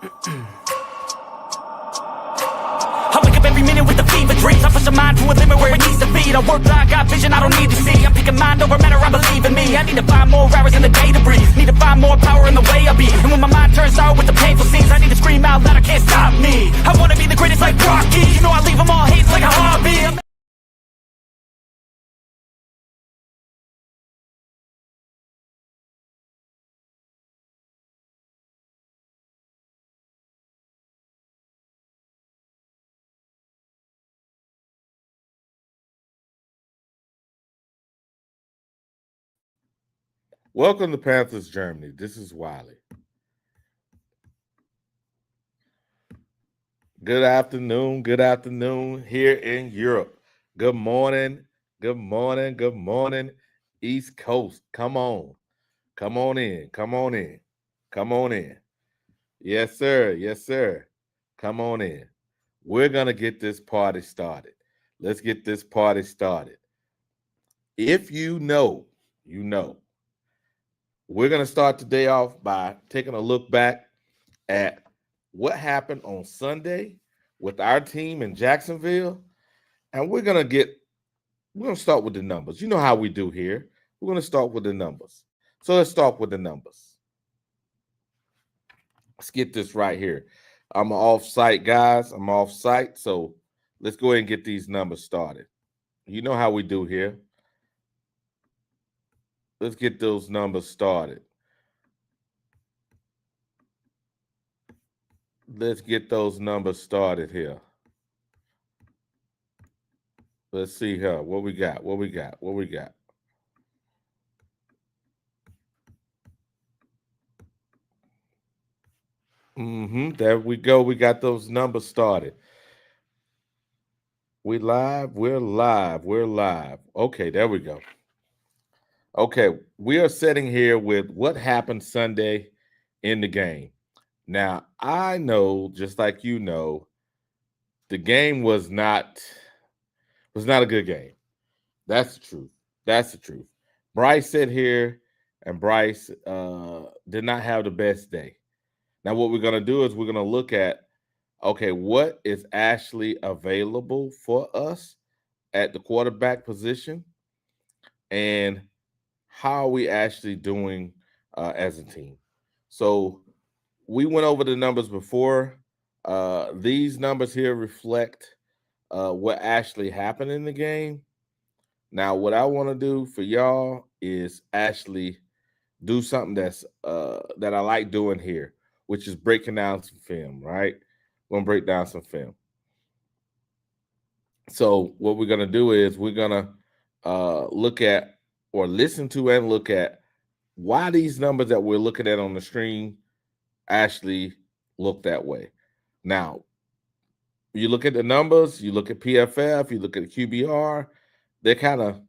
I wake up every minute with the fever dreams. I push my mind to a limit where it needs to be. I work blind, got vision I don't need to see. I'm picking mind over matter, I believe in me. I need to find more hours in the day to breathe. Need to find more power in the way I be. And when my mind turns sour with the painful scenes, I need to scream out loud, I can't stop me. I wanna be the greatest like Rocky. You know I leave them all hates like a hobby. Welcome to Panthers Germany. This is Wiley. Good afternoon here in Europe. Good morning, East Coast. Come on in. Yes, sir. Come on in. We're going to get this party started. Let's get this party started. If you know. We're going to start today off by taking a look back at what happened on Sunday with our team in Jacksonville. And we're going to start with the numbers. You know how we do here. We're going to start with the numbers. So let's start with the numbers. Let's get this right here. I'm off-site, guys. I'm off-site. So let's go ahead and get these numbers started. You know how we do here. Let's get those numbers started. Let's get those numbers started here. Let's see here. What we got? There we go. We got those numbers started. We're live. Okay, there we go. Okay, we are sitting here with what happened Sunday in the game. Now, I know, just like you know, the game was not a good game. That's the truth. Bryce sat here, and Bryce did not have the best day. Now, what we're going to do is we're going to look at, okay, what is actually available for us at the quarterback position, and how are we actually doing as a team? So we went over the numbers before. These numbers here reflect what actually happened in the game. Now, what I want to do for y'all is actually do something that's that I like doing here, which is breaking down some film, right? We're going to break down some film. So what we're going to do is we're going to look at or listen to and look at why these numbers that we're looking at on the screen actually look that way. Now, you look at the numbers, you look at PFF, you look at QBR, they're kind of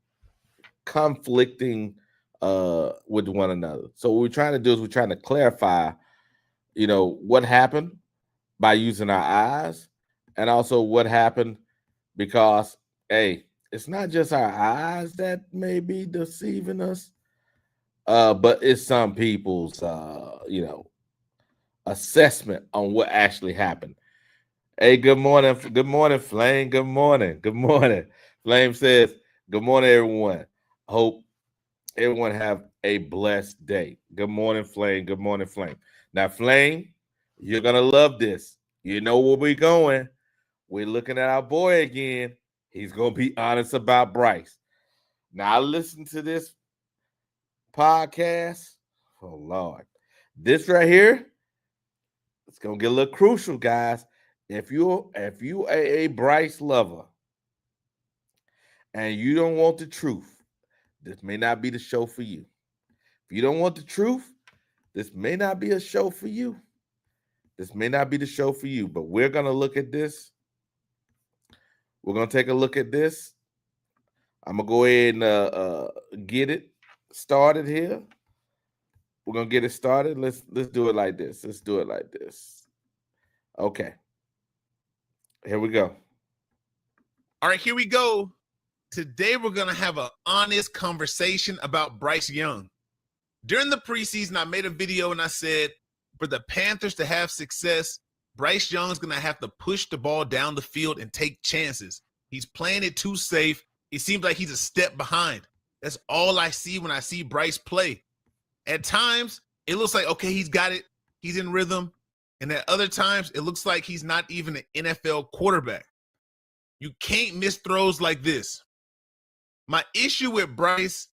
conflicting with one another. So what we're trying to do is we're trying to clarify, what happened by using our eyes, and also what happened because, hey, it's not just our eyes that may be deceiving us, but it's some people's, assessment on what actually happened. Hey, good morning, Flame. Good morning. Flame says, good morning, everyone. Hope everyone have a blessed day. Good morning, Flame. Now, Flame, you're going to love this. You know where we're going. We're looking at our boy again. He's going to be honest about Bryce. Now, I listened to this podcast. Oh, Lord. This right here, it's going to get a little crucial, guys. If you are a Bryce lover and you don't want the truth, this may not be the show for you. If you don't want the truth, this may not be a show for you. But we're going to look at this. We're going to take a look at this. I'm going to go ahead and get it started here. We're going to get it started. Let's do it like this. Okay. Here we go. All right, here we go. Today, we're going to have an honest conversation about Bryce Young. During the preseason, I made a video and I said, for the Panthers to have success, Bryce Young's going to have to push the ball down the field and take chances. He's playing it too safe. It seems like he's a step behind. That's all I see when I see Bryce play. At times, it looks like, okay, he's got it. He's in rhythm. And at other times, it looks like he's not even an NFL quarterback. You can't miss throws like this. My issue with Bryce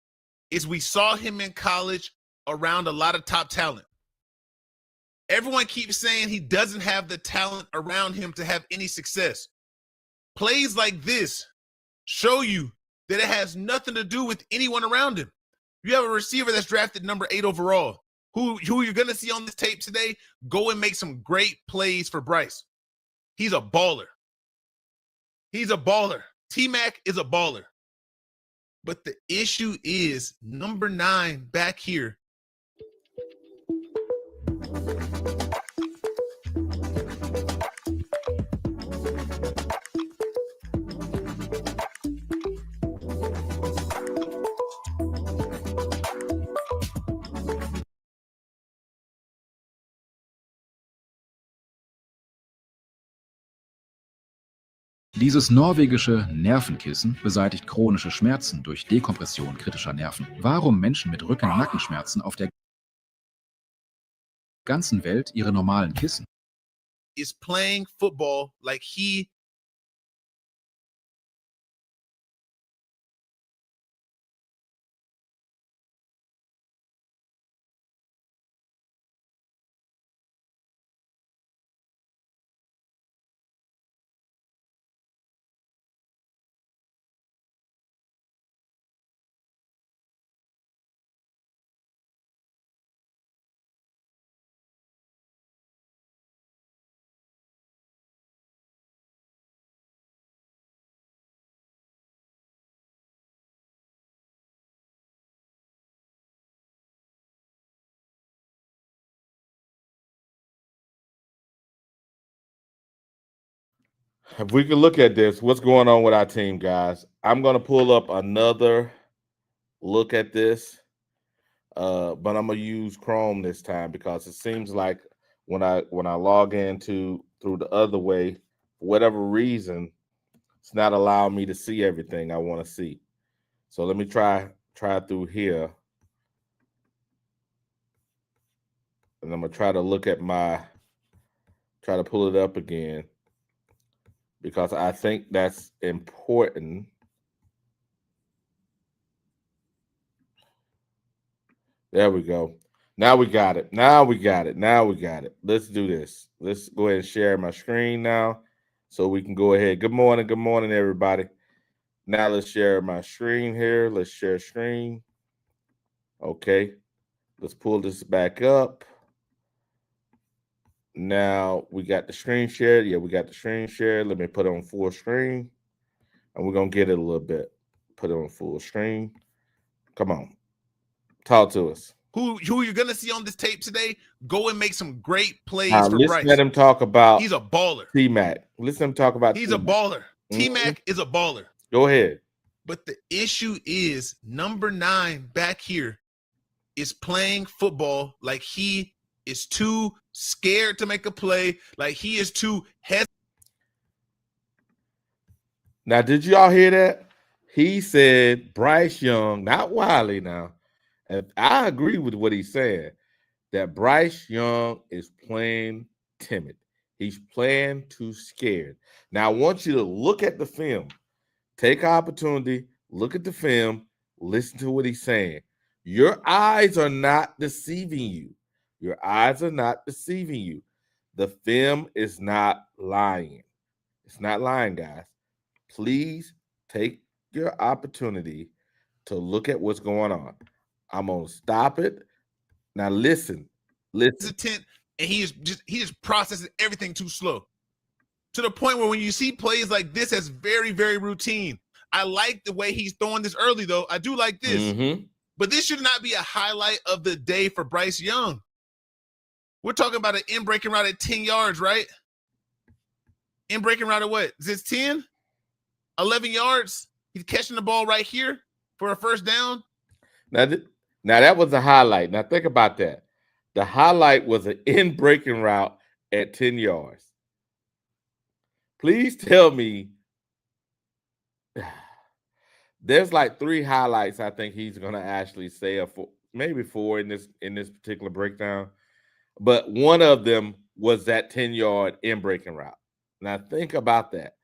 is we saw him in college around a lot of top talent. Everyone keeps saying he doesn't have the talent around him to have any success. Plays like this show you that it has nothing to do with anyone around him. You have a receiver that's drafted number 8 overall, who you're going to see on this tape today go and make some great plays for Bryce. He's a baller. He's a baller. T-Mac is a baller. But the issue is number 9 back here. Dieses norwegische Nervenkissen beseitigt chronische Schmerzen durch Dekompression kritischer Nerven. Warum Menschen mit Rücken-Nackenschmerzen auf der ganzen Welt ihre normalen Kissen Is playing football like he If we can look at this, what's going on with our team, guys? I'm going to pull up another look at this, but I'm going to use Chrome this time because it seems like when I log into through the other way, for whatever reason, it's not allowing me to see everything I want to see. So let me try through here, and I'm gonna try to look at try to pull it up again, because I think that's important. There we go. Now we got it. Now we got it. Now we got it. Let's do this. Let's go ahead and share my screen now so we can go ahead. Good morning, everybody. Now let's share my screen here. Let's share screen. Okay. Let's pull this back up. Now we got the screen shared. Yeah, we got the screen shared. Let me put it on full screen. And we're going to get it a little bit. Put it on full screen. Come on. Talk to us. Who you're going to see on this tape today go and make some great plays for Let's Bryce. let him talk about He's a baller. T-Mac. Listen him talk about He's T-Mac. a baller. T-Mac is a baller. Go ahead. But the issue is number 9 back here is playing football like he is too scared to make a play, like he is too hesitant. Now, did y'all hear that? He said Bryce Young, not Wiley now. And I agree with what he's saying, that Bryce Young is playing timid. He's playing too scared. Now, I want you to look at the film. Take an opportunity, look at the film, listen to what he's saying. Your eyes are not deceiving you. Your eyes are not deceiving you. The film is not lying. It's not lying, guys. Please take your opportunity to look at what's going on. I'm going to stop it. Now, listen. And he just processes everything too slow, to the point where when you see plays like this, that's very, very routine. I like the way he's throwing this early, though. I do like this. Mm-hmm. But this should not be a highlight of the day for Bryce Young. We're talking about an in-breaking route at 10 yards, right? In-breaking route at what? Is this 10? 11 yards? He's catching the ball right here for a first down? Now that was a highlight. Now think about that. The highlight was an in-breaking route at 10 yards. Please tell me there's like 3 highlights I think he's going to actually say, or maybe 4 in this particular breakdown. But one of them was that 10-yard in-breaking route. Now think about that.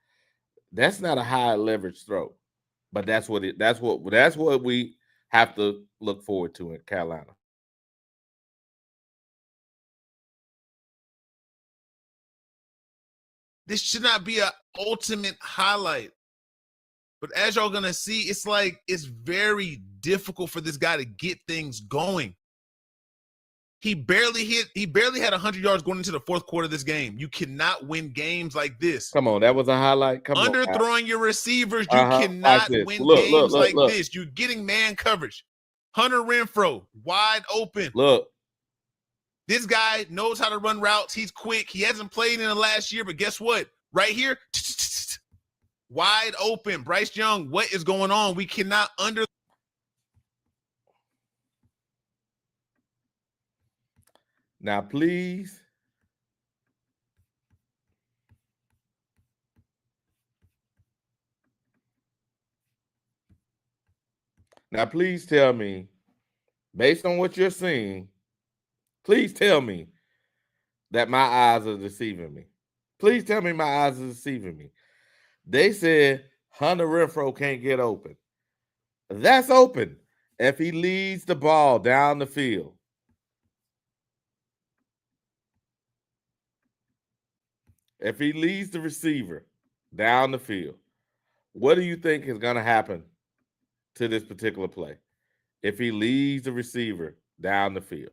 That's not a high leverage throw, but that's what we have to look forward to in Carolina. This should not be an ultimate highlight. But as y'all gonna see, it's like it's very difficult for this guy to get things going. He barely had 100 yards going into the fourth quarter of this game. You cannot win games like this. Come on, that was a highlight. Come on. Underthrowing your receivers, you cannot win look, games look, like look. this. You're getting man coverage. Hunter Renfrow, wide open. Look. This guy knows how to run routes. He's quick. He hasn't played in the last year, but guess what? Right here, wide open. Bryce Young, what is going on? We cannot under. Now, please. Now, please tell me, based on what you're seeing, please tell me that my eyes are deceiving me. Please tell me my eyes are deceiving me. They said Hunter Renfrow can't get open. That's open if he leads the ball down the field. If he leads the receiver down the field, what do you think is going to happen to this particular play? If he leads the receiver down the field,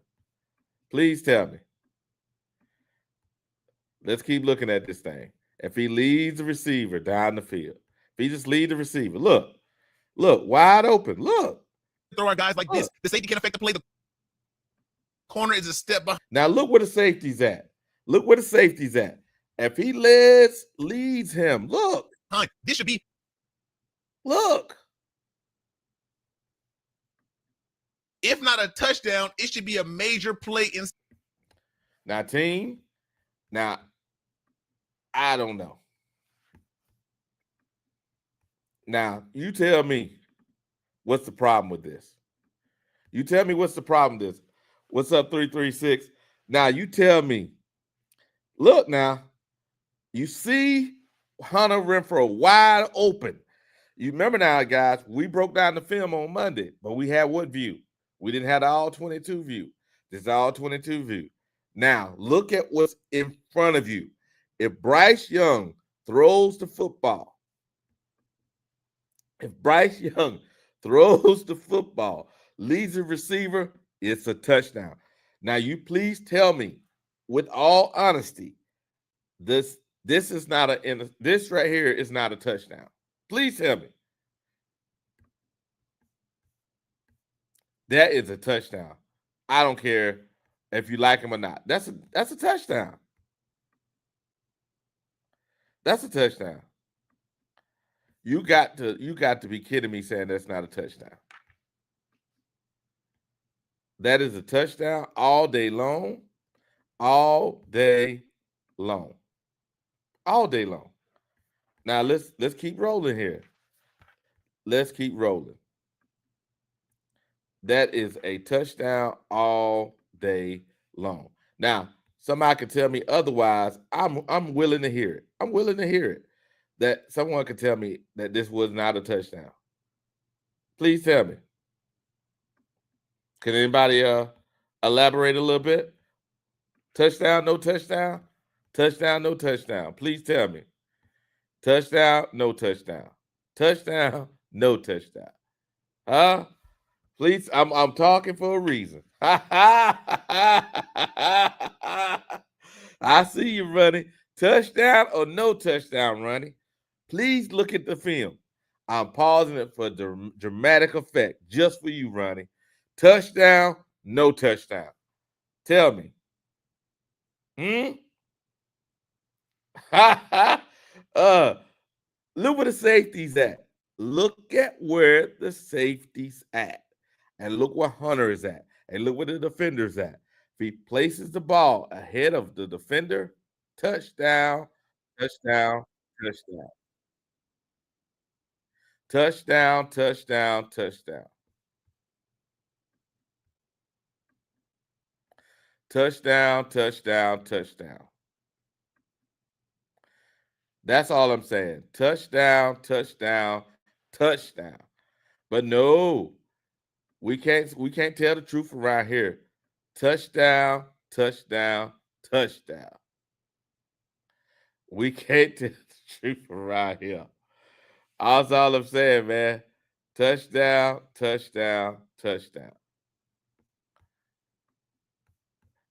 please tell me. Let's keep looking at this thing. If he leads the receiver down the field, if he just leads the receiver, look, wide open, look. Throw our guys like this. The safety can't affect the play. The corner is a step behind. Now look where the safety's at. Look where the safety's at. If he leads him, look. This should be. Look. If not a touchdown, it should be a major play. Now, team, I don't know. Now, you tell me what's the problem with this. You tell me what's the problem with this. What's up, 336? Now, you tell me. Look now. You see Hunter Renfrow wide open. You remember now, guys, we broke down the film on Monday, but we had what view? We didn't have the all 22 view. This is all 22 view. Now, look at what's in front of you. If Bryce Young throws the football, leads the receiver, it's a touchdown. Now, you please tell me, with all honesty, this is not this right here is not a touchdown. Please tell me. That is a touchdown. I don't care if you like him or not. That's a touchdown. That's a touchdown. You got to be kidding me saying that's not a touchdown. That is a touchdown all day long. All day long. All day long. Now let's keep rolling here. Let's keep rolling. That is a touchdown all day long. Now, somebody could tell me otherwise. I'm willing to hear it. I'm willing to hear it. That someone could tell me that this was not a touchdown. Please tell me. Can anybody elaborate a little bit? Touchdown, no touchdown? Touchdown, no touchdown. Please tell me. Touchdown, no touchdown. Touchdown, no touchdown. Huh? Please, I'm talking for a reason. I see you, Ronnie. Touchdown or no touchdown, Ronnie? Please look at the film. I'm pausing it for dramatic effect just for you, Ronnie. Touchdown, no touchdown. Tell me. Look where the safety's at. Look at where the safety's at. And look where Hunter is at. And look where the defender's at. If he places the ball ahead of the defender, touchdown, touchdown, touchdown. Touchdown, touchdown, touchdown. Touchdown, touchdown, touchdown. That's all I'm saying. Touchdown, touchdown, touchdown. But no, we can't tell the truth around here. Touchdown, touchdown, touchdown. We can't tell the truth around here. That's all I'm saying, man. Touchdown, touchdown, touchdown.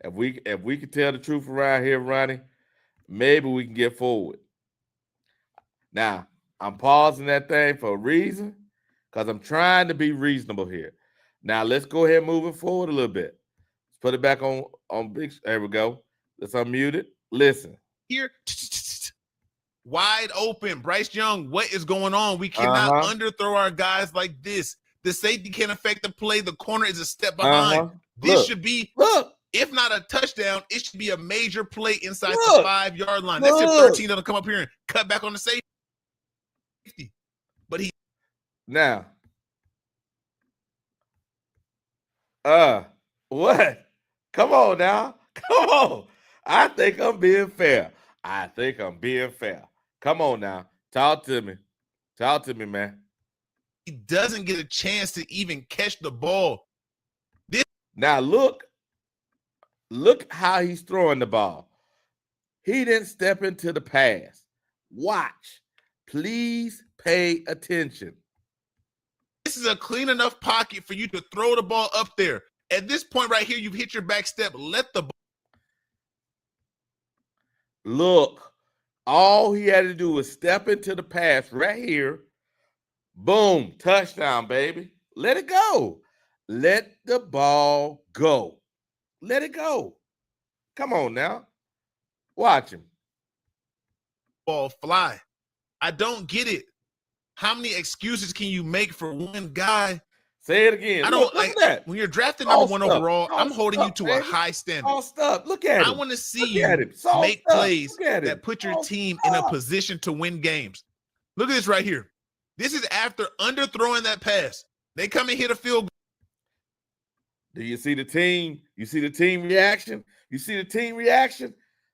If we can tell the truth around here, Ronnie, maybe we can get forward. Now, I'm pausing that thing for a reason, because I'm trying to be reasonable here. Now, let's go ahead and move it forward a little bit. Let's put it back on big. There we go. Let's unmute it. Listen. Here, wide open. Bryce Young, what is going on? We cannot underthrow our guys like this. The safety can't affect the play. The corner is a step behind. This should be, if not a touchdown, it should be a major play inside the 5-yard line. That's if 13 doesn't come up here and cut back on the safety. But he now. What? Come on now. Come on. I think I'm being fair. Come on now. Talk to me. Talk to me, man. He doesn't get a chance to even catch the ball. Now look how he's throwing the ball. He didn't step into the pass. Watch. Please pay attention. This is a clean enough pocket for you to throw the ball up there. At this point right here, you've hit your back step. Let the ball. Look, all he had to do was step into the pass right here. Boom, touchdown, baby. Let it go. Let the ball go. Let it go. Come on now. Watch him. Ball fly. I don't get it. How many excuses can you make for one guy? Say it again. I don't like that. When you're drafted number one overall, I'm holding you to a high standard. All stuff. Look at him. I want to see you make plays that put your team in a position to win games. Look at this right here. This is after underthrowing that pass. They come and hit a field goal. Do you see the team? You see the team reaction? You see the team reaction?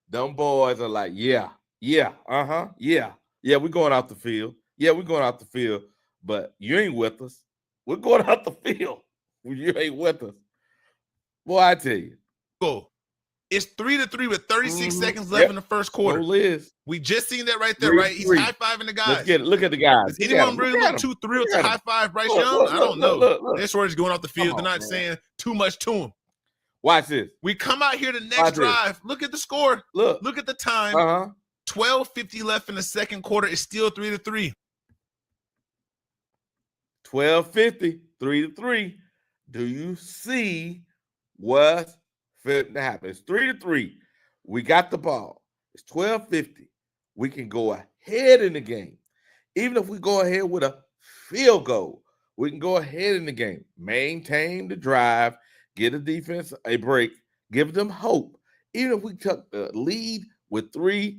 Them boys are like, yeah, yeah, we're going out the field. Yeah, we're going out the field, but you ain't with us. We're going out the field. You ain't with us. Boy, I tell you. Go. It's 3-3 with 36 seconds left in the first quarter. Liz. We just seen that right there, right? He's high-fiving the guys. Let's get it. Look at the guys. Does anyone really look too thrilled to high-five Bryce Young? I don't know. They're sort of going off the field. They're not saying too much to him. Watch this. We come out here the next drive. Look at the score. Look at the time. 12:50 left in the second quarter. It's still 3-3. 12:50, 3-3. Do you see what's fit to happen? It's 3-3. We got the ball. It's 12:50. We can go ahead in the game. Even if we go ahead with a field goal, we can go ahead in the game. Maintain the drive, get the defense a break, give them hope. Even if we took the lead with 3-6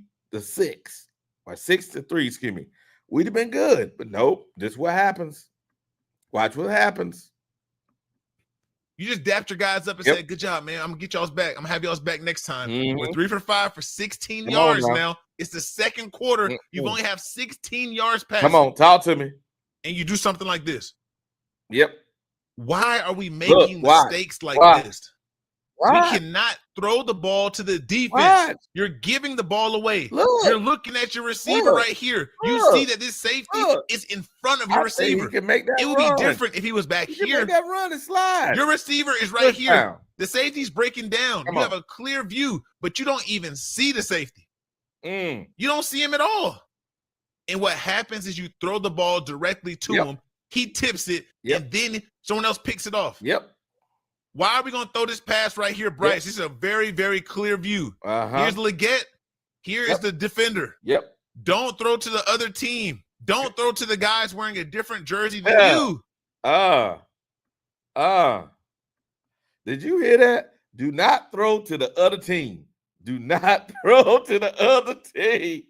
or 6-3, excuse me, we'd have been good. But nope, this is what happens. Watch what happens. You just dapped your guys up and said, good job, man. I'm going to get y'all's back. I'm going to have y'all's back next time. We're 3 for 5 for 16 yards now. It's the second quarter. You've only have 16 yards passing. Come on, talk to me. And you do something like this. Yep. Why are we making mistakes like this? We cannot throw the ball to the defense. You're giving the ball away. You're looking at your receiver right here. You see that this safety is in front of your receiver. It would be different if he was back here. Make that run and slide. Your receiver is right here. The safety's breaking down. You have a clear view, but you don't even see the safety. You don't see him at all. And what happens is you throw the ball directly to him. He tips it, and then someone else picks it off. Why are we going to throw this pass right here, Bryce? This is a very, very clear view. Here's Leggett. Here is the defender. Don't throw to the other team. Don't throw to the guys wearing a different jersey than you. Did you hear that? Do not throw to the other team. Do not throw to the other team.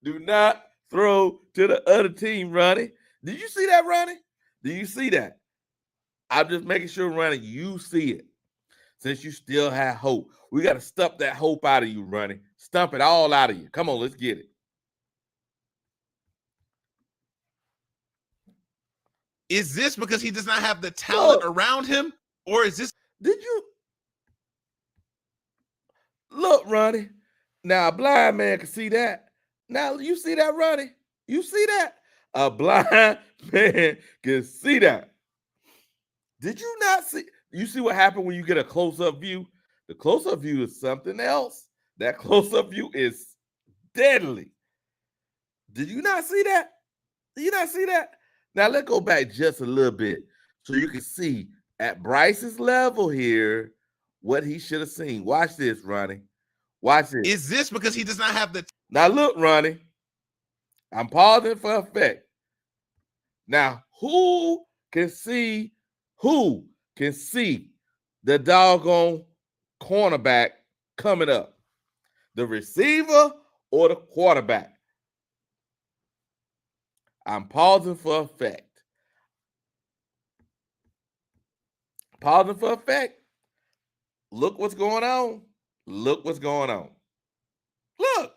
Do not throw to the other team, Ronnie. Did you see that, Ronnie? Do you see that? I'm just making sure, Ronnie, you see it. Since you still have hope. We got to stump that hope out of you, Ronnie. Stump it all out of you. Come on, let's get it. Is this because he does not have the talent around him? Or is this? Did you? Look, Ronnie. Now, a blind man can see that. Now, you see that, Ronnie? You see that? A blind man can see that. Did you not see? You see what happened when you get a close-up view? The close-up view is something else. That close-up view is deadly. Did you not see that? Did you not see that? Now, let's go back just a little bit so you can see at Bryce's level here what he should have seen. Watch this, Ronnie. Watch this. Is this because he does not have the? Now, look, Ronnie. I'm pausing for effect. Now, who can see the doggone cornerback coming up? The receiver or the quarterback? I'm pausing for effect. Pausing for effect. Look what's going on. Look what's going on. Look.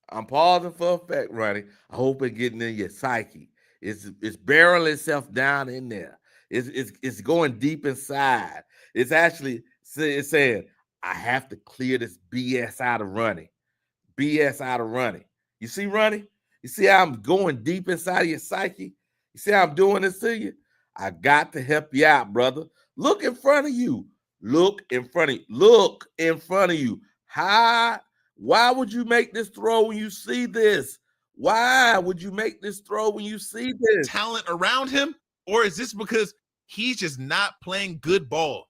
I'm pausing for effect, Ronnie. I hope it's getting in your psyche. It's barreling itself down in there. It's going deep inside. It's actually saying, I have to clear this BS out of Ronnie. BS out of Ronnie. You see, Ronnie? You see how I'm going deep inside of your psyche? You see how I'm doing this to you? I got to help you out, brother. Look in front of you. Look in front of you. Look in front of you. Why would you make this throw when you see this? Why would you make this throw when you see this? Talent around him? Or is this because he's just not playing good ball?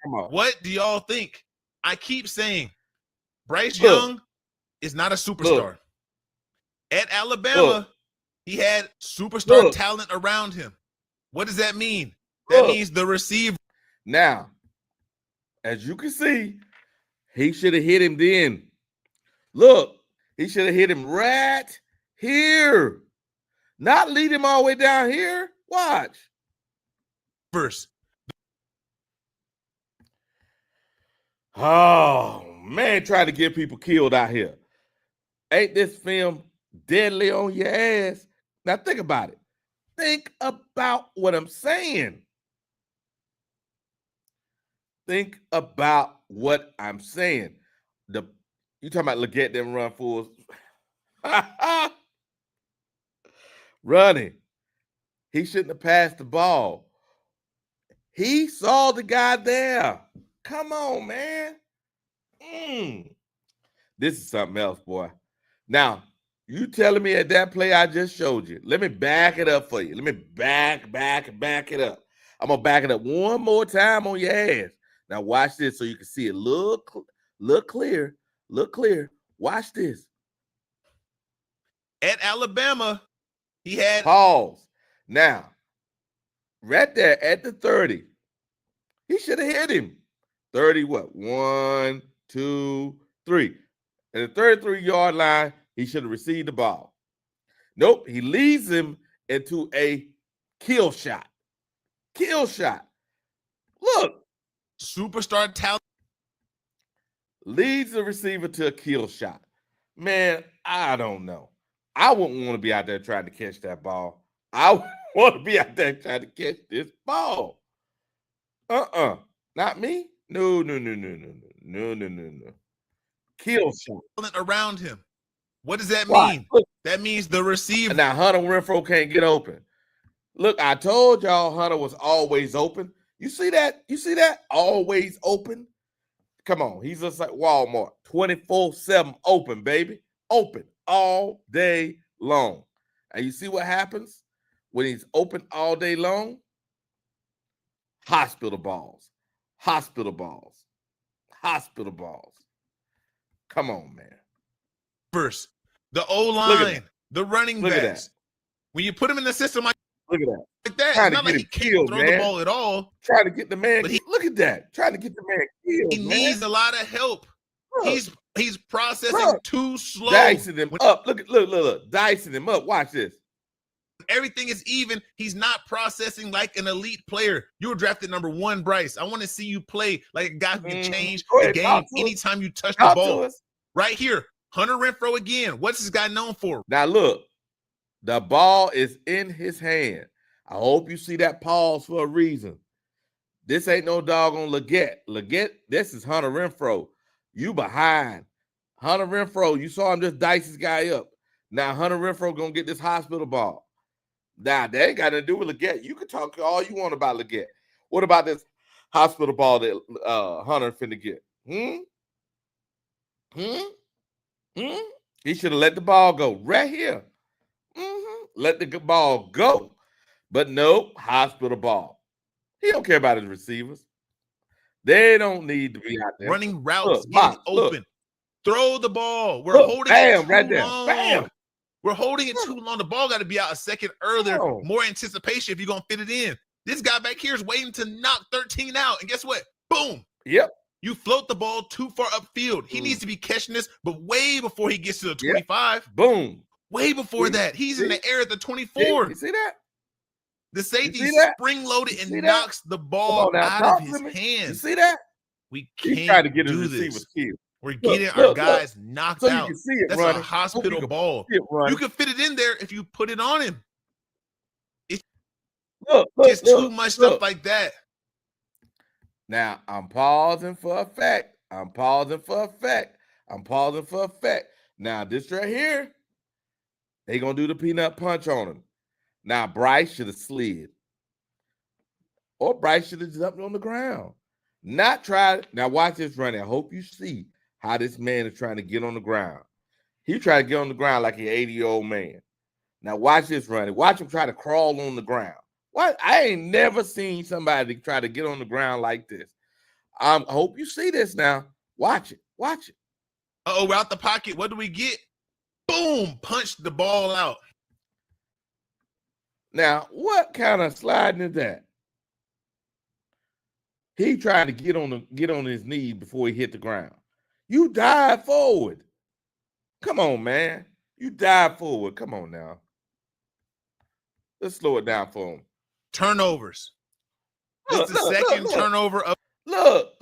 Come on. What do y'all think? I keep saying Bryce Young is not a superstar. At Alabama, he had superstar talent around him. What does that mean? That means the receiver. Now, as you can see, he should have hit him then. Look, he should have hit him right here. Not lead him all the way down here. Watch. First. Oh, man, trying to get people killed out here. Ain't this film deadly on your ass? Now think about it. Think about what I'm saying. Think about what I'm saying. You talking about look at them run fools. Running. He shouldn't have passed the ball. He saw the guy there. Come on, man. This is something else, boy. Now, you telling me at that play I just showed you. Let me back it up for you. Let me back it up. I'm going to back it up one more time on your ass. Now, watch this so you can see it. Look clear. Look clear. Watch this. At Alabama, he had... Pause. Now, right there at the 30, he should have hit him. 30 what? 1, 2, 3. At the 33-yard line, he should have received the ball. Nope, he leads him into a kill shot. Kill shot. Look. Superstar talent. Leads the receiver to a kill shot. Man, I don't know. I wouldn't want to be out there trying to catch that ball. I would want to be out there trying to catch this ball. Not me. No. Kill shot. Around him. What does that mean? Look, that means the receiver. Now, Hunter Renfrow can't get open. Look, I told y'all Hunter was always open. You see that? You see that? Always open. Come on. He's just like Walmart. 24/7 open, baby. Open all day long. And you see what happens when he's open all day long? Hospital balls. Hospital balls. Hospital balls. Come on, man. First, the O-line, the running backs. When you put them in the system, Look at that. Like that. Trying It's to not get like he him can't killed, throw man. the ball at all. Trying to get the man. But Look at that. Trying to get the man killed. He man. needs a lot of help. Look, He's processing too slow. dicing him up. Look. Dicing him up. Watch this. Everything is even. He's not processing like an elite player. You were drafted number 1, Bryce. I want to see you play like a guy who can change the game anytime you touch the ball. Right here, Hunter Renfrow again. What's this guy known for? Now look, the ball is in his hand. I hope you see that pause for a reason. This ain't no doggone Leggett. Leggett, this is Hunter Renfrow. You behind. Hunter Renfrow, you saw him just dice this guy up. Now Hunter Renfrow gonna get this hospital ball. Now, that ain't got nothing to do with Leggett. You can talk all you want about Leggett. What about this hospital ball that Hunter finna get? He should have let the ball go right here. Let the ball go. But nope, hospital ball. He don't care about his receivers. They don't need to be out there. Running routes, getting open. Throw the ball. We're holding it too long. Bam. We're holding it too long. The ball got to be out a second earlier. More anticipation if you're going to fit it in. This guy back here is waiting to knock 13 out. And guess what? Boom. Yep. You float the ball too far upfield. He needs to be catching this, but way before he gets to the 25. Yep. Boom. Way before that. He's in the air at the 24. You see that? The safety spring-loaded and knocks the ball out of his hands. You see that? We can't try to get his do receiver this. We're getting our guys knocked out. You can see it, That's a hospital ball. You can fit it in there if you put it on him. It's just too much stuff like that. Now, I'm pausing for effect. Now, this right here, they going to do the peanut punch on him. Now, Bryce should have slid. Or Bryce should have jumped on the ground. Not tried. Now, watch this running. I hope you see how this man is trying to get on the ground. He tried to get on the ground like an 80-year-old man. Now, watch this running. Watch him try to crawl on the ground. What? I ain't never seen somebody try to get on the ground like this. I hope you see this now. Watch it. Uh-oh, we're out the pocket. What do we get? Boom! Punch the ball out. Now, what kind of sliding is that? He tried to get on his knees before he hit the ground. You dive forward. Come on, man. You dive forward. Come on now. Let's slow it down for him. Turnovers. It's the second turnover of. Look.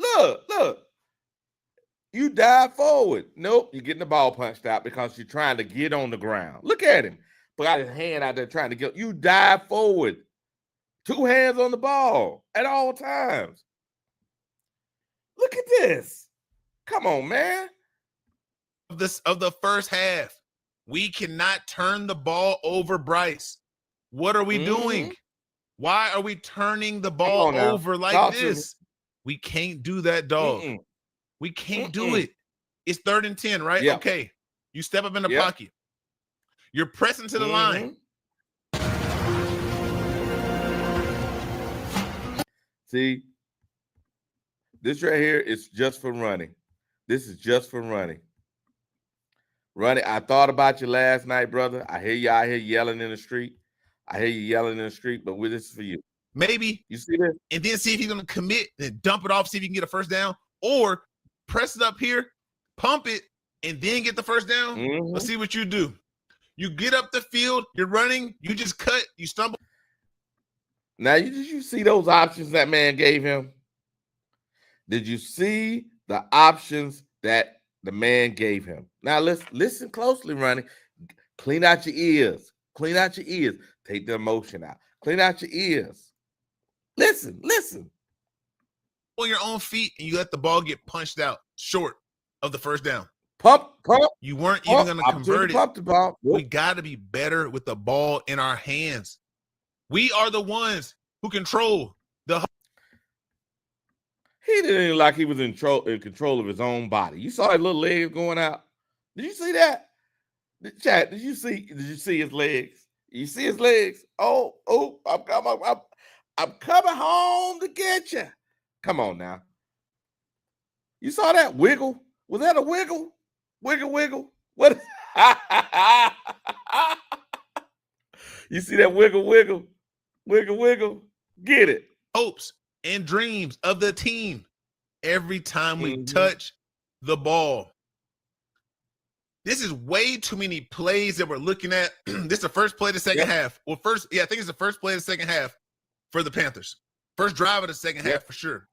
You dive forward. Nope, you're getting the ball punched out because you're trying to get on the ground. Look at him. Got his hand out there trying to get. You dive forward. 2 hands on the ball at all times. Look at this. Come on, man. Of the first half, we cannot turn the ball over, Bryce. What are we doing? Why are we turning the ball over like this? We can't do that, dog. We can't do it. It's 3rd and 10, right? Yep. Okay. You step up in the pocket. You're pressing to the line. See, this right here is just for running. This is just for running. Running. I thought about you last night, brother. I hear you out here yelling in the street. But this is for you. Maybe. You see this? And then see if he's going to commit and dump it off, see if he can get a first down. Or press it up here, pump it, and then get the first down. Let's see what you do. You get up the field, you're running, you just cut, you stumble. Now, did you see those options that man gave him? Did you see the options that the man gave him? Now, listen closely, Ronnie. Clean out your ears. Take the emotion out. Clean out your ears. Listen. On your own feet, and you let the ball get punched out short of the first down. Pump. You weren't even going to convert it. Pump the ball. We got to be better with the ball in our hands. We are the ones who control the. He didn't even like he was in control of his own body. You saw his little legs going out. Did you see that? Chat, did you see his legs? You see his legs? Oh, I'm coming home to get you. Come on now. You saw that wiggle? Was that a wiggle? Wiggle. What? You see that wiggle? Wiggle, wiggle. Get it. hopes and dreams of the team every time we Mhm. touch the ball. This is way too many plays that we're looking at. This is the first play of the second half. Well, I think it's the first play of the second half for the Panthers. First drive of the second half for sure.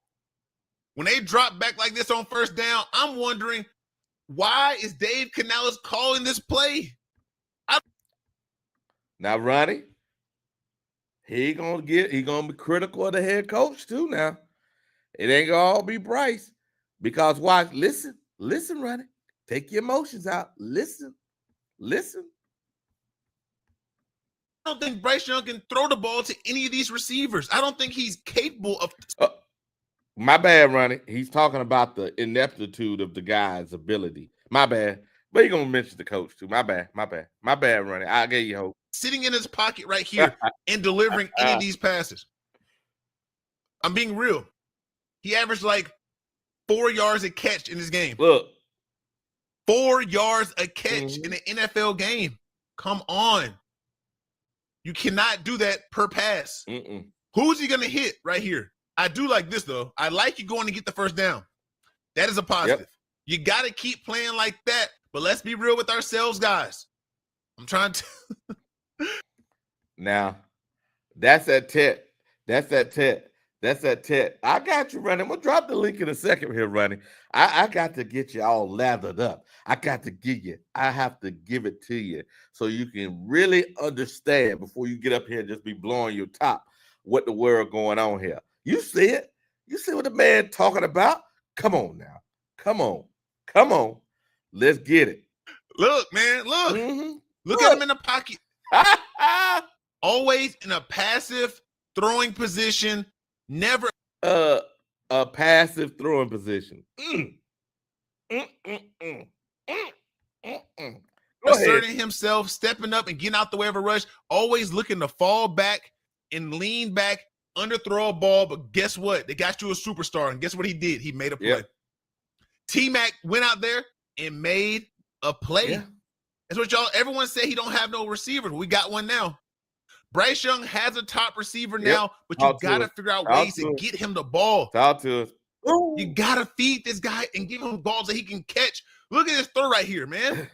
When they drop back like this on first down, I'm wondering, why is Dave Canales calling this play? Now, Ronnie, he gonna be critical of the head coach too. Now, it ain't gonna all be Bryce, because watch, listen, Ronnie, take your emotions out. Listen. I don't think Bryce Young can throw the ball to any of these receivers. I don't think he's capable of. My bad, Ronnie. He's talking about the ineptitude of the guy's ability. My bad. But you're gonna mention the coach too. My bad, Ronnie. I gave you hope. Sitting in his pocket right here and delivering any of these passes. I'm being real. He averaged like 4 yards a catch in this game. Look. 4 yards a catch in an NFL game. Come on. You cannot do that per pass. Who's he going to hit right here? I do like this, though. I like you going to get the first down. That is a positive. Yep. You got to keep playing like that. But let's be real with ourselves, guys. I'm trying to. Now, that's that tet. I got you, Ronnie. I'm going to drop the link in a second here, Ronnie. I got to get you all lathered up. I have to give it to you so you can really understand before you get up here and just be blowing your top what the world going on here. You see it? You see what the man talking about? Come on now. Come on. Let's get it. Look, man, look. Mm-hmm. Look at him in the pocket. Always in a passive throwing position. Never a passive throwing position. Asserting himself, stepping up and getting out the way of a rush. Always looking to fall back and lean back, underthrow a ball. But guess what? They got you a superstar. And guess what he did? He made a play. Yep. T-Mac went out there and made a play. Yeah. That's what everyone said he don't have no receivers. We got one now. Bryce Young has a top receiver now, but you got to figure out ways to get him the ball. Talk to us. You got to feed this guy and give him balls that he can catch. Look at this throw right here, man.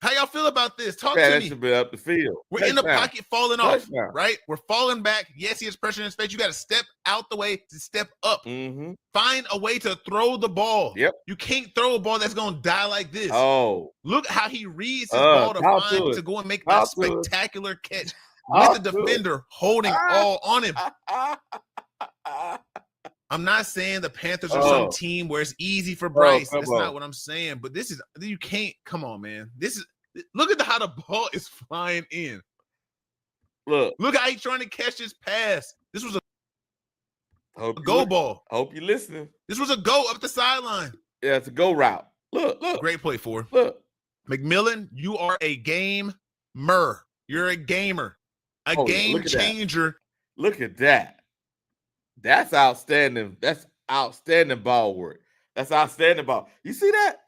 How y'all feel about this? Talk to me. That should be up the field. We're in the pocket falling off, right? We're falling back. Yes, he has pressure in his face. You got to step out the way to step up. Mm-hmm. Find a way to throw the ball. Yep. You can't throw a ball that's going to die like this. Oh. Look how he reads his ball to go and make that spectacular catch with the defender holding all on him. I'm not saying the Panthers are some team where it's easy for Bryce. That's not what I'm saying. But this is, you can't, come on, man. Look at how the ball is flying in. Look how he's trying to catch his pass. This was a go ball. Hope you're listening. This was a go up the sideline. Yeah, it's a go route. Look. Great play for him. Look. McMillan, you are a gamer. You're a gamer. A game changer. Look at that. That's outstanding. That's outstanding ball work. That's outstanding ball. You see that?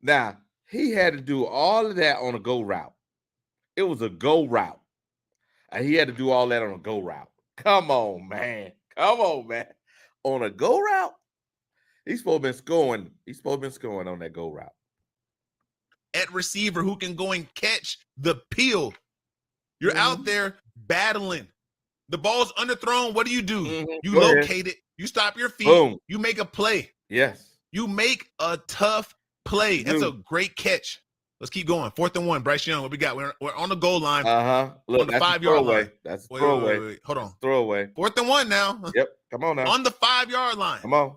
Now, he had to do all of that on a go route. It was a go route. And he had to do all that on a go route. Come on, man. On a go route? He's supposed to be scoring. On that go route. At receiver who can go and catch the peel. You're out there battling. The ball's underthrown. What do? You locate it. You stop your feet. Boom. You make a play. Yes. You make a tough play. That's a great catch. Let's keep going. 4th and 1. Bryce Young, what we got? We're on the goal line. Look, on the 5-yard line. That's a throwaway. Wait. Hold on. Throwaway. 4th and 1 now. Yep. Come on now. On the 5-yard line. Come on.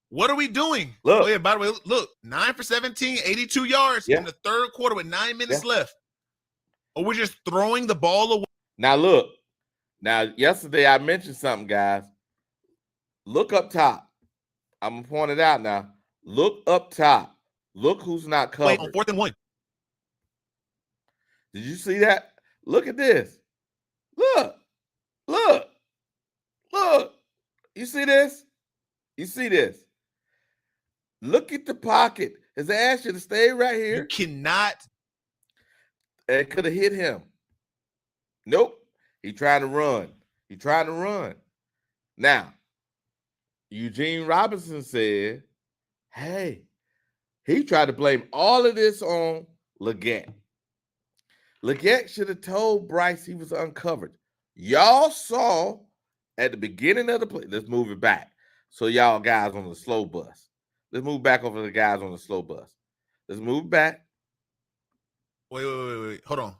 What are we doing? Look. Oh, yeah, by the way, look. 9 for 17, 82 yards in the third quarter with 9 minutes left. Or we're just throwing the ball away. Now, look. Now, yesterday I mentioned something, guys. Look up top. I'm going to point it out now. Look up top. Look who's not covered. On 4th and 1. Did you see that? Look at this. Look. You see this? Look at the pocket. His ass should have stayed right here. You cannot. It could have hit him. Nope. He trying to run. He trying to run. Now, Eugene Robinson said, hey, he tried to blame all of this on Leggett. Leggett should have told Bryce he was uncovered. Y'all saw at the beginning of the play. Let's move it back. So y'all guys on the slow bus. Let's move back over to the guys on the slow bus. Let's move back. Wait. Hold on.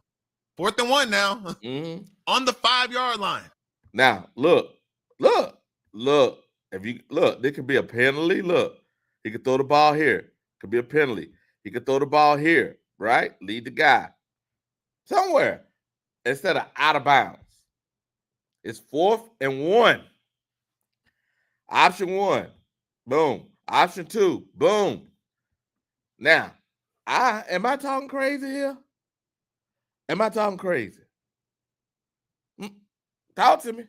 4th and 1 now. Mm-hmm. On the 5-yard line. Now, look. If you look, there could be a penalty. Look, he could throw the ball here. Could be a penalty. He could throw the ball here, right? Lead the guy somewhere instead of out of bounds. It's 4th and 1. Option 1, boom. Option 2, boom. Now, am I talking crazy here? Am I talking crazy? Talk to me.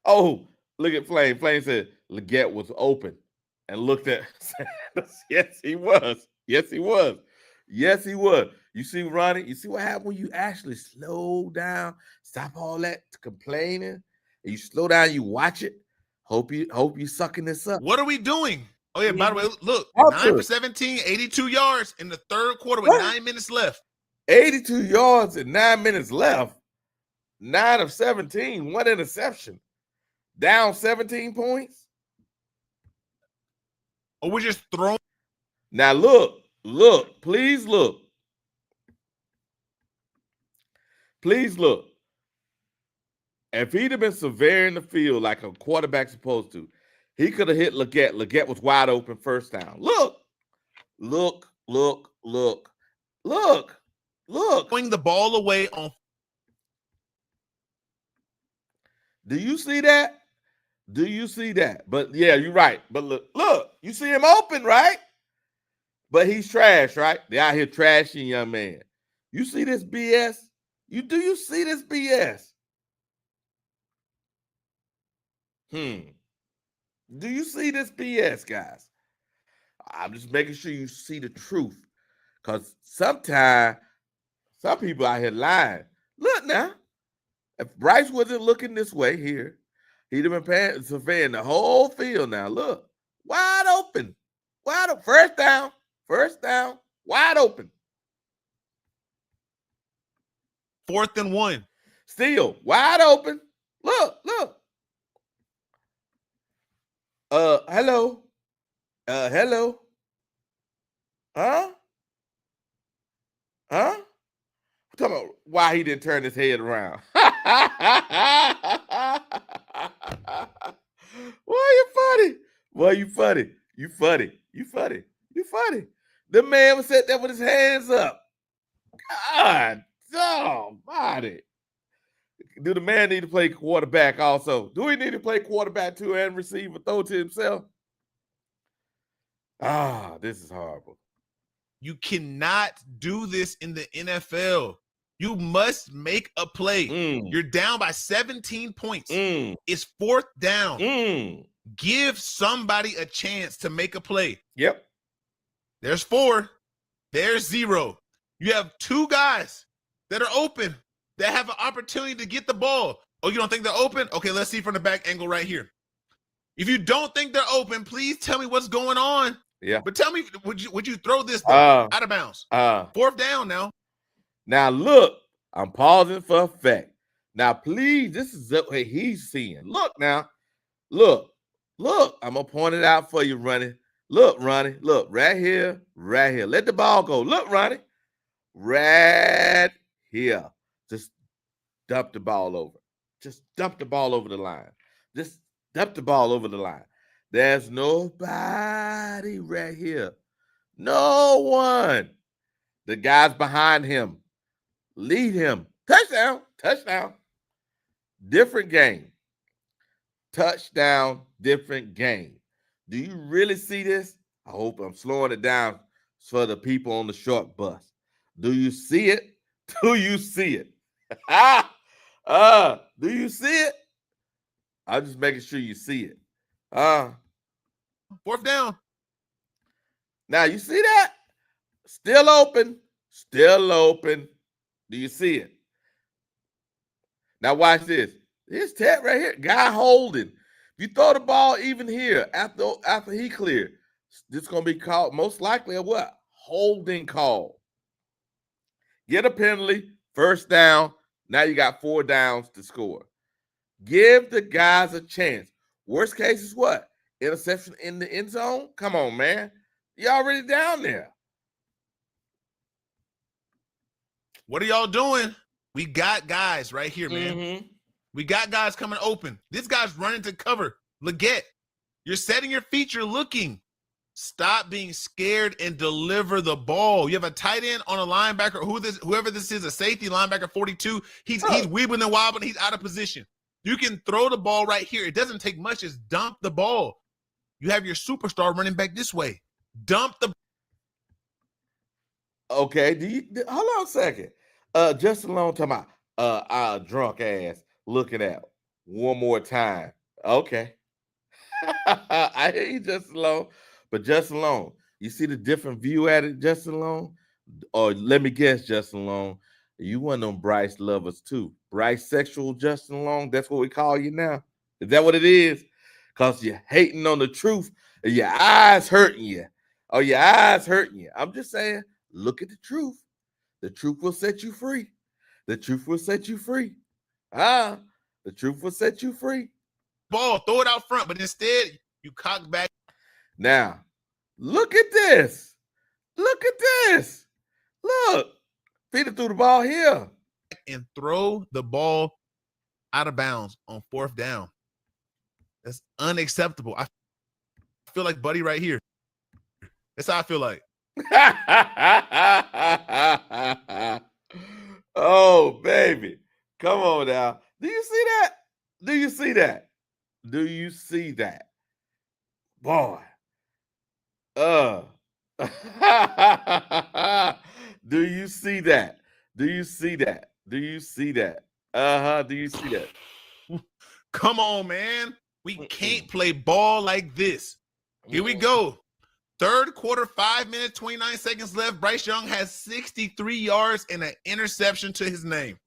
Oh, look at Flame. Flame said Leggett was open and looked at Sanders. Yes, he was. Yes, he was. Yes, he was. You see, Ronnie, you see what happened when you actually slow down, stop all that complaining, and you slow down, you watch it. Hope you sucking this up. What are we doing? Oh, yeah, by the way, look, Talk 9 to for us. 17, 82 yards in the 3rd quarter with What? 9 minutes left. 82 yards and 9 minutes left. 9 of 17, 1 interception. Down 17 points. Or we're just throwing. Now look, please look. Please look. If he'd have been severe in the field like a quarterback's supposed to, he could have hit Leggett. Leggett was wide open first down. Look. Throwing the ball away on. Do you see that? Do you see that? But yeah, you're right. But look, you see him open, right? But he's trash, right? They out here trashing young man. You see this BS? Do you see this BS? Do you see this BS, guys? I'm just making sure you see the truth. Because sometimes some people out here lying. Look now. If Bryce wasn't looking this way here, he'd have been surveying the whole field now. Look, wide open. Wide open. First down, wide open. 4th and 1. Still wide open. Look. Hello. Hello. Huh? We're talking about why he didn't turn his head around. Boy, you funny. You funny. The man was sitting there with his hands up. God almighty. Do the man need to play quarterback also? Do he need to play quarterback too and receive a throw to himself? This is horrible. You cannot do this in the NFL. You must make a play. You're down by 17 points. It's 4th down. Give somebody a chance to make a play. Yep. There's 4. There's 0. You have 2 guys that are open that have an opportunity to get the ball. Oh, you don't think they're open? Okay, let's see from the back angle right here. If you don't think they're open, please tell me what's going on. Yeah. But tell me, would you throw this out of bounds? 4th down now. Now look, I'm pausing for effect. Now, please, this is what he's seeing. Look now. Look. I'm gonna point it out for you, Ronnie. Look, Ronnie. Look, right here. Let the ball go. Look, Ronnie. Right here. Just dump the ball over. Just dump the ball over the line. There's nobody right here. No one. The guys behind him. Lead him. Touchdown. Different game. Touchdown, different game. Do you really see this? I hope I'm slowing it down for the people on the short bus. Do you see it? Do you see it? Do you see it? I'm just making sure you see it. 4th down. Now you see that? Still open. Do you see it? Now watch this. This tap right here, guy holding. If you throw the ball even here after he cleared, this is gonna be called most likely a what? Holding call. Get a penalty, first down. Now you got 4 downs to score. Give the guys a chance. Worst case is what? Interception in the end zone? Come on, man. You're already down there. What are y'all doing? We got guys right here, man. Mm-hmm. We got guys coming open. This guy's running to cover. Leggett, you're setting your feet. You're looking. Stop being scared and deliver the ball. You have a tight end on a linebacker. Whoever this is, a safety linebacker 42. He's weebling and wobbling. He's out of position. You can throw the ball right here. It doesn't take much. Just dump the ball. You have your superstar running back this way. Dump the. Okay. Hold on a second. Just a long time our drunk ass looking at one more time. Okay. I hear you, just alone. But just alone, you see the different view at it, just alone? Or let me guess, Justin Long, you one of them Bryce lovers too. Bryce sexual Justin Long, that's what we call you now. Is that what it is? Because you're hating on the truth and your eyes hurting you. Oh, your eyes hurting you. I'm just saying, look at the truth. The truth will set you free. The truth will set you free. The truth will set you free. Ball, throw it out front, but instead you cock back. Now, look at this. Look at this. Look. Feed it through the ball here. And throw the ball out of bounds on 4th down. That's unacceptable. I feel like Buddy right here. That's how I feel like. Oh, baby. Come on now. Do you see that? Do you see that? Do you see that? Boy. Do you see that? Do you see that? Do you see that? Do you see that? Come on, man. We can't play ball like this. Here we go. 3rd quarter, 5 minutes, 29 seconds left. Bryce Young has 63 yards and an interception to his name.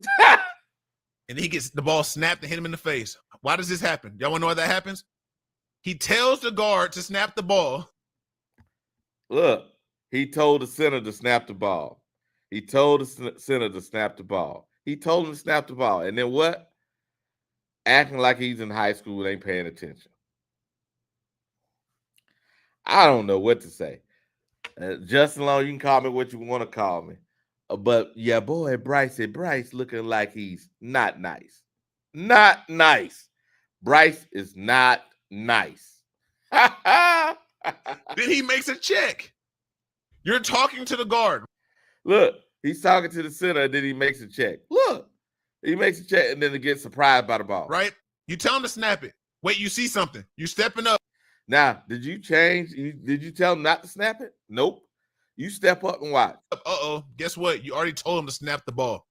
And he gets the ball snapped and hit him in the face. Why does this happen? Y'all want to know why that happens? He tells the guard to snap the ball. Look, he told the center to snap the ball. He told the center to snap the ball. He told him to snap the ball. And then what? Acting like he's in high school and ain't paying attention. I don't know what to say. Justin Long, you can call me what you want to call me. But yeah, boy, Bryce looking like he's not nice. Not nice. Bryce is not nice. Then he makes a check. You're talking to the guard. Look, he's talking to the center, and then he makes a check. Look, he makes a check, and then he gets surprised by the ball. Right? You tell him to snap it. Wait, you see something. You stepping up. Now, did you change? Did you tell him not to snap it? Nope. You step up and watch. Uh-oh. Guess what? You already told him to snap the ball.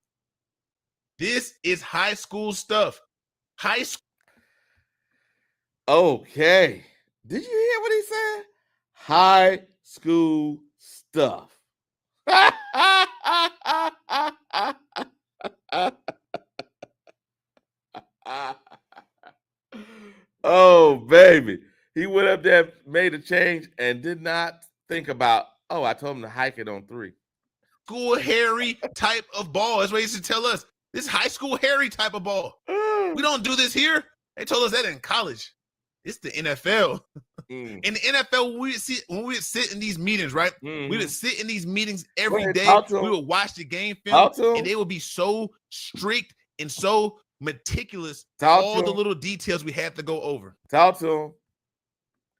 This is high school stuff. High school. Okay. Did you hear what he said? High school stuff. Oh, baby. He went up there, made a change, and did not think about, oh, I told him to hike it on 3. School Harry type of ball. That's what he used to tell us. This high school Harry type of ball. We don't do this here. They told us that in college. It's the NFL. In the NFL, when we would sit in these meetings, right? We would sit in these meetings every day. We would watch the game film, and they would be so strict and so meticulous. All the little details we had to go over. Talk to him.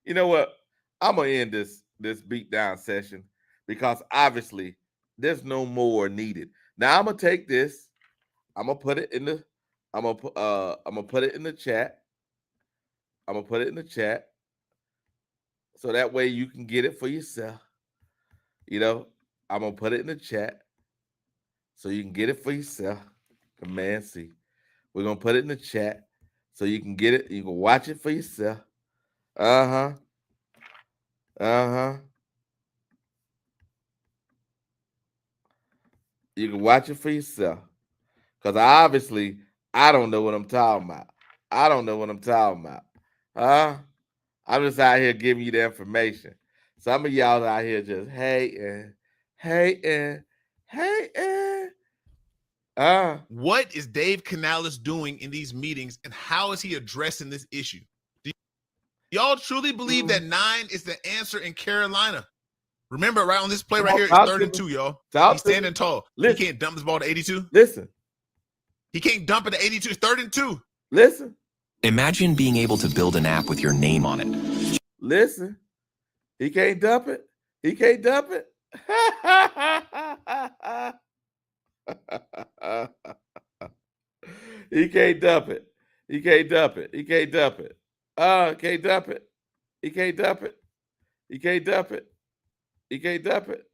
You know what? I'm gonna end this beatdown session because obviously there's no more needed. Now I'm gonna take this. I'm gonna put it in the. I'm gonna put it in the chat. I'm gonna put it in the chat so that way you can get it for yourself. You know, I'm gonna put it in the chat so you can get it for yourself. Command C. We're gonna put it in the chat so you can get it. You can watch it for yourself. You can watch it for yourself. Because obviously I don't know what I'm talking about. I don't know what I'm talking about. Huh? I'm just out here giving you the information. Some of y'all out here just hating. What is Dave Canales doing in these meetings, and how is he addressing this issue? Do y'all truly believe that 9 is the answer in Carolina? Remember, right on this play right here, it's 3rd and 2, y'all. He's standing tall. Listen. He can't dump this ball to 82. Listen. He can't dump it to 82. It's 3rd and 2. Listen. Imagine being able to build an app with your name on it. Listen. He can't dump it. He can't dump it. He can't dump it. He can't dump it. He can't dump it. Can't dump it. He can't dump it. He can't dump it. He can't dump it.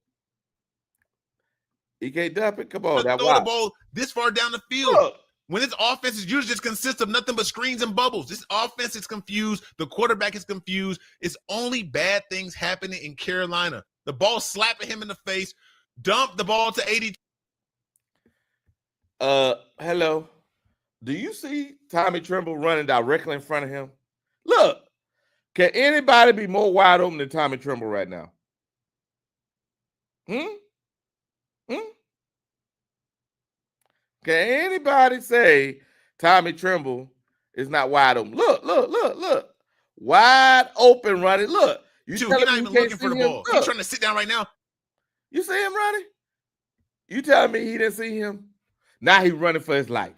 He can't dump it. Come on, that throw the ball this far down the field. Look. When this offense is usually just consists of nothing but screens and bubbles. This offense is confused. The quarterback is confused. It's only bad things happening in Carolina. The ball slapping him in the face. Dump the ball to 82. Hello. Do you see Tommy Tremble running directly in front of him? Look, can anybody be more wide open than Tommy Tremble right now? Can anybody say Tommy Tremble is not wide open? Look. Wide open, running. Look. He's not even looking for the ball. Look. He's trying to sit down right now. You see him running? You telling me he didn't see him? Now he's running for his life.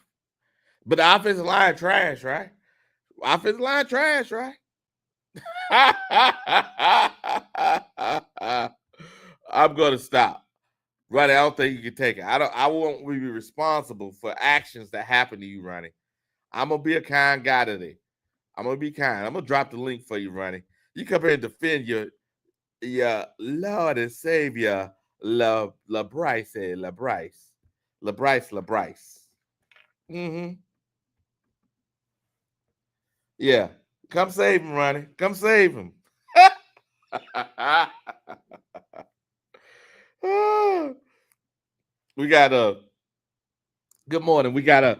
But the offensive line trash, right? Offensive line trash, right? I'm gonna stop. Ronnie, I don't think you can take it. I won't be responsible for actions that happen to you, Ronnie. I'm gonna be a kind guy today. I'm gonna be kind. I'm gonna drop the link for you, Ronnie. You come here and defend your Lord and Savior, La Bryce. Yeah. Come save him, Ronnie. Come save him. We got good morning. We got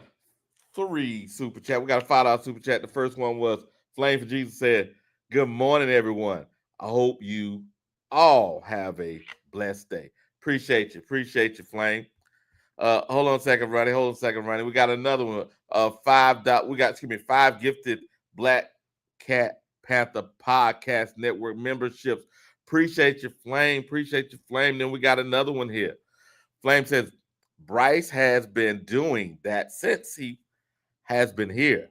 3 super chat. We got a $5 super chat. The first one was Flame for Jesus said, good morning, everyone. I hope you all have a blessed day. Appreciate you, Flame. Hold on a second, Ronnie. We got another one. $5 gifted Black Cat Panther Podcast Network memberships. Appreciate you, Flame. Then we got another one here. Flame says, Bryce has been doing that since he has been here.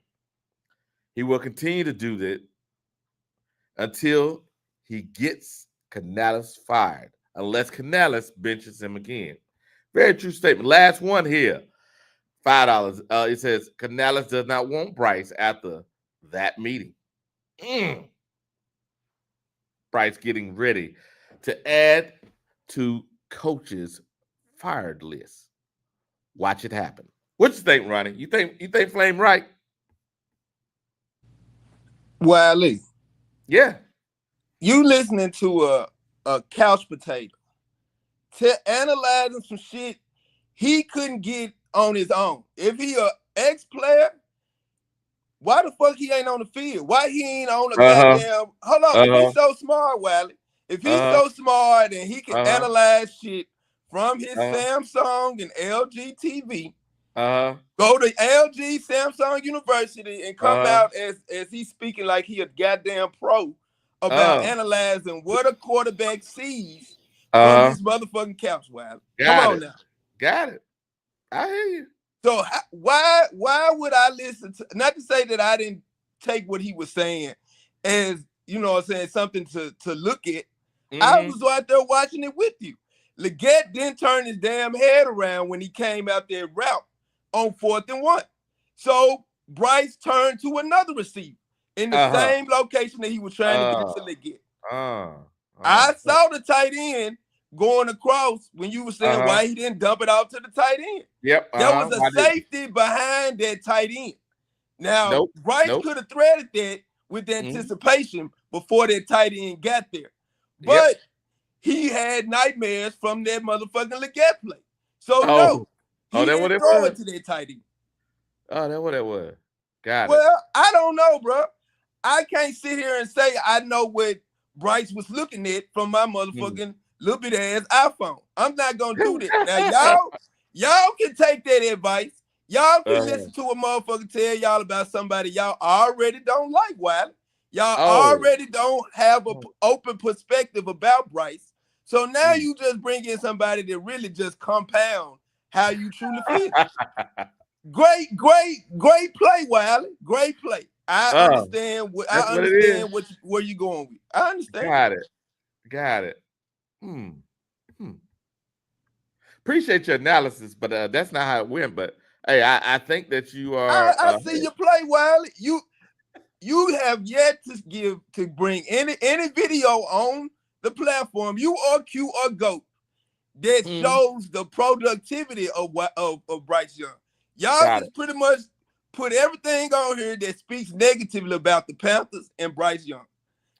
He will continue to do that until he gets Canales fired, unless Canales benches him again. Very true statement. Last one here, $5. It says, Canales does not want Bryce after that meeting. Bryce getting ready to add to coaches' fired list. Watch it happen. What you think, Ronnie? You think Flame right? Wiley. Yeah. You listening to a couch potato analyzing some shit he couldn't get on his own. If he a ex-player, why the fuck he ain't on the field? Why he ain't on the goddamn? Hold on, if he's so smart, Wiley. If he's so smart and he can analyze shit from his Samsung and LG TV, go to LG Samsung University and come out as he's speaking like he a goddamn pro about analyzing what a quarterback sees from his motherfucking couch, Wiley. Come on now. Got it. I hear you. So why would I listen to, not to say that I didn't take what he was saying as, you know what I'm saying, something to look at. I was out there watching it with you. Leggett didn't turn his damn head around when he came out there route on 4th and 1. So Bryce turned to another receiver in the same location that he was trying to get to Leggett. I saw the tight end going across when you were saying why he didn't dump it off to the tight end. Yep. There was a safety behind that tight end. Now, Bryce could have threaded that with anticipation before that tight end got there. But he had nightmares from that motherfucking Leggett play. So, no, he didn't throw it to that tight end. Oh, that's what that was. Got it. Well, I don't know, bro. I can't sit here and say I know what Bryce was looking at from my motherfucking little bit ass iPhone. I'm not gonna do that. Now, y'all can take that advice. Y'all can listen to a motherfucker tell y'all about somebody y'all already don't like, Wiley. Y'all already don't have an open perspective about Bryce. So now you just bring in somebody that really just compound how you truly feel. Great play, Wiley. Great play. I understand where you're going with. I understand. Got it. Appreciate your analysis, but that's not how it went. But hey, I think that you are. I see you play, Wiley. You have yet to bring any video on the platform, you or Q or GOAT, that shows the productivity of Bryce Young. Y'all just pretty much put everything on here that speaks negatively about the Panthers and Bryce Young.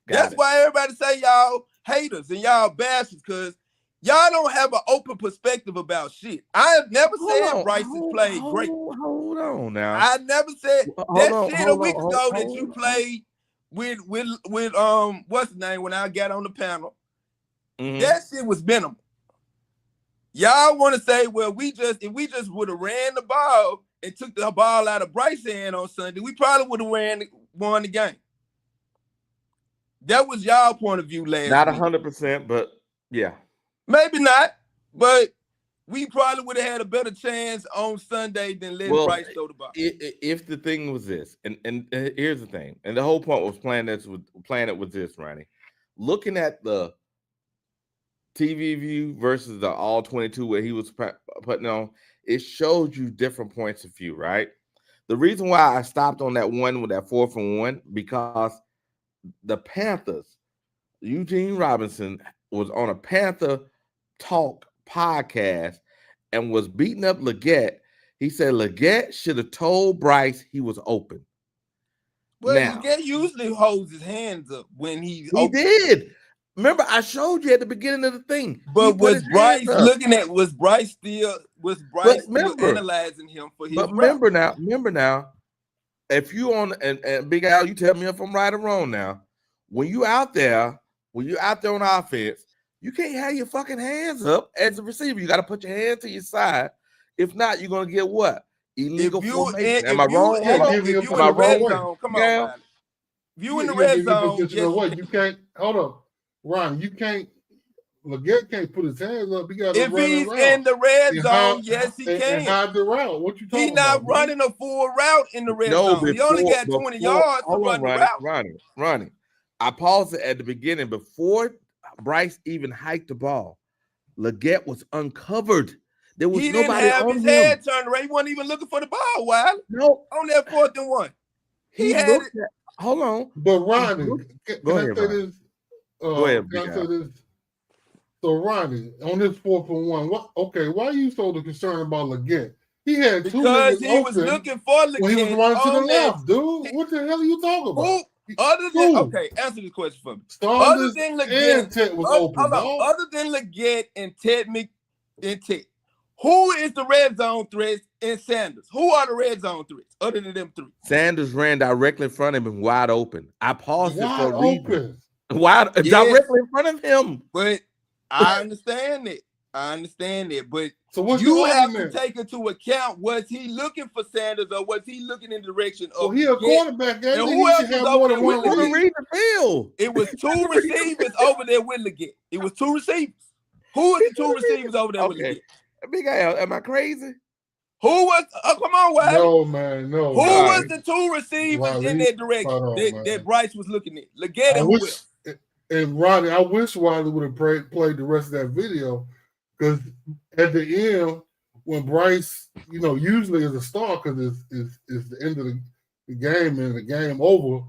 That's why everybody say y'all haters and y'all bastards, because y'all don't have an open perspective about shit. I have never said Bryce has played great. Hold on now. I never said that shit a week ago that you played with what's the name when I got on the panel. That shit was minimal. Y'all want to say, well, if we just would have ran the ball and took the ball out of Bryce's hand on Sunday, we probably would have won the game. That was y'all point of view last Not week. 100%, but yeah. Maybe not, but we probably would have had a better chance on Sunday than letting Bryce throw the ball. If the thing was this, and here's the thing, and the whole point was playing it with this, Ronnie. Looking at the TV view versus the all 22 where he was putting on, it shows you different points of view, right? The reason why I stopped on that one with that 4th and 1, because the Panthers, Eugene Robinson was on a Panther Talk podcast and was beating up Leggett. He said Leggett should have told Bryce he was open. Well, Leggett usually holds his hands up when he did. Remember, I showed you at the beginning of the thing. But was Bryce still analyzing him for his remember now, if you on and Big Al, you tell me if I'm right or wrong now. When you're out there on offense, you can't have your fucking hands up as a receiver. You got to put your hand to your side. If not, you're gonna get what? Illegal formation. Am I wrong? If you in the red zone, come on, man. If you in the red zone, you can't hold on. Ron, you can't. Leggett can't put his hands up. He got if he's in the red zone, yes, he can. And hide the route. What you talking about? He's not running a full route in the red zone. He only got 20 yards to run the route. Ronnie, I paused it at the beginning before Bryce even hiked the ball. Leggett was uncovered. There was nobody on him. He didn't have his head turned around. He wasn't even looking for the ball, Wiley. No. On that 4th and 1. He had it. Hold on. But Ronnie, go ahead, Ronnie. Go ahead, can I say this? So Ronnie, on this 4th and 1, why are you so concerned about Leggett? He had because he was looking for Leggett when he was running to the left, dude. What the hell are you talking about? Answer this question for me. Other than Leggett was open. Other than Leggett and Ted who is the red zone threats in Sanders? Who are the red zone threats other than them 3? Sanders ran directly in front of him, wide open. I paused it for a reason. Directly in front of him. But I understand it. But so what's you have to take into account, was he looking for Sanders or was he looking in the direction of he a quarterback? And who else was over there with Leggett? Read the field. It was 2 receivers over there with Leggett. It was 2 receivers. Who is the 2 receivers over there with Leggett? Big Al, am I crazy? Who was? Come on, Wiley. No, man, no. Who was the 2 receivers in that direction that Bryce was looking at? Leggett and who else? And Ronnie, I wish Wiley would have played the rest of that video, because at the end, when Bryce, usually is a star because it's the end of the game and the game over,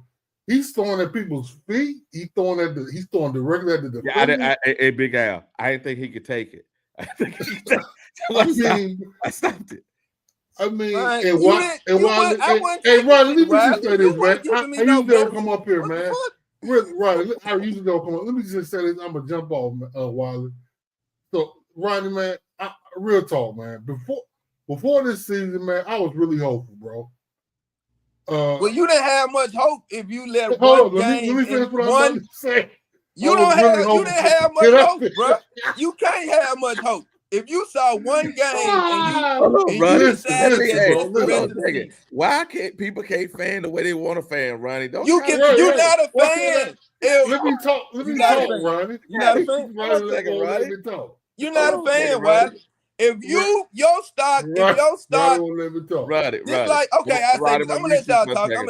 he's throwing at people's feet. He's throwing directly at the defender. Hey, Big Al, I didn't think he could take it. I think he could take it. I stopped it. I mean, Ronnie, let me just say this, man. I usually don't come up here, man. Ronnie, I usually don't come up. Let me just say this. I'm gonna jump off, Wiley. So, Ronnie, man, real talk, man. before this season, man, I was really hopeful, bro. Well, you didn't have much hope if you let hold one on, game. let me finish what I'm one, about to say. you don't have. You didn't have much hope, bro. You can't have much hope if you saw one game and you Hold on, Ronnie. decided to Hey, miss the rest of the second. season. Why can't people fan the way they want to fan, Ronnie? Don't You try can. to- You're not a fan. Let me talk. Let me talk, Ronnie. You're not a fan. Hold on a second, Let Ronnie. me talk. You're not a fan, Ronnie. Wiley. If your stock, Ronnie, let me talk. Ronnie, this like okay, I say this. I'm gonna let y'all talk. Let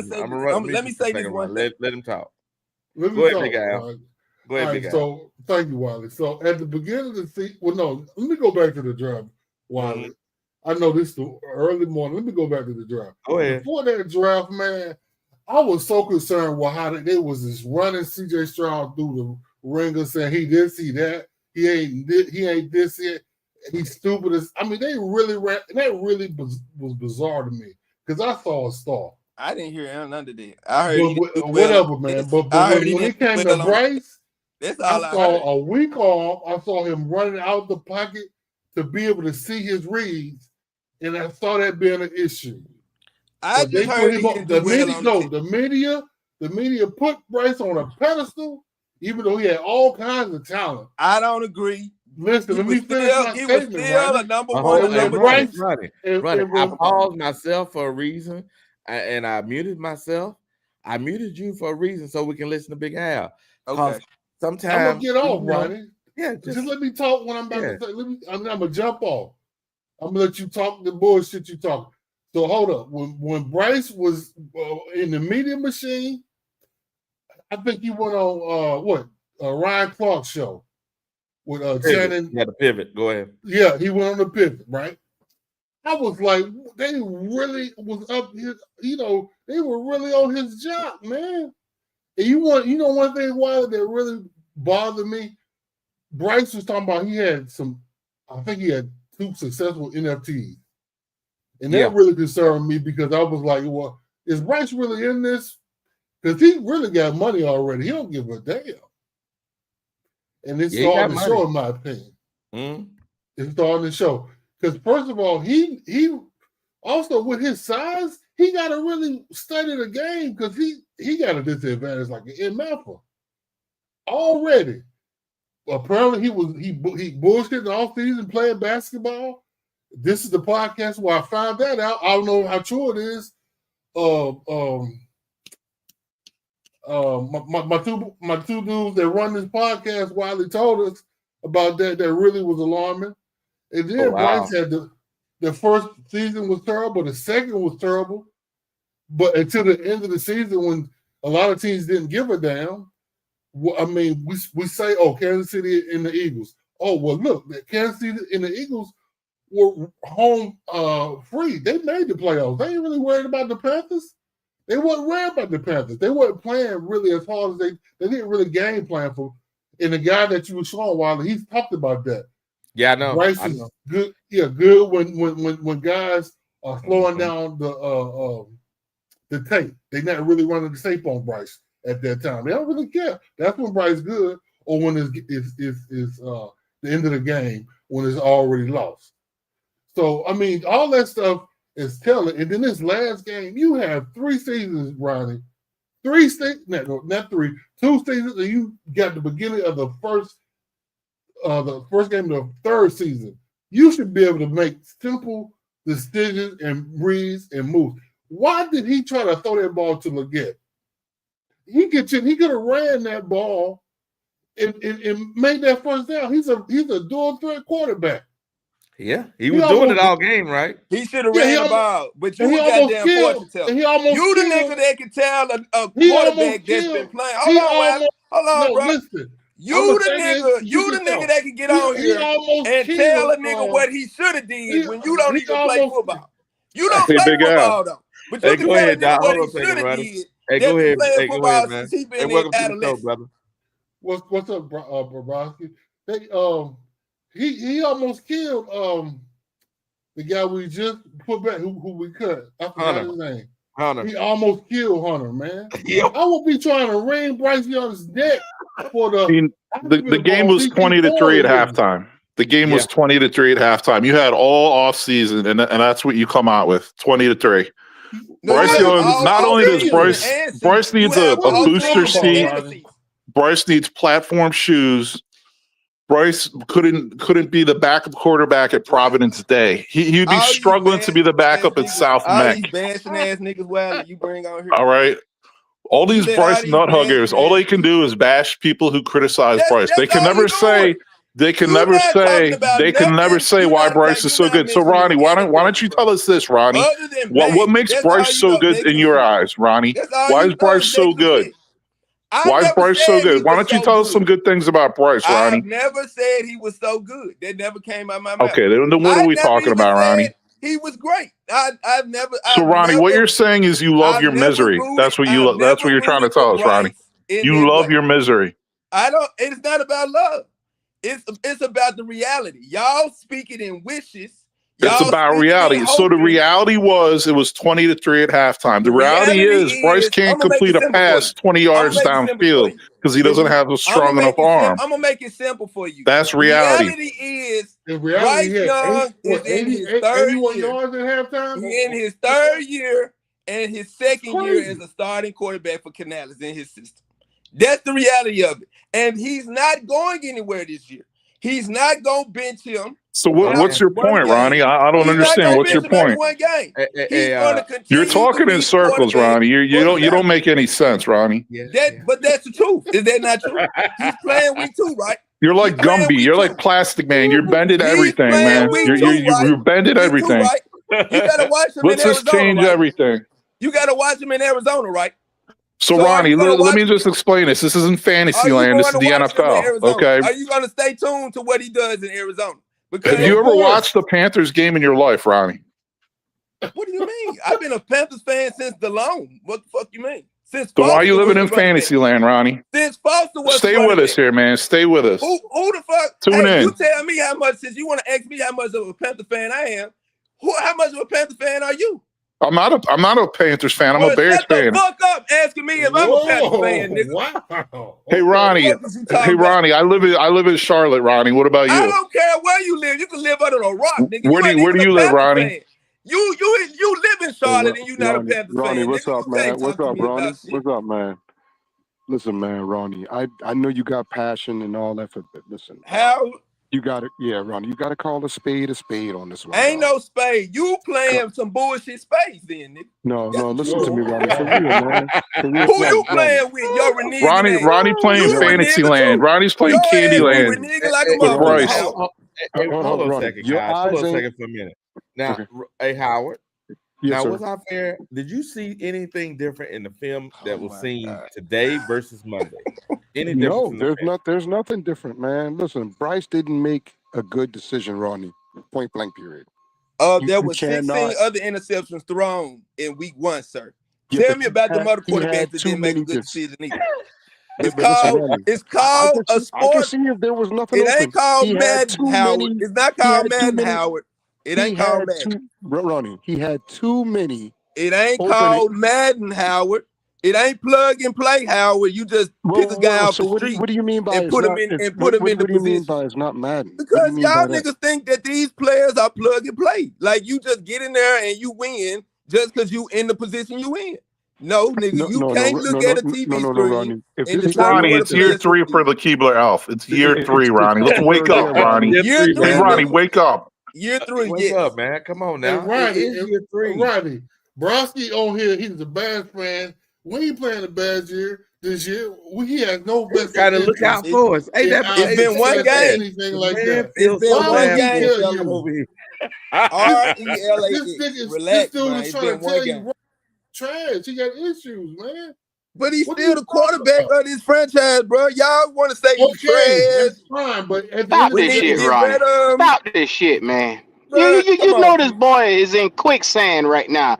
me say this one thing. Let him talk. Let me Go ahead, talk, Big Al. Ronnie. Go ahead, Big Al. So thank you, Wiley. So at the beginning of the season, well, no, let me go back to the draft, Wiley. I know this is the early morning. Let me go back to the draft. Go ahead. Before that draft, man, I was so concerned with how they was just running CJ Stroud through the ringer, saying he this, he that, he ain't this yet. He's stupid as they really ran. That really was bizarre to me because I saw a star. I didn't hear none of that. I heard whatever, man. But when it came to Bryce, that's all I saw a week off. I saw him running out the pocket to be able to see his reads, and I saw that being an issue. I just heard the media put Bryce on a pedestal, even though he had all kinds of talent. I don't agree. Listen, let me finish my statement. He was still a number one. Ronnie, I paused myself for a reason, and I muted myself. I muted you for a reason so we can listen to Big Al. Okay. Sometimes I'm gonna get off, Ronnie. Yeah, just let me talk when I'm about to say. I'm gonna jump off. I'm gonna let you talk the bullshit you talk. So hold up. When Bryce was in the media machine, I think he went on Ryan Clark's show with Shannon. Yeah, the pivot. Go ahead. Yeah, he went on the pivot, right? I was like, they really was up his, they were really on his job, man. And one thing, Wiley, that really bothered me, Bryce was talking about he had 2 successful NFTs. And that really concerned me because I was like, well, is Bryce really in this? Because he really got money already. He don't give a damn. And it's starting to show, in my opinion. It's starting to show. Because first of all, he also with his size, he got to really study the game because he got a disadvantage like in Memphis already. Apparently, he bullshitting all season playing basketball. This is the podcast where I found that out. I don't know how true it is. My two dudes that run this podcast, Wiley told us about that really was alarming. And then Bryce had the first season was terrible, the second was terrible. But until the end of the season, when a lot of teams didn't give a damn, we say, Kansas City and the Eagles. Oh, well, look, Kansas City and the Eagles were home free. They made the playoffs. They ain't really worried about the Panthers. They wasn't worried about the Panthers. They weren't playing really as hard as they didn't really game plan for. And the guy that you were showing, Wiley, he's talked about that. Yeah, I know. Bryce is good. Yeah, good when guys are slowing down the tape. They're not really running the tape on Bryce at that time. They don't really care. That's when Bryce good, or when it's the end of the game when it's already lost. So all that stuff is telling. And then this last game, you have 3 seasons, Ronnie. 2 seasons, and you got the beginning of the first game of the third season. You should be able to make simple decisions and reads and moves. Why did he try to throw that ball to Leggett? He could have ran that ball and made that first down. He's a dual threat quarterback. Yeah, he was doing it all game, right? He should have ran the ball, but you goddamn fortune teller. You the nigga that can tell a quarterback that's been playing. Hold on, bro. Listen, you the nigga that can get on here and tell a nigga what he should have did when you don't even play football. You don't play football though, but you can tell a nigga what he should have did. Hey, go ahead, man. Since he been in adolescence. Brother. What's up, Bobrovsky? He almost killed the guy we just put back who we cut. I forgot his name. Hunter. He almost killed Hunter, man. Yep. I would be trying to ring Bryce Young's neck for the game was 20-3 at halftime. The game was 20-3 at halftime. You had all off season, and that's what you come out with 20-3. Bryce Young. Not only does Bryce needs a booster seat. Bryce needs platform shoes. Bryce couldn't be the backup quarterback at Providence Day. He'd be struggling to be the backup at South Meck. These bashing ass niggas, well, you bring on here. All right. All these Bryce nut huggers, all they can do is bash people who criticize Bryce. They can never say why Bryce is so good. So Ronnie, why don't you tell us this, Ronnie? What makes Bryce so good in your eyes, Ronnie? Why is Bryce so good? Why is Bryce so good? Why don't you tell us some good things about Bryce, Ronnie? I never said he was so good. That never came out of my mouth. Okay, then what are we talking about, Ronnie? He was great. I've never. So Ronnie, what you're saying is you love your misery. That's what you. That's what you're trying to tell us, Ronnie. You love your misery. I don't. It's not about love. It's about the reality. Y'all speak it in wishes. It's about reality. So the reality was it was 20-3 at halftime. The reality is Bryce can't complete a pass 20 yards downfield because he doesn't have a strong enough arm. I'm gonna make it simple for you. That's reality. Reality is Bryce Young is in his third year. In his third year and his second year as a starting quarterback for Canales in his system. That's the reality of it. And he's not going anywhere this year. He's not gonna bench him. So what's your point, Ronnie? I don't understand. What's your point? You're talking in circles, Ronnie. You don't make any sense, Ronnie. But that's the truth. Is that not true? He's playing week 2, right? You're like Gumby. You're like Plastic Man. You're bending everything, man. You're bending everything. You gotta watch him. Let's just change everything. You gotta watch him in Arizona, right? So Ronnie, let me just explain this. This isn't fantasy land. This is the NFL. Okay. Are you gonna stay tuned to what he does in Arizona? Have you ever watched the Panthers game in your life, Ronnie? What do you mean? I've been a Panthers fan since the loan. What the fuck you mean? Since so why are you living in fantasy land, Ronnie? Since Foster was Stay with us here, man. Stay with us. Who the fuck? Tune in. You tell me how much, since you want to ask me how much of a Panther fan I am. How much of a Panther fan are you? I'm not a Panthers fan. I'm a Bears fan. Shut the fuck up asking me if I'm a Panther fan, nigga. Wow. Hey Ronnie. I live in Charlotte, Ronnie. What about you? I don't care where you live. You can live under a rock, nigga. Where do you live, Ronnie? Fan. You live in Charlotte and you're not a Panther fan. Ronnie, what's up, man? What's up, Ronnie? What's up, man? Listen, man, Ronnie. I know you got passion and all that, but listen. How? You got it, yeah, Ronnie. You got to call a spade on this one. Ain't no spade. You playing some bullshit spades, then, nigga. No, listen to me, Ronnie. For real, man. Who you playing with? Your Renegade. Ronnie playing fantasy land. Ronnie's playing candy land. Hold on a second, guys. Hold on a second for a minute. Now, hey, Howard. Yes, now, was I fair? Did you see anything different in the film that was seen today versus Monday? No, there's nothing different, man. Listen, Bryce didn't make a good decision, Ronnie. Point blank period. There was 16 other interceptions thrown in week 1, sir. Tell me about the other quarterbacks that didn't make a good decision either. It's called a sport. I can see if there was nothing. It ain't called Madden, Howard. It's not called Madden, Howard. It ain't called Madden. Ronnie, he had too many. It ain't called Madden, Howard. It ain't plug and play, Howard. You just pick a guy off the street. What do you mean by and put him in the position? What do you mean by it's not Madden? Because y'all niggas think that these players are plug and play. Like you just get in there and you win just because you in the position you in. No, nigga, you can't look at a TV screen. Ronnie, it's year 3 for the Keebler Elf. It's year 3, Ronnie. Let's wake up, Ronnie. Hey, Ronnie, wake up. Year 3, wake up, man. Come on now. Hey, Ronnie, Broski on here, he's the Bears fan. We ain't playing the Bears this year. He has no best. Got to look out for us. Hey, it's been one game. Anything like that. It's been one game. Over here. RELA. Relax, man. It's been one game. Trash. He got issues, man. But he's still the quarterback of this franchise, bro. Y'all want to say he's trash? That's fine, but stop this shit, Ronnie. Stop this shit, man. You know this boy is in quicksand right now.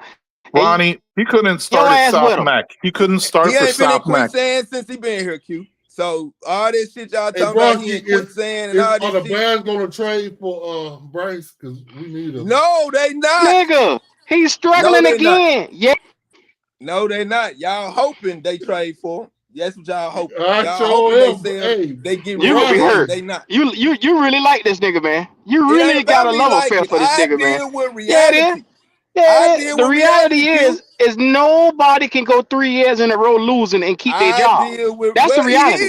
Ronnie, he couldn't start at South Mac. He couldn't start for South Mac. He ain't been in quicksand since he been here, Q. So all this shit y'all talking about, he in quicksand and all this shit. Are the Bears going to trade for Bryce? Because we need him. No, they not. Nigga, he's struggling again. Yeah. No, they not. Y'all hoping they trade for him. That's what y'all hope. I Y'all show hoping him. they get You gonna be hurt. They not. You really like this nigga, man. You really got a love affair for this nigga, man. I deal with reality. Yeah, it is. Yeah, it is. The reality is nobody can go 3 years in a row losing and keep their job. That's the reality.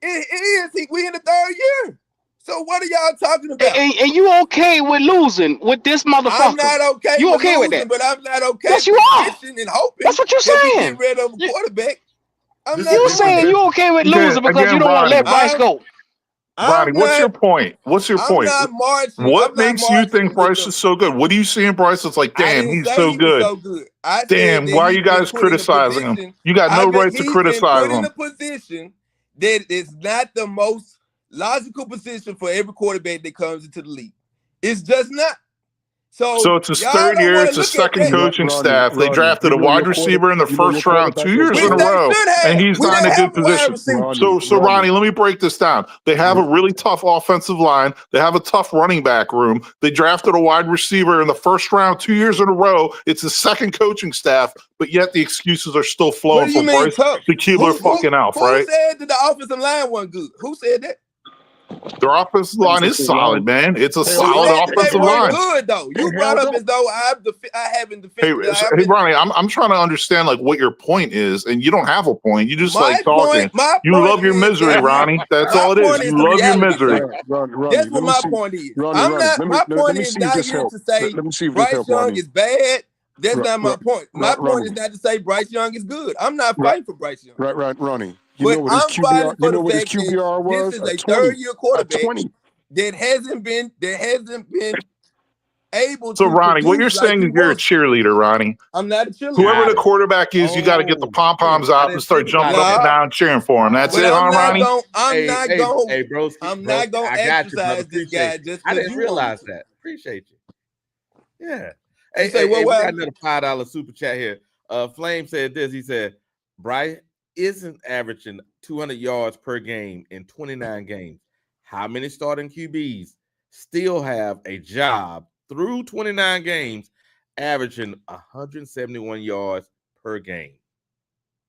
It is. We in the 3rd year. So what are y'all talking about? And you okay with losing with this motherfucker? I'm not okay. You with okay losing, with that? But I'm not okay. Yes, you with are. wishing and hoping. That's what you're that we saying. get rid of a quarterback. I'm not You saying you okay with losing because you don't want to let Bryce go? Ronnie, what's your point? What's your point? I'm not marching. What makes you think Bryce is so good? What do you see in Bryce that's like, damn, he's so good? Damn, why are you guys criticizing him? You got no right to criticize him. He's been put in a position that is not the most logical position for every quarterback that comes into the league. It's just not. So it's his 3rd year. It's his 2nd coaching staff. They drafted a wide receiver in the 1st round 2 years in a row, and he's not in a good position. So Ronnie, let me break this down. They have a really tough offensive line. They have a tough running back room. They drafted a wide receiver in the 1st round 2 years in a row. It's his 2nd coaching staff, but yet the excuses are still flowing from Bryce the Keeler fucking Alf, right? Who said that the offensive line wasn't good? Who said that? Their offensive line is solid, man. It's a solid offensive line. Good though. You brought up as though I haven't defended. Hey, Ronnie, I'm trying to understand like what your point is, and you don't have a point. You just like talking. You love your misery, Ronnie. That's all it is. You love your misery. That's what my point is. My point is not here to say Bryce Young is bad. That's not my point. My point is not to say Bryce Young is good. I'm not fighting for Bryce Young. Right, Ronnie. You know what his QBR was? This is a 3rd-year quarterback that hasn't been able to. So Ronnie, what you're saying is you're a cheerleader, Ronnie. I'm not a cheerleader. Whoever the quarterback is, you got to get the pom poms out and start jumping up and down, cheering for him. That's it, huh, Ronnie? I'm not going. Hey, bro. I'm not going to exercise this guy. I didn't realize that. Appreciate you. Yeah. Hey, say, we got another $5 super chat here. Flame said this. He said, Bryce isn't averaging 200 yards per game in 29 games. How many starting QBs still have a job through 29 games, averaging 171 yards per game?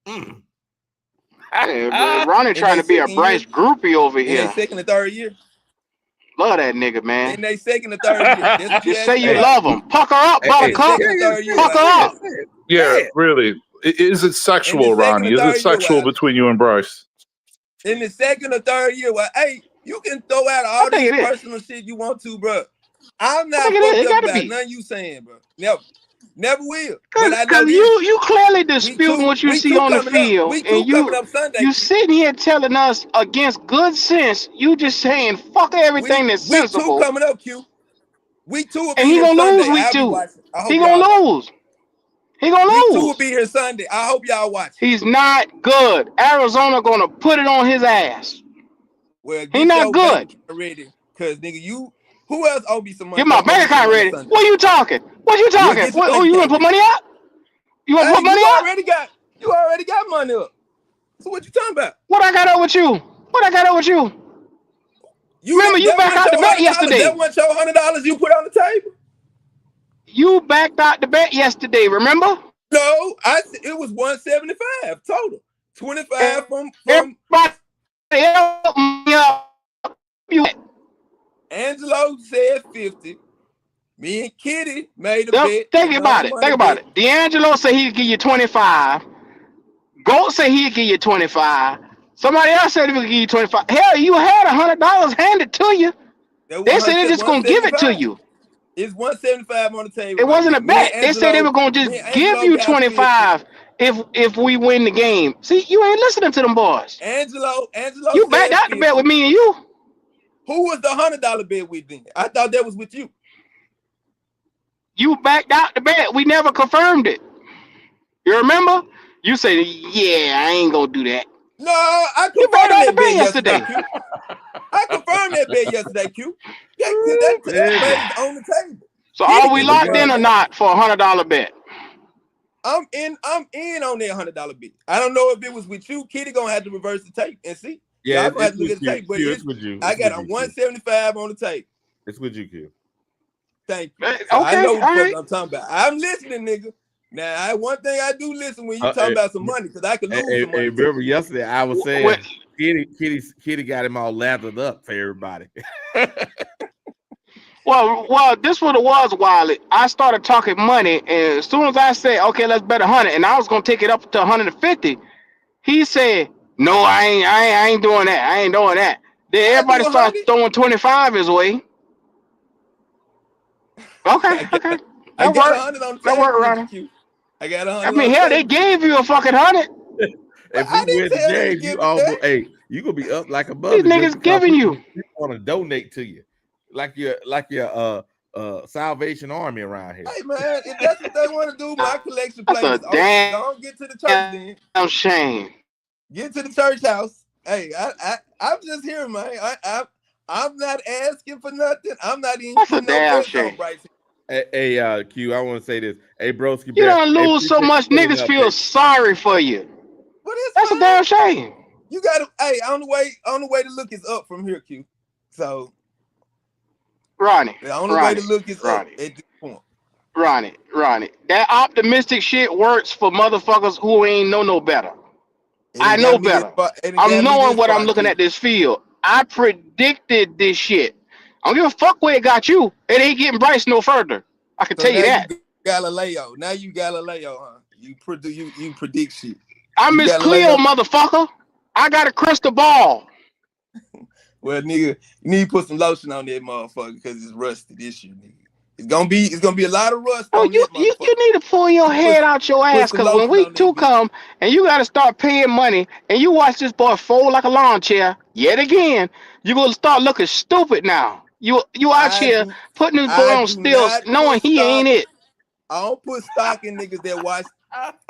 Hey, Ronnie trying to be a Bryce groupie over here. In their 2nd and 3rd year. Love that nigga, man. In their 2nd and 3rd year. Just say you love him. Pucker up, buttercup. Pucker up. Yeah, really. Is it sexual, Ronnie? Is it sexual between you and Bryce? In the 2nd or 3rd year, hey, you can throw out all this personal shit you want to, bro. I'm not fucked up about nothing you saying, bro. Never will. Because you clearly disputing what you see on the field, and you sitting here telling us against good sense. You just saying fuck everything that's sensible. Week 2 coming up, Q. Week 2 will be and he gonna lose week 2. He gonna lose. He gonna lose. Week 2 will be here Sunday. I hope y'all watch. He's not good. Arizona gonna put it on his ass. Well, he not good. Ready, cause nigga, who else owe me some money? Get my bank account ready. What you talking? What you talking? What, you want to put money up? You want to put money up? You already got money up. So what you talking about? What I got up with you? What I got up with you? You remember you backed out the bet yesterday? That was your $100 you put on the table. You backed out the bet yesterday, remember? No, it was 175 total. 25 from Angelo said 50. Me and Kitty made a bet. Think about it. D'Angelo said he'd give you 25. Goat said he'd give you 25. Somebody else said he would give you 25. Hell, you had $100 handed to you. They said they're just gonna give it to you. It's 175 on the table. It wasn't a bet. They said they were gonna just give you 25 if we win the game. See, you ain't listening to them boys. Angelo, you backed out the bet with me and you. Who was the $100 bet with then? I thought that was with you. You backed out the bet. We never confirmed it. You remember? You said, "Yeah, I ain't gonna do that." No, I confirmed that bet yesterday. I confirmed that bet yesterday, Q. Yeah, that bet is on the table. So are we locked in or not for $100 bet? I'm in on that $100 bet. I don't know if it was with you. Kitty gonna have to reverse the tape and see. Yeah, I'm gonna have to look at the tape, but it's with you. I got a 175 on the tape. It's with you, Q. Thank you. So I know what I'm talking about. I'm listening, nigga. Now, one thing I do listen when you talk about some money, because I could lose some money. Remember yesterday I was saying Kitty got him all lathered up for everybody. Well, this what it was, Wiley. I started talking money, and as soon as I said, okay, let's bet 100, and I was gonna take it up to 150, he said, no, I ain't doing that. I ain't doing that. Then everybody started throwing 25 his way. Okay. I got 100 on the that worked, Ronnie. I got 100. I mean, hell, they gave you a fucking 100. If we win the game, you almost you gonna be up like a mother. These niggas giving you. Want to donate to you, like your Salvation Army around here. Hey man, if that's what they want to do, my collection plate is open. Don't get to the church then. I'm shame. Get to the church house. Hey, I'm just here, man. I'm not asking for nothing. I'm not even. That's a damn shame. Hey, Q, I want to say this. Hey, broski, you don't lose so much. Niggas feel sorry for you. That's a damn shame. You gotta. Hey, on the way to look is up from here, Q. So, Ronnie, the only way to look is up at this point. Ronnie, that optimistic shit works for motherfuckers who ain't know no better. I know better. I'm knowing what I'm looking at this field. I predicted this shit. I don't give a fuck where it got you. It ain't getting Bryce no further. I can tell you that. Galileo. Now you Galileo, huh? You predict shit. I Miss Cleo, motherfucker. I got a crystal ball. Well, nigga, you need to put some lotion on that motherfucker because it's rusty this year, nigga. It's gonna be a lot of rust. Oh, you need to pull your head out your ass, because when week 2 come and you gotta start paying money and you watch this boy fold like a lawn chair yet again, you gonna start looking stupid now. You out here putting this boy on stilts knowing he ain't it. I don't put stock in niggas that watch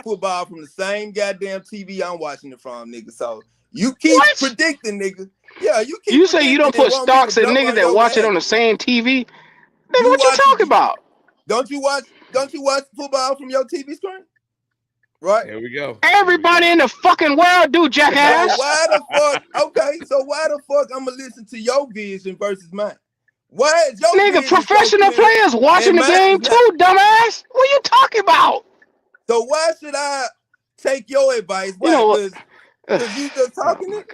football from the same goddamn TV I'm watching it from, nigga. So you keep predicting, nigga. Yeah, you keep. You say you don't put stocks in niggas that watch it on the same TV? Nigga, what you talking about? Don't you watch football from your TV screen? Right? Here we go. Everybody in the fucking world do, jackass. So why the fuck? Okay, so why the fuck I'm gonna listen to your vision versus mine? Why is your nigga professional players watching the game too, dumbass? What are you talking about? So why should I take your advice? Why? Because you just talking it.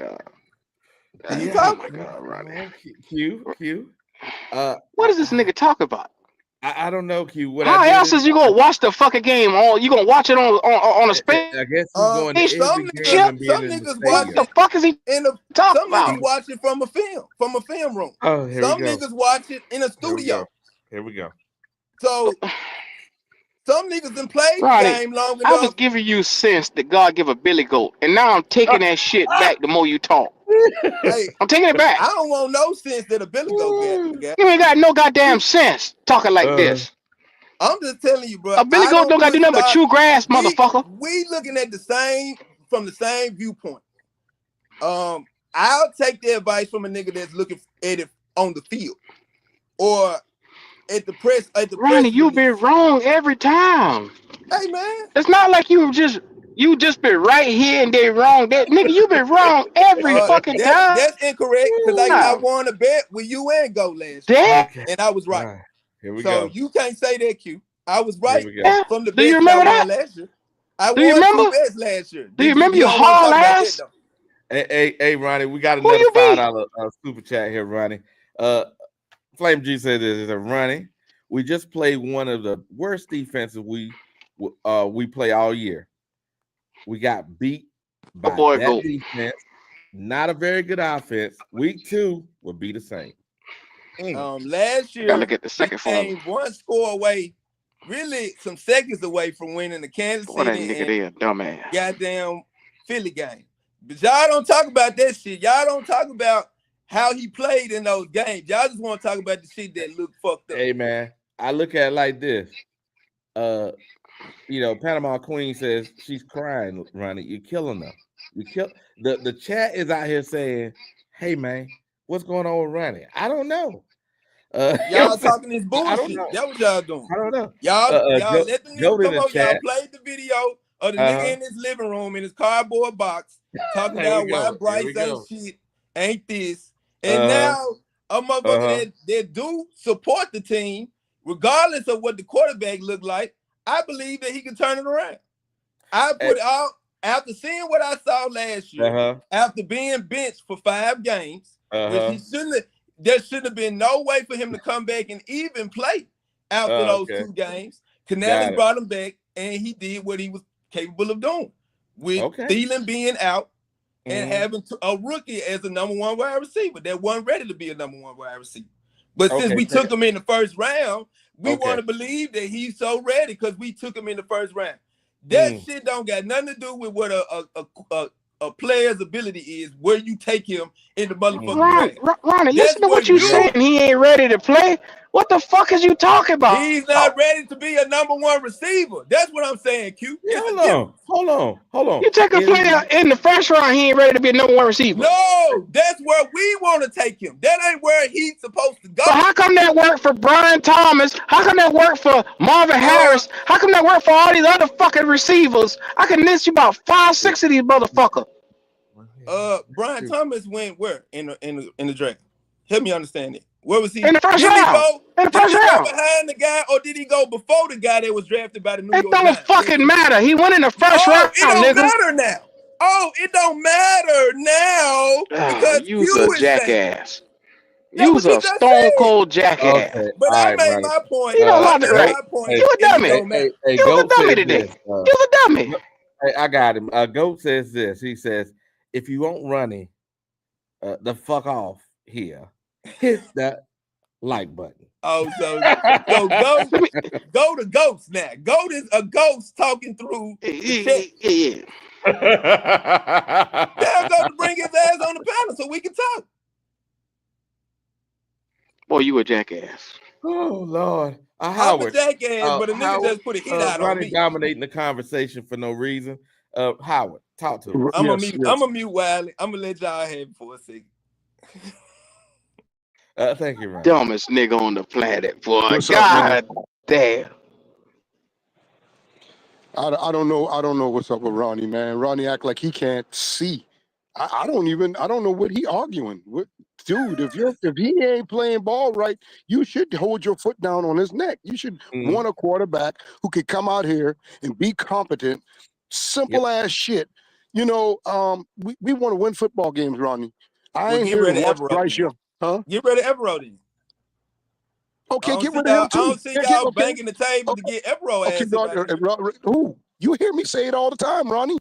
You talking? Oh my God, Ronnie. Q. What does this nigga talk about? I don't know, Q. How else is you gonna watch the fucking game? You gonna watch it on a space? I guess he's going to some niggas watch. What the fuck is he talking about? Some niggas watch it from a film room. Oh, here some we go. Niggas watch it in a studio. Here we go. So some niggas done played the game long enough. I was giving you sense that God give a billy goat, and now I'm taking that shit back the more you talk. Hey, I'm taking it back. I don't want no sense that a billy goat got. You ain't got no goddamn sense talking like this. I'm just telling you, bro. A billy goat don't got to do nothing but chew grass, motherfucker. We looking at from the same viewpoint. I'll take the advice from a nigga that's looking at it on the field or at the press. Ronnie, you've been wrong every time. Hey man, it's not like you just been right here and they wrong. Nigga, you been wrong every fucking time. That's incorrect because I won a bet with you and Go last year, and I was right. Right. Here we so go. you can't say that, Q. I was right from the bet. Do you remember that last year? I won 2 bets last year. Do you remember your haul ass? Hey, Ronnie, we got another $5 super chat here, Ronnie. Flame G said this is a Ronnie. We just played one of the worst defenses we play all year. We got beat by that defense. Not a very good offense. Week 2 will be the same. Last year, gotta get the second came 1 score away, really some seconds away from winning the Kansas City and dumbass. Goddamn Philly game. But y'all don't talk about that shit. Y'all don't talk about how he played in those games. Y'all just want to talk about the shit that looked fucked up. Hey man, I look at it like this. Panama Queen says she's crying, Ronnie. You're killing her. You kill the chat is out here saying, "Hey man, what's going on with Ronnie?" I don't know. Y'all talking this bullshit. That's what y'all doing. I don't know. Y'all let the nigga come on. Y'all played the video of the nigga in his living room in his cardboard box talking about why Bryce ain't shit, ain't this. And now a motherfucker that do support the team, regardless of what the quarterback look like, I believe that he can turn it around. I put out after seeing what I saw last year, after being benched for 5 games, which he shouldn't have. There shouldn't have been no way for him to come back and even play after those 2 games. Canales brought him back, and he did what he was capable of doing. With Thielen being out and having a rookie as a number 1 wide receiver that wasn't ready to be a number 1 wide receiver. But since we took him in the first round, we want to believe that he's so ready because we took him in the first round. That shit don't got nothing to do with what a player's ability is, where you take him in the motherfucking draft. Ronnie, listen to what you saying. He ain't ready to play. What the fuck is you talking about? He's not ready to be a number 1 receiver. That's what I'm saying, Q. Hold on. You take a player in the first round, he ain't ready to be a number 1 receiver. No, that's where we want to take him. That ain't where he's supposed to go. But how come that worked for Brian Thomas? How come that worked for Marvin Harris? How come that worked for all these other fucking receivers? I can list you about 5, 6 of these motherfuckers. Brian Thomas went where in the draft? Help me understand it. Where was he? In the first round. Did he go behind the guy, or did he go before the guy that was drafted by the New York Giants? It don't fucking matter. He went in the first round. It don't matter now. It don't matter now because you was a jackass. You was a stone cold jackass. Okay. But I made my point. You don't like it, right? You a dummy. You was a dummy today. You was a dummy. Hey, I got him. Goat says this. He says, if you want running the fuck off here, hit that like button. So go to Ghost now. Goat is a ghost talking through the Now go to bring his ass on the panel so we can talk. Boy, you a jackass. Oh Lord. I'm a jackass, but a nigga just put a hit out on me. Dominating the conversation for no reason. Howard, talk to him. I'm a mute Wiley. I'm gonna let y'all have it for a second. Thank you, Ryan. Dumbest nigga on the planet, boy. God damn. I don't know what's up with Ronnie, man. Ronnie act like he can't see. I don't know what he arguing. Dude, if he ain't playing ball right, you should hold your foot down on his neck. You should want a quarterback who could come out here and be competent. Simple ass shit. You know, we want to win football games, Ronnie. I ain't here to watch Bryce Young. Huh? Get rid of Evero then. Okay, get rid of him too. I don't see y'all banging the table to get Evero ass. Who? You hear me say it all the time, Ronnie.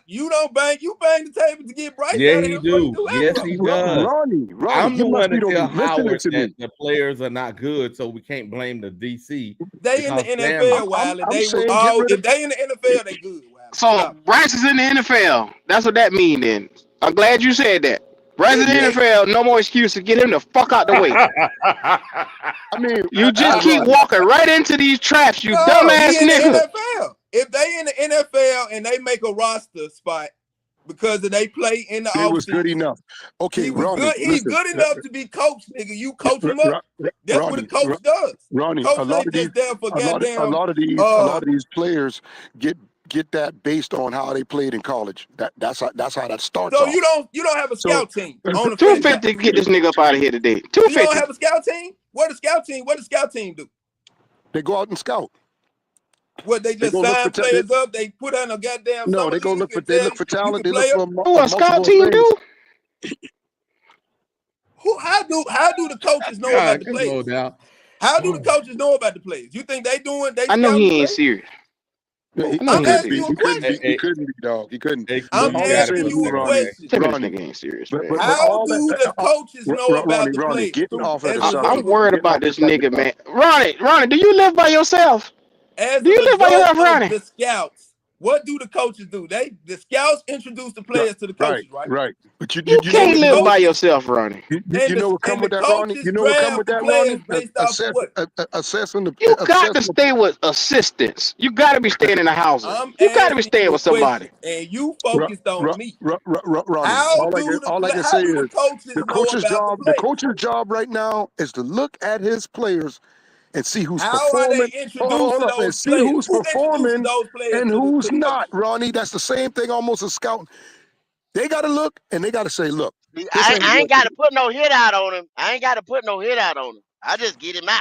You don't bang. You bang the table to get Bryce. Yeah, he do. Yes, he does. Ronnie, I'm the one that tell Howard that the players are not good, so we can't blame the DC. They in the NFL, Wiley. If they in the NFL, they good, Wiley. So Bryce is in the NFL. That's what that mean then. I'm glad you said that. Bryce in the NFL, no more excuse to get him the fuck out the way. I mean, you just keep walking right into these traps, you dumbass nigga. If they in the NFL and they make a roster spot because they play in the offseason, it was good enough. Okay, Ronnie, he's good enough to be coached, nigga. You coach him up. That's what a coach does. Ronnie, a lot of these players get that based on how they played in college. That's how that starts. So you don't have a scout team. 250 get this nigga up out of here today. 250. You don't have a scout team? What the scout team do? They go out and scout. What, they just sign players up? They put on a goddamn. No, they look for talent. They look for who a scout team do? How do the coaches know about the players? How do the coaches know about the players? You think they doing? I know he ain't serious. I'm asking you a question. He couldn't be, dog. He couldn't. I'm asking you a question. Ronnie ain't serious. How do the coaches know about the players? Getting off at I'm worried about this nigga, man. Ronnie, do you live by yourself? Do you live by yourself, Ronnie? The scouts. What do the coaches do? The scouts introduce the players to the coaches, right? Right. But you can't live by yourself, Ronnie. You know what come with that, Ronnie? You know what come with that, Ronnie? Assessing the. You got to stay with assistants. You got to be staying in the house. You got to be staying with somebody. And you focused on me. Ronnie, all I can say is the coach's job right now is to look at his players and see who's performing. And see who's performing and who's not, Ronnie. That's the same thing almost as scouting. They got to look and they got to say, look. I ain't got to put no hit out on him. I just get him out.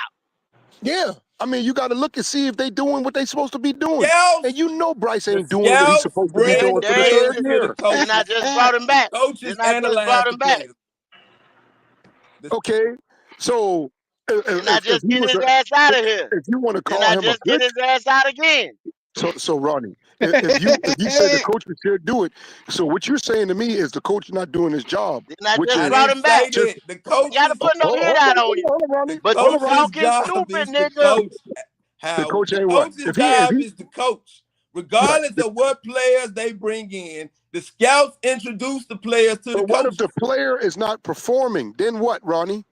Yeah. I mean, you got to look and see if they doing what they supposed to be doing. Scouts, And you know Bryce ain't the doing what he's scouts supposed to be bring doing the for the players third to the year. coaches. And I just brought him back. Coaches Then I just analyze brought the him back. players. Okay. So And I if just he get was his ass out of here. if you want to Then call I him a just get good his ass out again. so Ronnie, if you say the coach should do it, so what you're saying to me is the coach not doing his job, Then I which just is I brought didn't him say back. that. The You gotta coaches, put no hit out on you. hold on, Ronnie. the But Hold you on, Ronnie. coach's talking job stupid, is to nigga. coach. The coach The ain't what? coach's If job he is to coach. Regardless of what players they bring in, the scouts introduce the players to the but what if coaches. the player is not performing? Then what, Ronnie?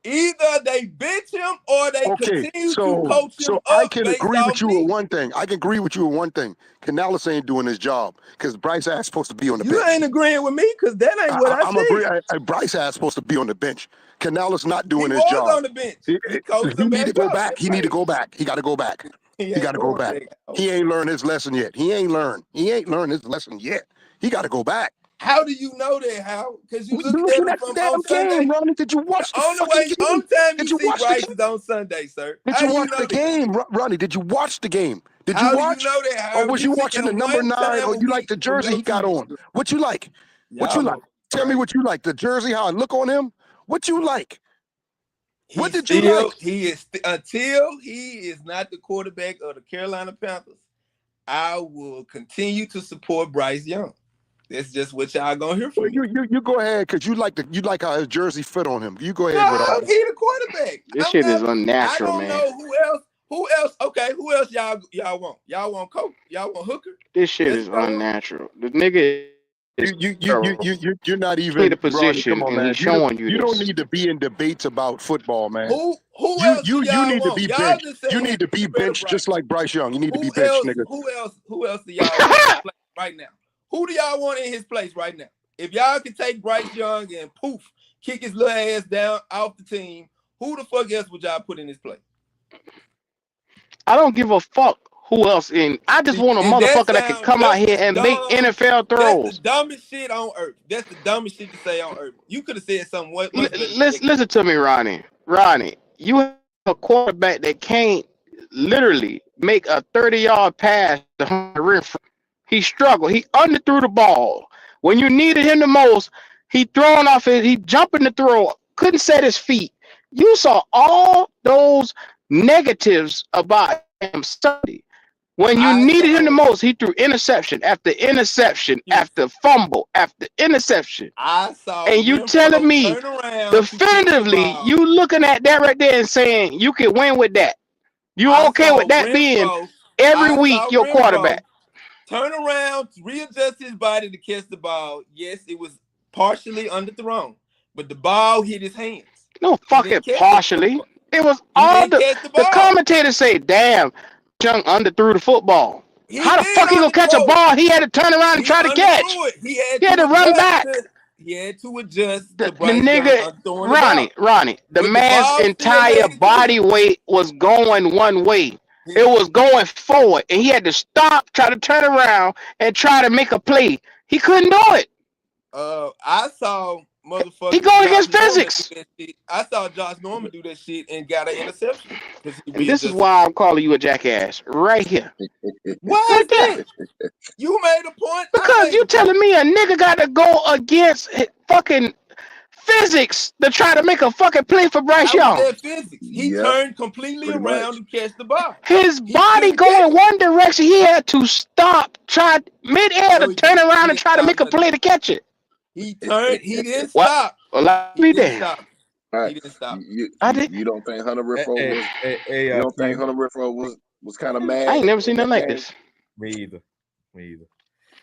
Either they bench him or they Okay, continue to coach him I up can based agree off with you with need. one thing. I can agree with you with one thing. Canales ain't doing his job because Bryce Ass supposed to be on the You bench. ain't agreeing with me because that ain't what I I'm said. agreeing. Bryce Ass supposed to be on the bench. Canales not He doing his was job. on the bench. He He coached them need back to go up. back. He need to go back. He got to go back. He He got ain't to go going back. back. He ain't learned his lesson yet. He ain't learned. He ain't learned his lesson yet. He got to go back. How do you know that, Hal? Because you You're looked at looking him at the from damn on Sunday. game, Ronnie. Did you watch the fucking game? Only time you Did you see watch the Bryce game? is on Sunday, sir. Did How you do you watch know the that? game, Ronnie? Did you watch the game? Did you How do you watch? know that, Or Hal? was you watching the number 9? Or you like the jersey he got on? What you like? What you like? Tell me what you like. The jersey, how I look on him? What you like? What did you like? Until he is not the quarterback of the Carolina Panthers, I will continue to support Bryce Young. That's just what y'all gonna hear from me. You go ahead because you like how his jersey fit on him. You go ahead with all No, he the quarterback. This shit is unnatural, I don't man. know who else. Who else? Okay, who else y'all want? Y'all want Coach? Y'all want Hooker? This shit is unnatural. The nigga is you're not even play the Ronnie, position, come on, and man. he's showing you You this. don't need to be in debates about football, man. Who else do y'all need want? to be Y'all benched. just said You need to be benched just like Bryce Young. You need to be benched, nigga. Who else do y'all want in his place right now? Who do y'all want in his place right now? If y'all can take Bryce Young and poof, kick his little ass down off the team, who the fuck else would y'all put in his place? I don't give a fuck who else in. I just want a motherfucker that can come out here and make NFL throws. That's the dumbest shit on earth. That's the dumbest shit to say on earth. You could have said something much better. Listen to me, Ronnie. Ronnie, you have a quarterback that can't literally make a 30-yard pass to Renfrow. He struggled. He underthrew the ball. When you needed him the most, he throwing off it. He jumping the throw. Couldn't set his feet. You saw all those negatives about him Sunday. When you needed him the most, he threw interception after interception after fumble after interception. I saw. And you telling me definitively, you looking at that right there and saying you can win with that. You okay with that being every week your quarterback? Turn around, readjust his body to catch the ball. Yes, it was partially underthrown, but the ball hit his hands. No fucking partially. It was all the commentators say, damn, Young underthrew the football. How the fuck he gonna catch a ball he had to turn around and try to catch? He had to run back. He had to adjust the to Bryce nigga, Ronnie, the man's entire body weight was going one way. It was going forward, and he had to stop, try to turn around, and try to make a play. He couldn't do it. I saw motherfucker. He going against physics. I saw Josh Norman do that shit and got an interception. And this is why I'm calling you a jackass right here. Why is that? You made a point. Because you telling me a nigga got to go against fucking physics to try to make a fucking play for Bryce Young. He turned completely around to catch the ball. His body going one direction. He had to stop, try midair to turn around and try to make a play to catch it. He turned. He didn't stop. Well, let me there. He didn't stop. You don't think Hunter Renfrow was? You don't think Hunter Renfrow was kind of mad? I ain't never seen nothing like this. Me either.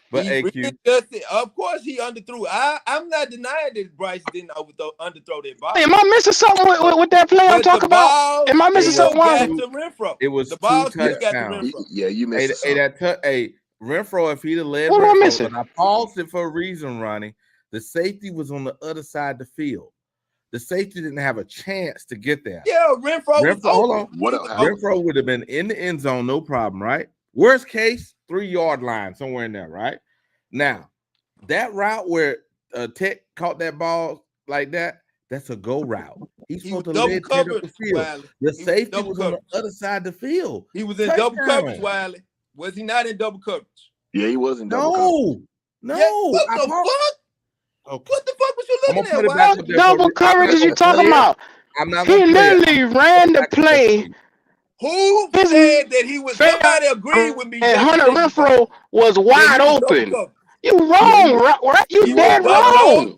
But of course he underthrew. I'm not denying that Bryce didn't underthrow that ball. Hey, am I missing something with that play I'm talking about? Am I missing something? It was the ball two touchdowns. Yeah, you missed Renfrow, if he'd have led what am I Renfrow, missing? and I paused it for a reason, Ronnie. The safety was on the other side of the field. The safety didn't have a chance to get there. Yeah, Renfrow hold on. Renfrow would have been in the end zone, no problem, right? Worst case, 3-yard line, somewhere in there, right? Now, that route where Tech caught that ball like that, that's a go route. He's He was supposed to double lead up covered, the field. Wiley. The He was safety double was on covered. the other side of the field. He was in double coverage, Wiley. Was he not in double coverage? Yeah, he was in double coverage. No. Yeah, what the fuck? Okay. What the fuck was you looking at, Wiley? What double coverage is you talking about? I'm not He gonna play it. literally ran the play. Who said that he was? Somebody agreed with me. And Hunter Renfro was wide open. You wrong, right? You dead wrong.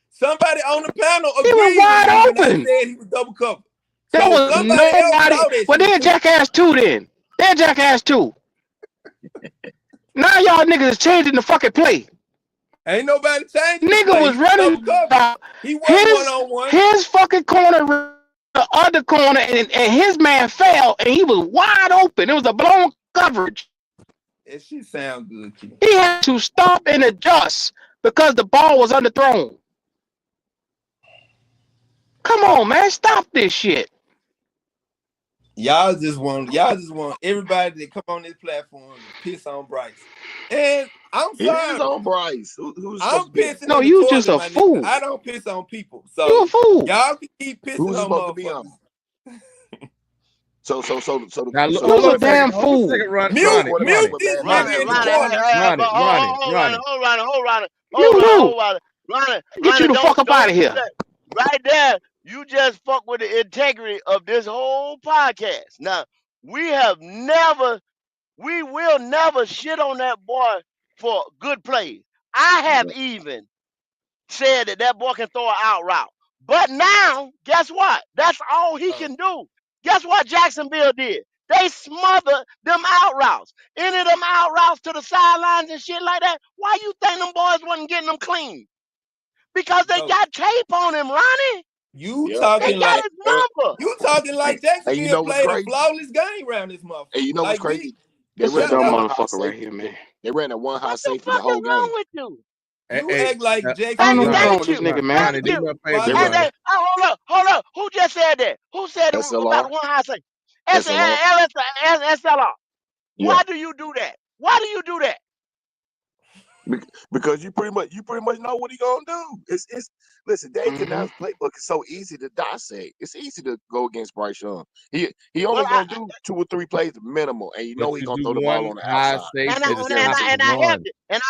Somebody on the panel agreed He was wide open. When I said he was double covered. There was nobody. Well, they're jackass too. Then they're jackass too. Now y'all niggas is changing the fucking play. Ain't nobody changing. Nigga was running. He was one-on-one. His fucking corner, the other corner, and his man fell, and he was wide open. It was a blown coverage. That shit sound good, kid. He had to stop and adjust because the ball was underthrown. Come on, man, stop this shit. Y'all just want everybody that come on this platform to piss on Bryce. And I'm sorry. It is on Bryce. Who's I'm pissing. No, in the you toilet, just a my nigga. fool. I don't piss on people. So You a fool. Y'all can keep pissing Who's on supposed to be on? So Now, look, hold a damn fool. Mute this nigga in the corner. Ronnie, get you the fuck up out of here. Right there, you just fuck with the integrity of this whole podcast. Now, we will never shit on that boy for good plays. I have even said that boy can throw an out route. But now, guess what? That's all he can do. Guess what Jacksonville did? They smothered them out routes. Any of them out routes to the sidelines and shit like that. Why you think them boys wasn't getting them clean? Because they got tape on him, Ronnie. You talking like Jacksonville you know played crazy? a flawless game around this motherfucker. Hey, you know what's crazy? This is a dumb motherfucker right here, man. They ran a one high What the safety the fuck whole is wrong game. with you? You act like Jacksonville. I don't know what's Thank wrong with this you. nigga, man. Thank you. Ronnie, Hold up. Who just said that? Who said it about one high safety? SLR. Why do you do that? Why do you do that? Because you pretty much know what he gonna do. It's listen, Dave Canal's playbook is so easy to dissect. It's easy to go against Bryce Young. He only gonna do 2 or 3 plays minimal, and you know he's gonna throw the ball on the outside. And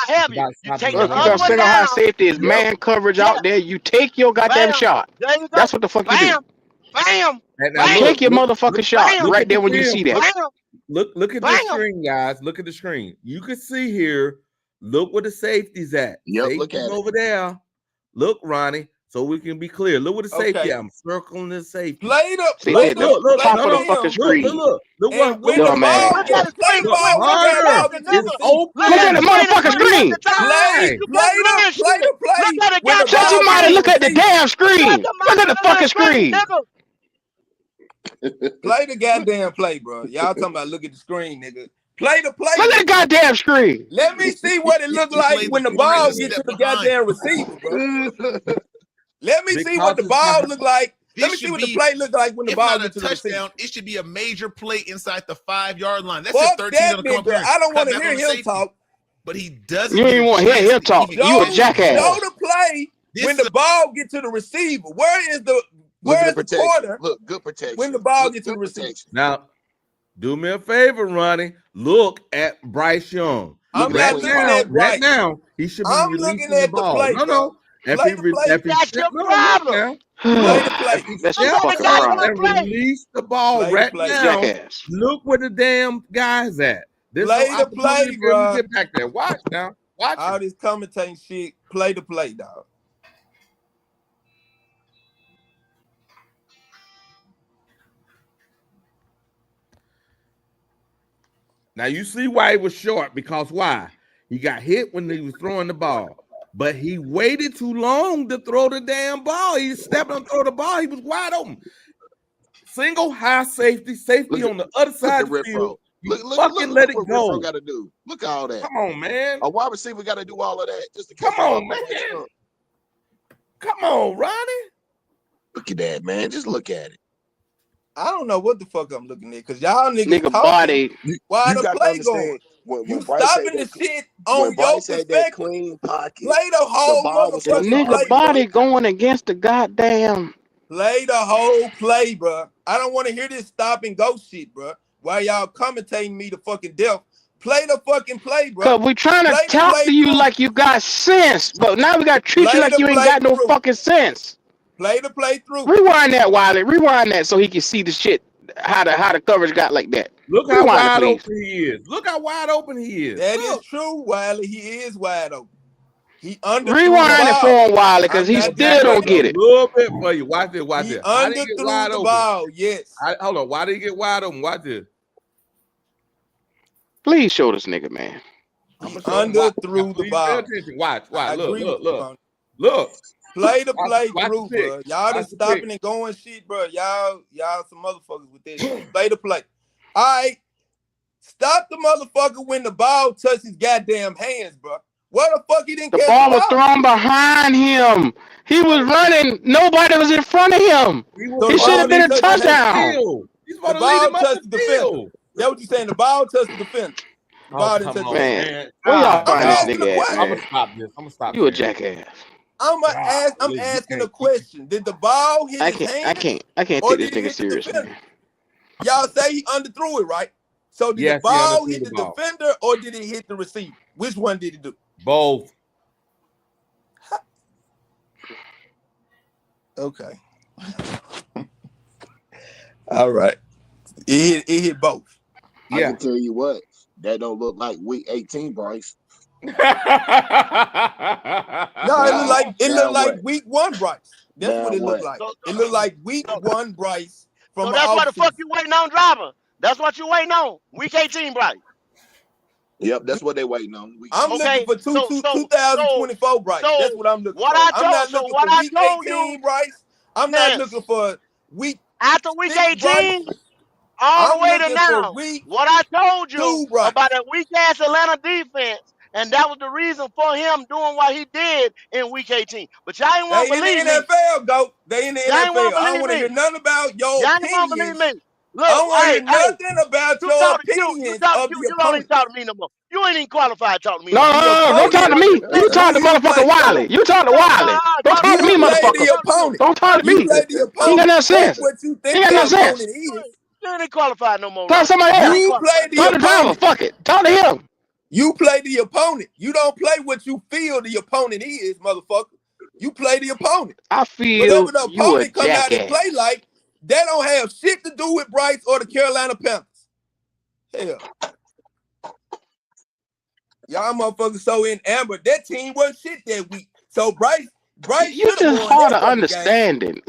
I have you. You take the Look, you other got one single high down. safety is man coverage out there. You take your goddamn shot. There you go. That's what the fuck you do. Bam. Take your motherfucking shot right there when you see that. Look at the screen, guys. Look at the screen. You can see here. Look where the safety's at. Yep, look Safety's at it. over there. Look, Ronnie, so we can be clear. Look where the safety. I'm circling the safety. Play the top of the fucking screen. Look Look at the motherfucking screen. Shut your mind and look at the damn screen. Look at the fucking screen. Play the goddamn play, bro. Y'all talking about look at the screen, nigga. Play the play. Look at the goddamn screen. Let me see what it look like when the ball gets to the goddamn receiver, bro. Let me see what the ball look like. Let me see what the play look like when the ball gets to the receiver. It should be a major play inside the 5-yard line. That's Fuck just 13 of the that, nigga. I don't want to hear him talk. But he doesn't. You ain't want to hear him talk. You a jackass. Show the play when the ball gets to the receiver. Where is the corner? Look, good protection. When the ball gets to the receiver. Now, do me a favor, Ronnie. Look at Bryce Young. I'm not looking at Bryce. Right now, he should be releasing looking at the ball. play. No. That's your problem. Play the play. That's your fucking problem. Release the ball right now. Jackass. Look where the damn guy's at. Play the play, bro. Get back there. Watch now. Watch all this commentating shit. Play the play, dog. Now you see why he was short, because why? He got hit when he was throwing the ball, but he waited too long to throw the damn ball. He stepped on, throw the ball. He was wide open. Single high safety on the other side of the field. Look, let it go. Got to do. Look at all that. Come on, man. A wide receiver got to do all of that just to come on, man. Come on, Ronnie. Look at that, man. Just look at it. I don't know what the fuck I'm looking at, because y'all niggas body. Why the play going? You stopping the shit on your perspective. Clean pocket. Play the whole motherfucking nigga body going against the goddamn Play the whole play, bro. I don't want to hear this stop and go shit, bro. Why y'all commentating me to fucking death? Play the fucking play, bro. Cause we trying to talk to you like you got sense, but now we got to treat you like you ain't got no fucking sense. Play the play through. Rewind that, Wiley. Rewind that so he can see the shit. How the coverage got like that. Look how wide open he is. Look how wide open he is. That is true, Wiley. He is wide open. He under rewind it for him, Wiley, because he still don't get it. A little bit for you. Watch this. Watch this. Why did he get wide open? Ball, yes. Hold on. Why did he get wide open? Watch this. Please show this nigga, man. Threw the ball. Pay attention. Watch. Look. Play the play through, bro. Y'all just stopping and going shit, bro. Y'all some motherfuckers with that shit. Play the play. All right. Stop the motherfucker when the ball touches his goddamn hands, bro. What the fuck he didn't catch the ball? The ball was thrown behind him. He was running. Nobody was in front of him. He should have been a touchdown. The ball touched the defender. That's what you saying. The ball touched the defender. The ball didn't touch the defender. Where y'all find this nigga at, I'm gonna stop this. I'm gonna stop. You a jackass. I'm asking a question. Did the ball hit his hand? I can't take this nigga seriously. Y'all say he underthrew it, right? So did the ball hit the defender or did it hit the receiver? Which one did it do? Both. Okay. All right. It hit both. I can tell you what, that don't look like week 18, Bryce. No, it looked like week 1 Bryce. That's what it looked like. It looked like week 1 Bryce. So that's what the fuck you waiting on, driver. That's what you waiting on. Week 18 Bryce. Yep, that's what they waiting on. I'm looking for 2024 Bryce. That's what I'm looking for. I'm not looking for week 18 Bryce. I'm not looking for week after week 18. All the way to now. What I told you about that weak ass Atlanta defense, and that was the reason for him doing what he did in week 18. But y'all ain't want to believe me. They in the NFL, go. They in the NFL. I don't want to hear nothing about your opinions. Y'all ain't want to believe me. Look, I don't want to hear nothing about your opinions. You don't even talk to me no more. You ain't even qualified to talk to me. No, don't talk to me. You talk to motherfucker Wiley. You talk to Wiley. Don't talk to me, motherfucker. Don't talk to me. He got no sense. He got no sense. You ain't qualified no more. Talk to somebody else. You play the opponent. Driver. Fuck it. Talk to him. You play the opponent. You don't play what you feel the opponent is, motherfucker. You play the opponent. I feel whatever the opponent come out and play like, that don't have shit to do with Bryce or the Carolina Panthers. Hell. Y'all motherfuckers so in amber. That team wasn't shit that week. So Bryce you just hard to understanding.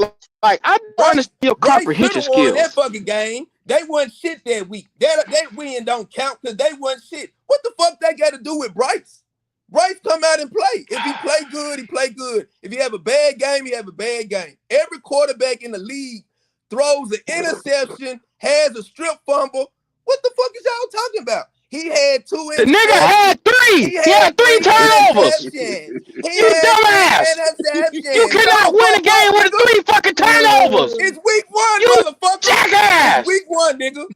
Like I understand your comprehension skills. That fucking game, they wasn't shit that week. That win don't count because they wasn't shit. What the fuck that got to do with Bryce? Bryce come out and play. If he play good, he play good. If he have a bad game, he have a bad game. Every quarterback in the league throws an interception, has a strip fumble. What the fuck is y'all talking about? He had 2 interceptions. The nigga had 3. He had 3 turnovers. You dumbass. You cannot win a game with 3 fucking turnovers. It's week 1, you motherfucker. Jackass. It's week 1, nigga.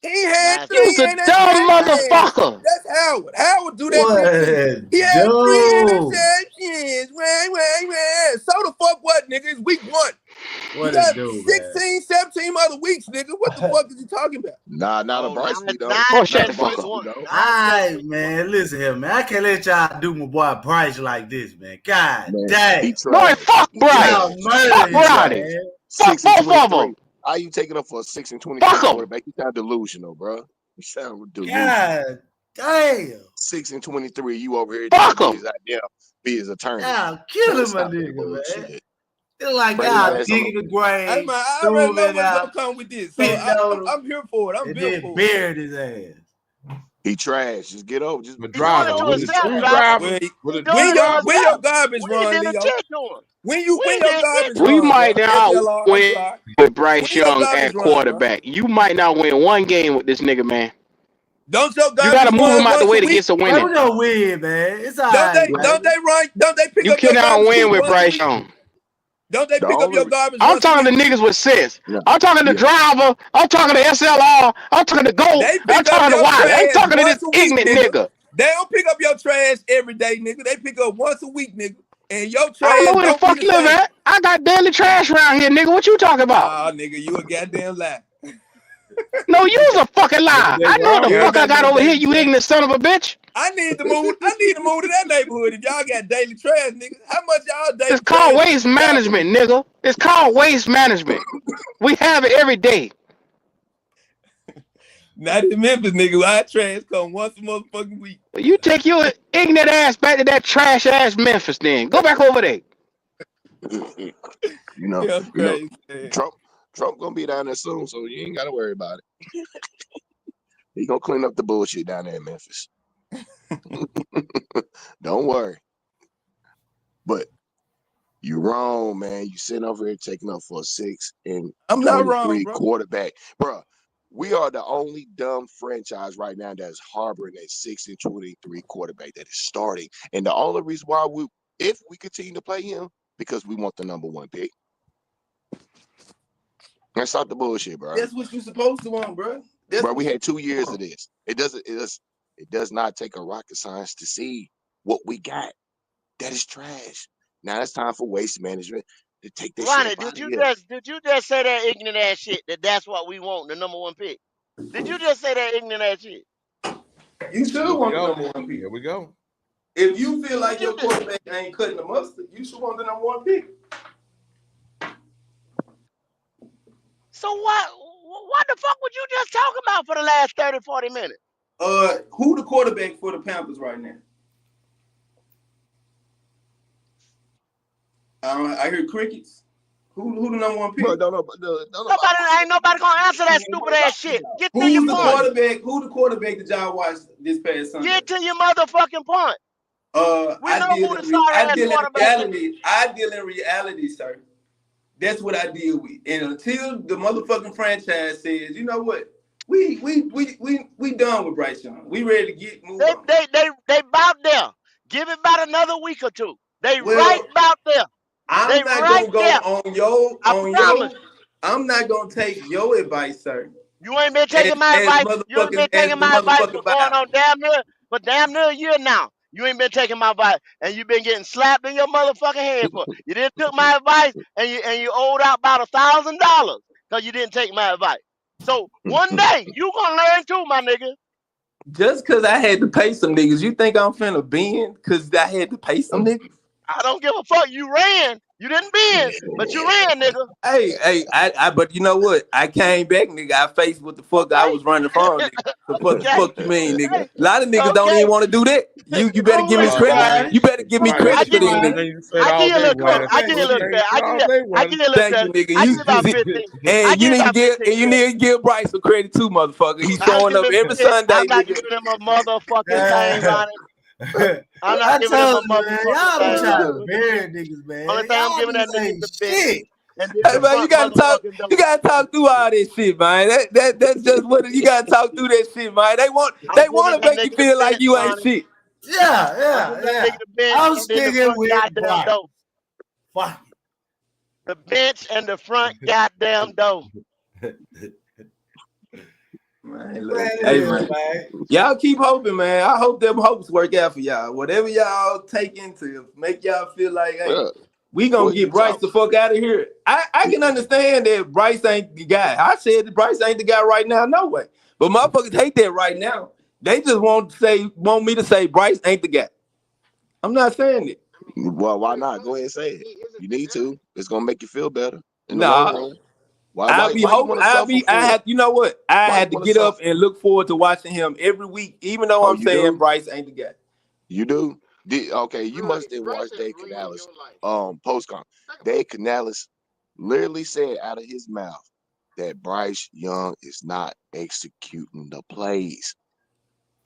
He had 3 You's a dumb motherfucker. That's Howard. Howard do that. He had 3 interceptions. So the fuck what, nigga? It's week 1. What you got do, 16, 17 other weeks, nigga. What the fuck is you talking about? Not a Bryce week, though. Oh, shut the fuck up. All right, man. Listen here, man. I can't let y'all do my boy Bryce like this, man. God dang. Boy, fuck Bryce. Fuck Bryce. Fuck both of them. How you taking up for a 6-20 quarterback? You sound delusional, bro. You sound delusional. God damn. 6-23, you over here. Fuck him. Be his attorney. Yeah, kill him, my nigga, man. It's like God digging the grave. Hey, man, I already know what's gonna come with this. So I'm here for it. I'm built for it. Buried his ass. He trash. Just get over. Just drive. When your garbage run, Leo. When your garbage run, we might not win with Bryce Young at quarterback. You might not win one game with this nigga, man. Don't your garbage you gotta move him out the way to get some winning. We're gonna win, man. It's all right. Don't they run? Don't they pick you up your garbage? You cannot win with Bryce Young. Don't they pick up your garbage? I'm talking to niggas with sense. Yeah. I'm talking to driver. I'm talking to SLR. I'm talking to Gold. I'm talking to Wiley. I'm talking to this ignorant nigga. They don't pick up your trash every day, nigga. They pick up once a week, nigga. And your trash I don't know where the fuck you live at. I got daily trash around here, nigga. What you talking about? Ah, nigga, you a goddamn lie. No, you's a fucking lie. I know the fuck I got over here, you ignorant son of a bitch. I need to move to that neighborhood if y'all got daily trash, nigga. How much y'all daily It's called trash? waste management, nigga. It's called waste management. We have it every day. Not in Memphis, nigga. Our trash come once a motherfucking week. You take your ignorant ass back to that trash ass Memphis then. Go back over there. You know, Trump gonna be down there soon, so you ain't gotta worry about it. He gonna clean up the bullshit down there in Memphis. Don't worry. But you wrong, man. You sitting over here taking up for a 6 and I'm not wrong, bro. quarterback, bro. We are the only dumb franchise right now that's harboring a 6-23 quarterback that is starting, and the only reason why if we continue to play him, because we want the number 1 pick. Let's stop the bullshit, bro. That's what you're supposed to want, bro. Bro, we had 2 years of this. It does not take a rocket science to see what we got. That is trash. Now it's time for waste management to take this Ronnie, shit did you just say that ignorant ass shit that's what we want, the number 1 pick? Did you just say that ignorant ass shit? You should want the number 1 pick. Here we go. If you feel like your quarterback ain't cutting the mustard, you should want the number 1 pick. So what the fuck would you just talking about for the last 30, 40 minutes? Who the quarterback for the Panthers right now? I hear crickets. Who the number 1 pick? Bro, ain't nobody gonna answer that stupid ass shit. Get to your point. Who the quarterback that y'all watched this past Sunday? Get to your motherfucking point. I deal in reality, sir. That's what I deal with. And until the motherfucking franchise says, you know what, we done with Bryce Young. We ready to move on. They about there. Give it about another week or two. They right about there. I'm not gonna go I'm not gonna take your advice, sir. You ain't been taking my advice. You ain't been taking my advice for going on damn near a year now. You ain't been taking my advice, and you been getting slapped in your motherfucking head for. You didn't took my advice, and you owed out about $1,000 because you didn't take my advice. So one day you gonna learn too, my nigga. Just because I had to pay some niggas, you think I'm finna bend because I had to pay some niggas? I don't give a fuck. You ran. You didn't bend, but you ran, nigga. Hey, but you know what? I came back, nigga. I faced what the fuck I was running from, nigga. What the fuck you mean, nigga? A lot of niggas don't even want to do that. You better give me credit. You better give me credit for this, nigga. I give you a little credit. I give you a little credit. I give you a little credit. Thank you, nigga. You need to give Bryce some credit too, motherfucker. He's showing up every Sunday. I'm not giving him a motherfucking thing, Ronnie. I'm not giving him a motherfucking y'all thing. be trying to bury niggas, man. Only thing I'm giving that nigga the shit. Hey man, you gotta talk through all this shit, man. That's just what you gotta talk through that shit, man. They want to make you feel like you ain't shit. Yeah. I'm sticking with Bryce. Fuck it. The bench and the front goddamn door. Man, y'all keep hoping, man. I hope them hopes work out for y'all. Whatever y'all take into make y'all feel like, hey, we gonna get Bryce the fuck out of here. I can understand that Bryce ain't the guy. I said that Bryce ain't the guy right now, no way. But motherfuckers hate that right now. They just want me to say Bryce ain't the guy. I'm not saying it. Well, why not? Go ahead and say it. You need to. It's gonna make you feel better. Nah. You know what? I had to get up and look forward to watching him every week, even though I'm saying Bryce ain't the guy. You do? Okay, you must have watched Dave Canales postcom. Dave Canales literally said out of his mouth that Bryce Young is not executing the plays.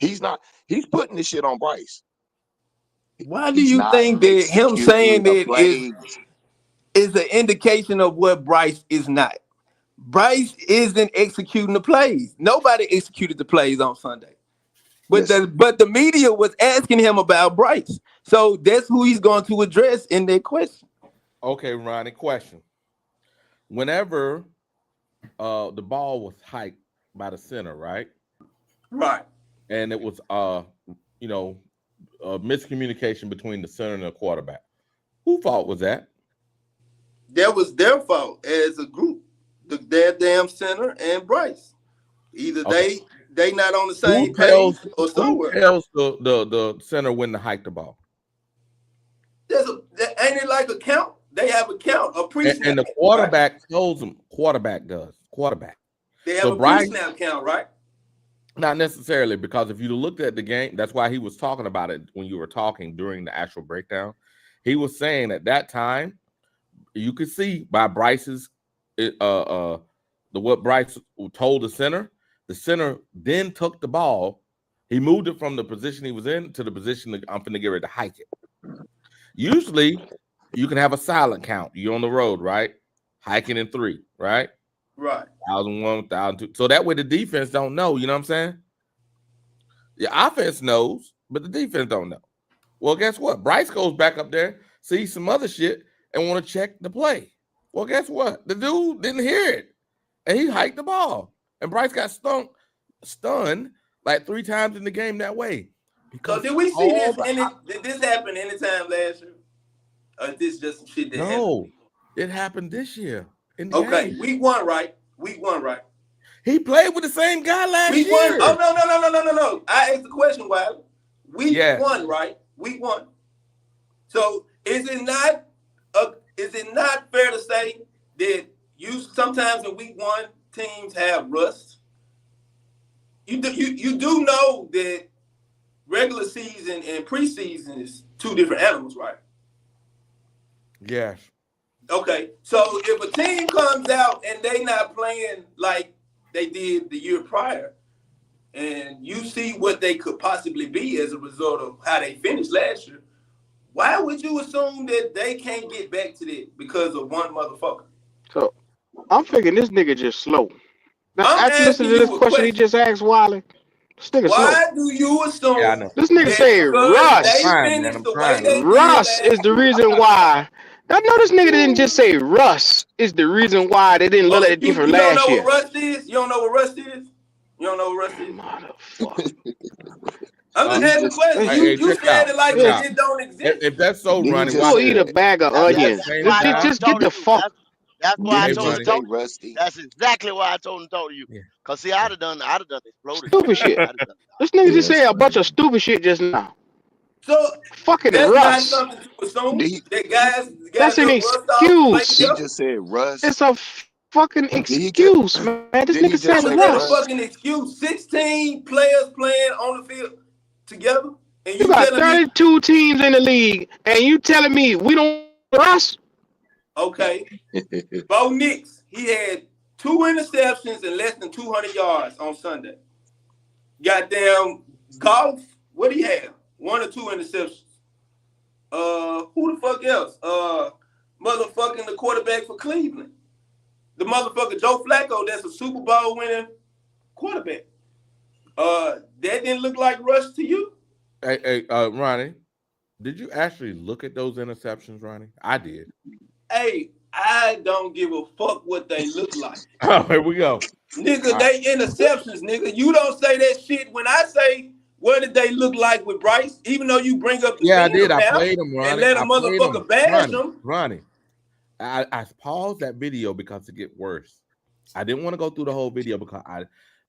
He's putting this shit on Bryce. Why do you think that him saying that is an indication of what Bryce is not? Bryce isn't executing the plays. Nobody executed the plays on Sunday. But the media was asking him about Bryce. So that's who he's going to address in their question. Okay, Ronnie, question. Whenever the ball was hiked by the center, right? Right. And it was miscommunication between the center and the quarterback. Whose fault was that? That was their fault as a group. Their damn center and Bryce. Either they not on the same page or somewhere. Who tells the center when to hike the ball? Ain't it like a count? They have a count, a pre-snap. And the quarterback tells them. Quarterback does. Quarterback. They have a pre-snap count, right? Not necessarily, because if you looked at the game, that's why he was talking about it when you were talking during the actual breakdown. He was saying at that time, you could see by Bryce's what Bryce told the center then took the ball. He moved it from the position he was in to the position that I'm finna get ready to hike it. Usually, you can have a silent count. You're on the road, right? Hiking in 3, right? Right. 1,001, 1,002. So that way the defense don't know. You know what I'm saying? The offense knows, but the defense don't know. Well, guess what? Bryce goes back up there, sees some other shit, and want to check the play. Well, guess what? The dude didn't hear it, and he hiked the ball. And Bryce got stunned like 3 times in the game that way. So did we see this? Did this happen anytime last year? Or is this just some shit that happened? No, it happened this year. Okay, week 1, right? Week 1, right? He played with the same guy last year. Week 1. Oh no. I asked the question, Wiley. Week 1, right? Week 1. So is it not fair to say that sometimes in week 1 teams have rust? You do know that regular season and preseason is 2 different animals, right? Yes. Okay, so if a team comes out and they not playing like they did the year prior, and you see what they could possibly be as a result of how they finished last year, why would you assume that they can't get back to that because of one motherfucker? So I'm thinking this nigga just slow. Now, after listening to this question he just asked Wiley, this nigga slow. Why do you assume? Yeah, I know. This nigga say Russ is the reason why. I know this nigga didn't just say Russ is the reason why they didn't look at it different last year. You don't know what Russ is? You don't know what Russ is? You don't know what Russ is? Motherfucker. I'm just asking a question. You said it like it don't exist. If that's so, Ronnie, go eat a bag of onions. Just get the fuck. That's why I told him to talk to you. That's exactly why I told him to talk to you. Cause see, I'd have done exploded. Stupid shit. This nigga just said a bunch of stupid shit just now. So fucking that's Russ. Not something to assume that guys that's an excuse. Like he just said Russ. It's a fucking excuse, man. This nigga said Russ. A fucking excuse. 16 players playing on the field together, and you got 32 teams in the league, and you telling me we don't Russ? Okay. Bo Nix, he had 2 interceptions and less than 200 yards on Sunday. Goddamn Golf, what do he have? 1 or 2 interceptions. Who the fuck else? Motherfucking the quarterback for Cleveland. The motherfucker Joe Flacco, that's a Super Bowl winning quarterback. That didn't look like Russ to you? Hey, Ronnie, did you actually look at those interceptions, Ronnie? I did. Hey, I don't give a fuck what they look like. Oh, here we go. Nigga, they interceptions, nigga. You don't say that shit when I say what did they look like with Bryce, even though you bring up the I did. I played them, Ronnie. And let a motherfucker bash them. Ronnie, I paused that video because it get worse. I didn't want to go through the whole video because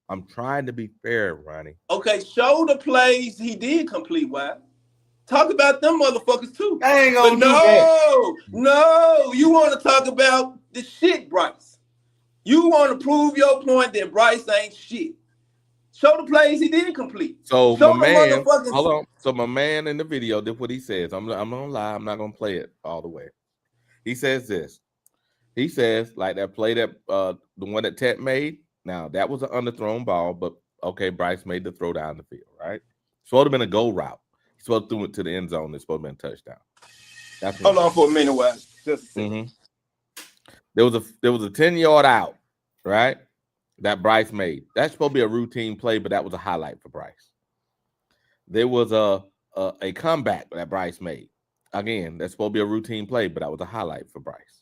I'm trying to be fair, Ronnie. Okay, show the plays he did complete, why? Talk about them motherfuckers too. I ain't gonna do that. No, you want to talk about the shit, Bryce. You want to prove your point that Bryce ain't shit. Show the plays he did complete. So my man, hold on. So my man in the video did what he says. I'm gonna lie. I'm not gonna play it all the way. He says this. He says like that play that the one that Tet made. Now that was an underthrown ball, but okay, Bryce made the throw down the field. Right, supposed to have been a go route. He's supposed to throw it to the end zone. It's supposed to be a touchdown. Hold on for a minute, Wes. Just There was a 10-yard out, right? That Bryce made. That's supposed to be a routine play, but that was a highlight for Bryce. There was a comeback that Bryce made. Again, that's supposed to be a routine play, but that was a highlight for Bryce.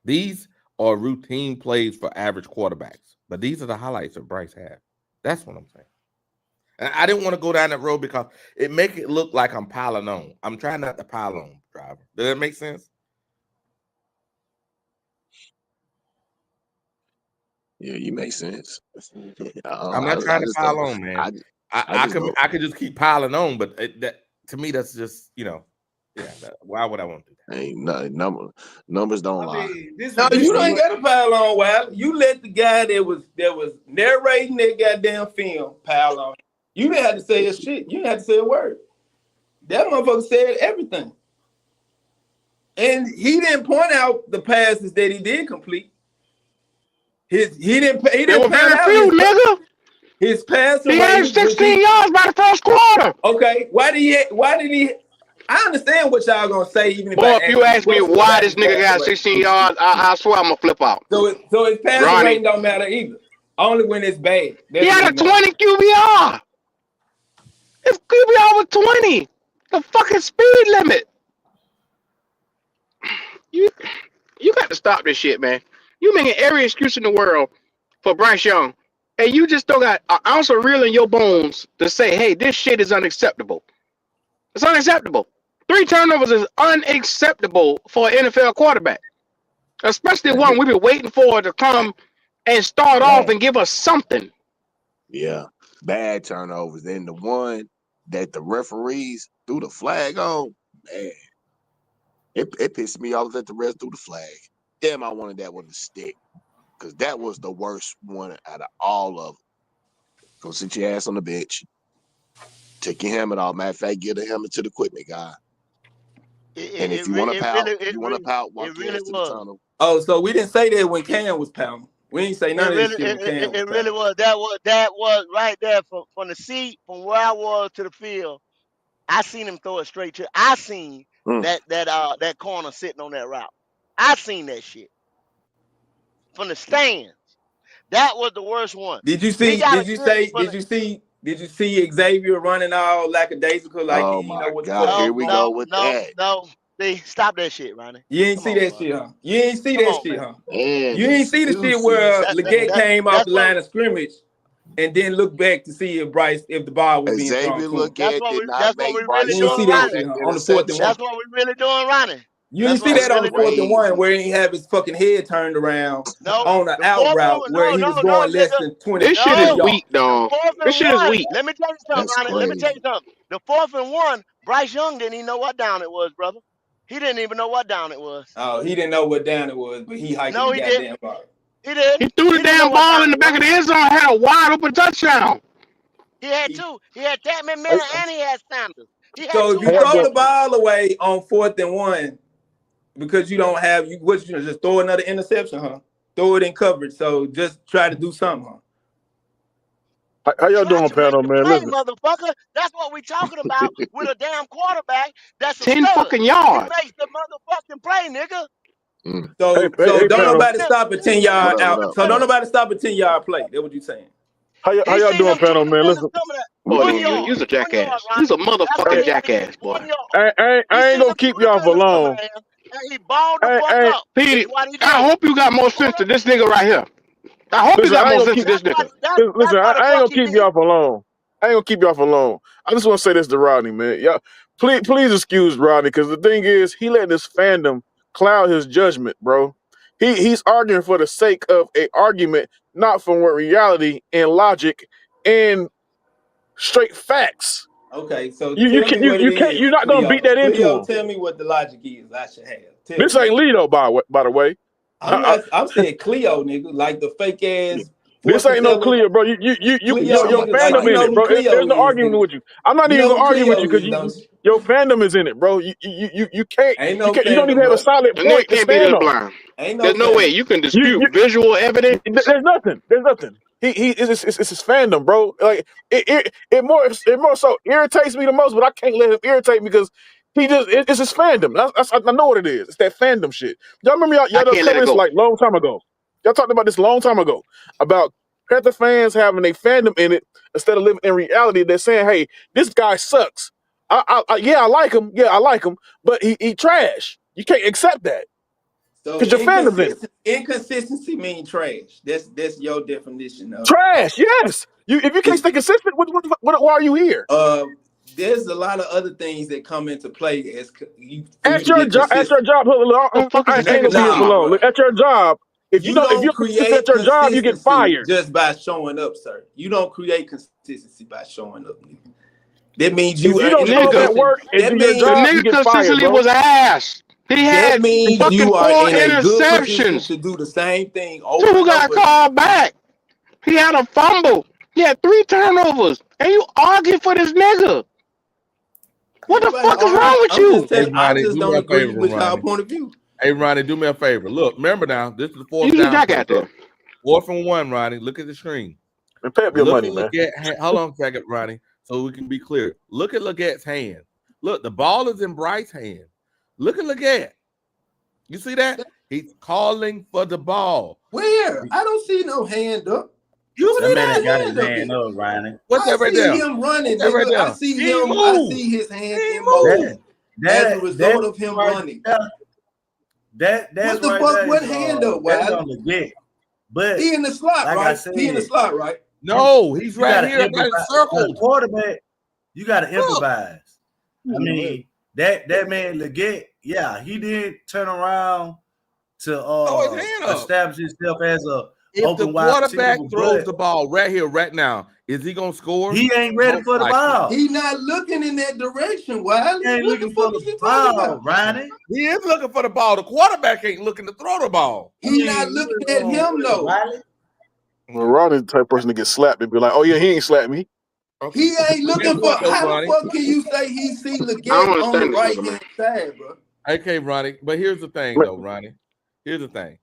These are routine plays for average quarterbacks, but these are the highlights that Bryce had. That's what I'm saying. And I didn't want to go down that road because it make it look like I'm piling on. I'm trying not to pile on, driver. Does that make sense? Yeah, you make sense. I'm not trying to pile on, man. I could just keep piling on, but that to me, that's just why would I want to do that? Ain't nothing. Numbers don't lie. No, you ain't got to pile on, Wiley. You let the guy that was narrating that goddamn film pile on. You didn't have to say a shit. You didn't have to say a word. That motherfucker said everything. And he didn't point out the passes that he did complete. He didn't very few, nigga. His pass. He had 16 yards by the first quarter. Okay, why did he? I understand what y'all gonna say. Even if you ask me why this nigga got 16 yards, I swear I'm gonna flip out. So his passing rating don't matter either. Only when it's bad. He had a 20 QBR. His QBR was 20. The fucking speed limit. You got to stop this shit, man. You making every excuse in the world for Bryce Young, and you just don't got an ounce of real in your bones to say, hey, this shit is unacceptable. It's unacceptable. 3 turnovers is unacceptable for an NFL quarterback, especially one we've been waiting for to come and start off and give us something. Yeah, bad turnovers. Then the one that the referees threw the flag on, man, it pissed me off that the refs threw the flag. Damn, I wanted that one to stick because that was the worst one out of all of them. Go sit your ass on the bench. Take your helmet off. Matter of fact, give the helmet to the equipment guy. And if you want to pout, walk your ass to the tunnel. Oh, so we didn't say that when Cam was pouting. We didn't say none of this shit when Cam was It really was. That was right there from the seat, from where I was to the field. I seen him throw it straight to. I seen that corner sitting on that route. I seen that shit from the stands. That was the worst one. Did you see Xavier running all lackadaisical like oh he my what God, the fuck? here we go with that. No, stop that shit, Ronnie. You ain't see that shit, huh? You ain't see that shit, huh? Man, you ain't see the shit where Leggett came off the line of scrimmage and then look back to see if the ball was being thrown to him. That's what we really doing, Ronnie. On the 4th and 1. That's what we really doing, Ronnie. You didn't see that on the 4th and 1 where he had his fucking head turned around on the out route where he was going less than 20. This shit is weak, dog. This shit is weak. Let me tell you something, Ronnie. Let me tell you something. The 4th and 1, Bryce Young didn't even know what down it was, brother. He didn't even know what down it was. Oh, he didn't know what down it was, but he hiked the goddamn ball. He did. He threw the damn ball in the back of the end zone and had a wide open touchdown. He had 2. He had Tatman Miller and he had Sanders. So if you throw the ball away on 4th and 1 because you don't have just throw another interception, huh? Throw it in coverage. So just try to do something, huh? How y'all doing, panel, man? Listen, motherfucker. That's what we talking about with a damn quarterback. That's 10 fucking yards. He makes the motherfucking play, nigga. So don't nobody stop a 10-yard out. So don't nobody stop a 10-yard play. That's what you saying. How y'all doing, panel, man? Listen. You's a jackass. You's a motherfucking jackass, boy. I ain't gonna keep y'all for long. He balled the fuck up. Petey, I hope you got more sense than this nigga right here. I hope you got more sense than this nigga. Listen, I ain't gonna keep y'all for long. I just want to say this to Rodney, man. Y'all, please excuse Rodney, because the thing is, he letting his fandom cloud his judgment, bro. He's arguing for the sake of a argument, not from what reality and logic and straight facts. Okay, so you're not gonna beat that into him. Tell me what the logic is. I should have. This ain't Leo, by the way. I'm saying Cleo, nigga, like the fake ass. This ain't no Cleo, bro. Your fandom in it, bro. There's no arguing with you. I'm not even gonna argue with you because your fandom is in it, bro. You can't. You don't even have a solid point to stand on. There's no way you can dispute visual evidence. There's nothing. It's his fandom, bro. Like it more so irritates me the most, but I can't let him irritate me because it's his fandom. I know what it is. It's that fandom shit. Y'all remember y'all done said this like long time ago. Y'all talked about this long time ago about Panther fans having a fandom in it instead of living in reality. They're saying, "Hey, this guy sucks. I like him. Yeah, I like him, but he trash. You can't accept that because your fandom's in it." Inconsistency means trash. That's your definition of trash. Yes. If you can't stay consistent, why are you here? there's a lot of other things that come into play as you. At your job, I ain't gonna be here for long. Look, at your job, if you don't don't consistent at create your job, you get consistency fired. just by showing up, sir. You don't create consistency by showing up. Nigga. That means you If you don't show up at work and do your job, you get fired, bro. Was ass. He that had means fucking you are 4 in a good position interceptions. to do the same thing over Who and got over. called back? He had a fumble. He had 3 turnovers. And you argue for this nigga. What the fuck is wrong with you? I just don't agree with your point of view. Hey, Ronnie, do me a favor. Look, remember now, this is the 4th down. Look, 4th and 1, Ronnie. Look at the screen. And pay up your money, man. Hold on a second, Ronnie, so we can be clear. Look at Legette's hand. Look, the ball is in Bryce's hand. Look at Legette. You see that? He's calling for the ball. Where? I don't see no hand up. You see that? Got his hand up, Ronnie. What's that right there? I see him running. Right there? I see him. I see his hand in motion as a result of him running. That's what the right fuck? There, what hand up? Wiley? But he in the slot, like right? Said, he in the slot, right? No, he's right here. Circled. Quarterback, you got to improvise. I mean, that man Leggett, yeah, he did turn around to establish himself as a. If the quarterback throws the ball right here, right now, is he gonna score? He ain't ready for the ball. He not looking in that direction. Why? He ain't looking for the ball, Ronnie. He is looking for the ball. The quarterback ain't looking to throw the ball. He not looking at him though. Well, Ronnie's the type of person to get slapped and be like, "Oh yeah, he ain't slapped me." He ain't looking for. How the fuck can you say he see Leggett on the right hand side, bro? Okay, Ronnie. But here's the thing, though, Ronnie. Here's the thing.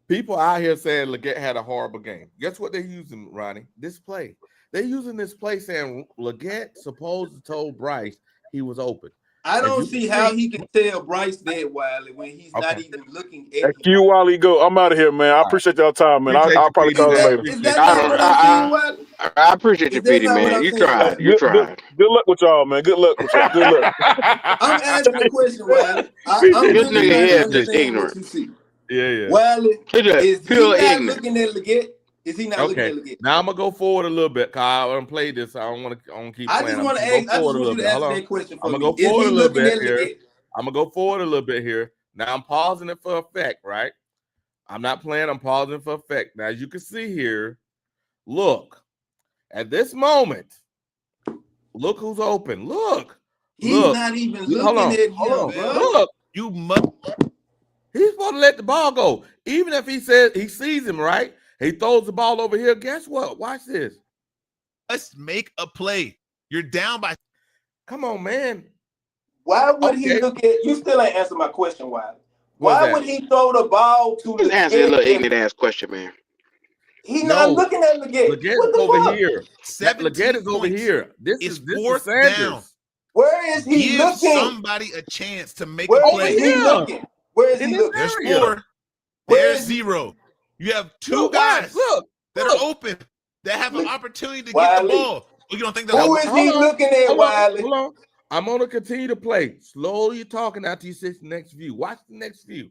People out here saying Leggett had a horrible game. Guess what they're using, Ronnie? This play. They're using this play saying Leggett supposed to told Bryce he was open. I don't see how he can tell Bryce that, Wiley, when he's not even looking at him. You, Wiley, go. I'm out of here, man. I appreciate y'all time, man. I'll probably call it later. Is that not what I'm saying, Wiley? I appreciate you, Petey, man. You tried. You tried. Good luck with y'all, man. Good luck with y'all. Good luck. I'm asking a question, Wiley. This nigga here is just ignorant. Yeah. Wiley, is he not ignorant. looking at Leggett? Is he not looking at Leggett? Now I'm gonna go forward a little bit. Kyle, I don't play this. I don't want to keep playing. I just want to ask. I just want you to answer that question for me. I'm gonna go forward a little bit here. I'm gonna go forward a little bit here. Now I'm pausing it for effect, right? I'm not playing. I'm pausing for effect. Now, as you can see here, look at this moment. Look who's open. Look. He's not even looking at him. Look. You must. He's supposed to let the ball go. Even if he says he sees him, right? He throws the ball over here. Guess what? Watch this. Let's make a play. You're down by. Come on, man. Why would he look at? You still ain't answered my question, Wiley. Why would he throw the ball to Just answer a little ignorant ass question, man. He's not looking at Leggett. Leggett is over here. Leggett is over here. This is 4th down. Where is he Give looking? somebody a chance to make a play. Is he looking? Where is he looking? There's 4. There's 0. You have 2 guys that are open that have an opportunity to get the ball. You don't think that? Who is he looking at, Wiley? Hold on. I'm going to continue to play. Slowly talking after you see the next view. Watch the next view.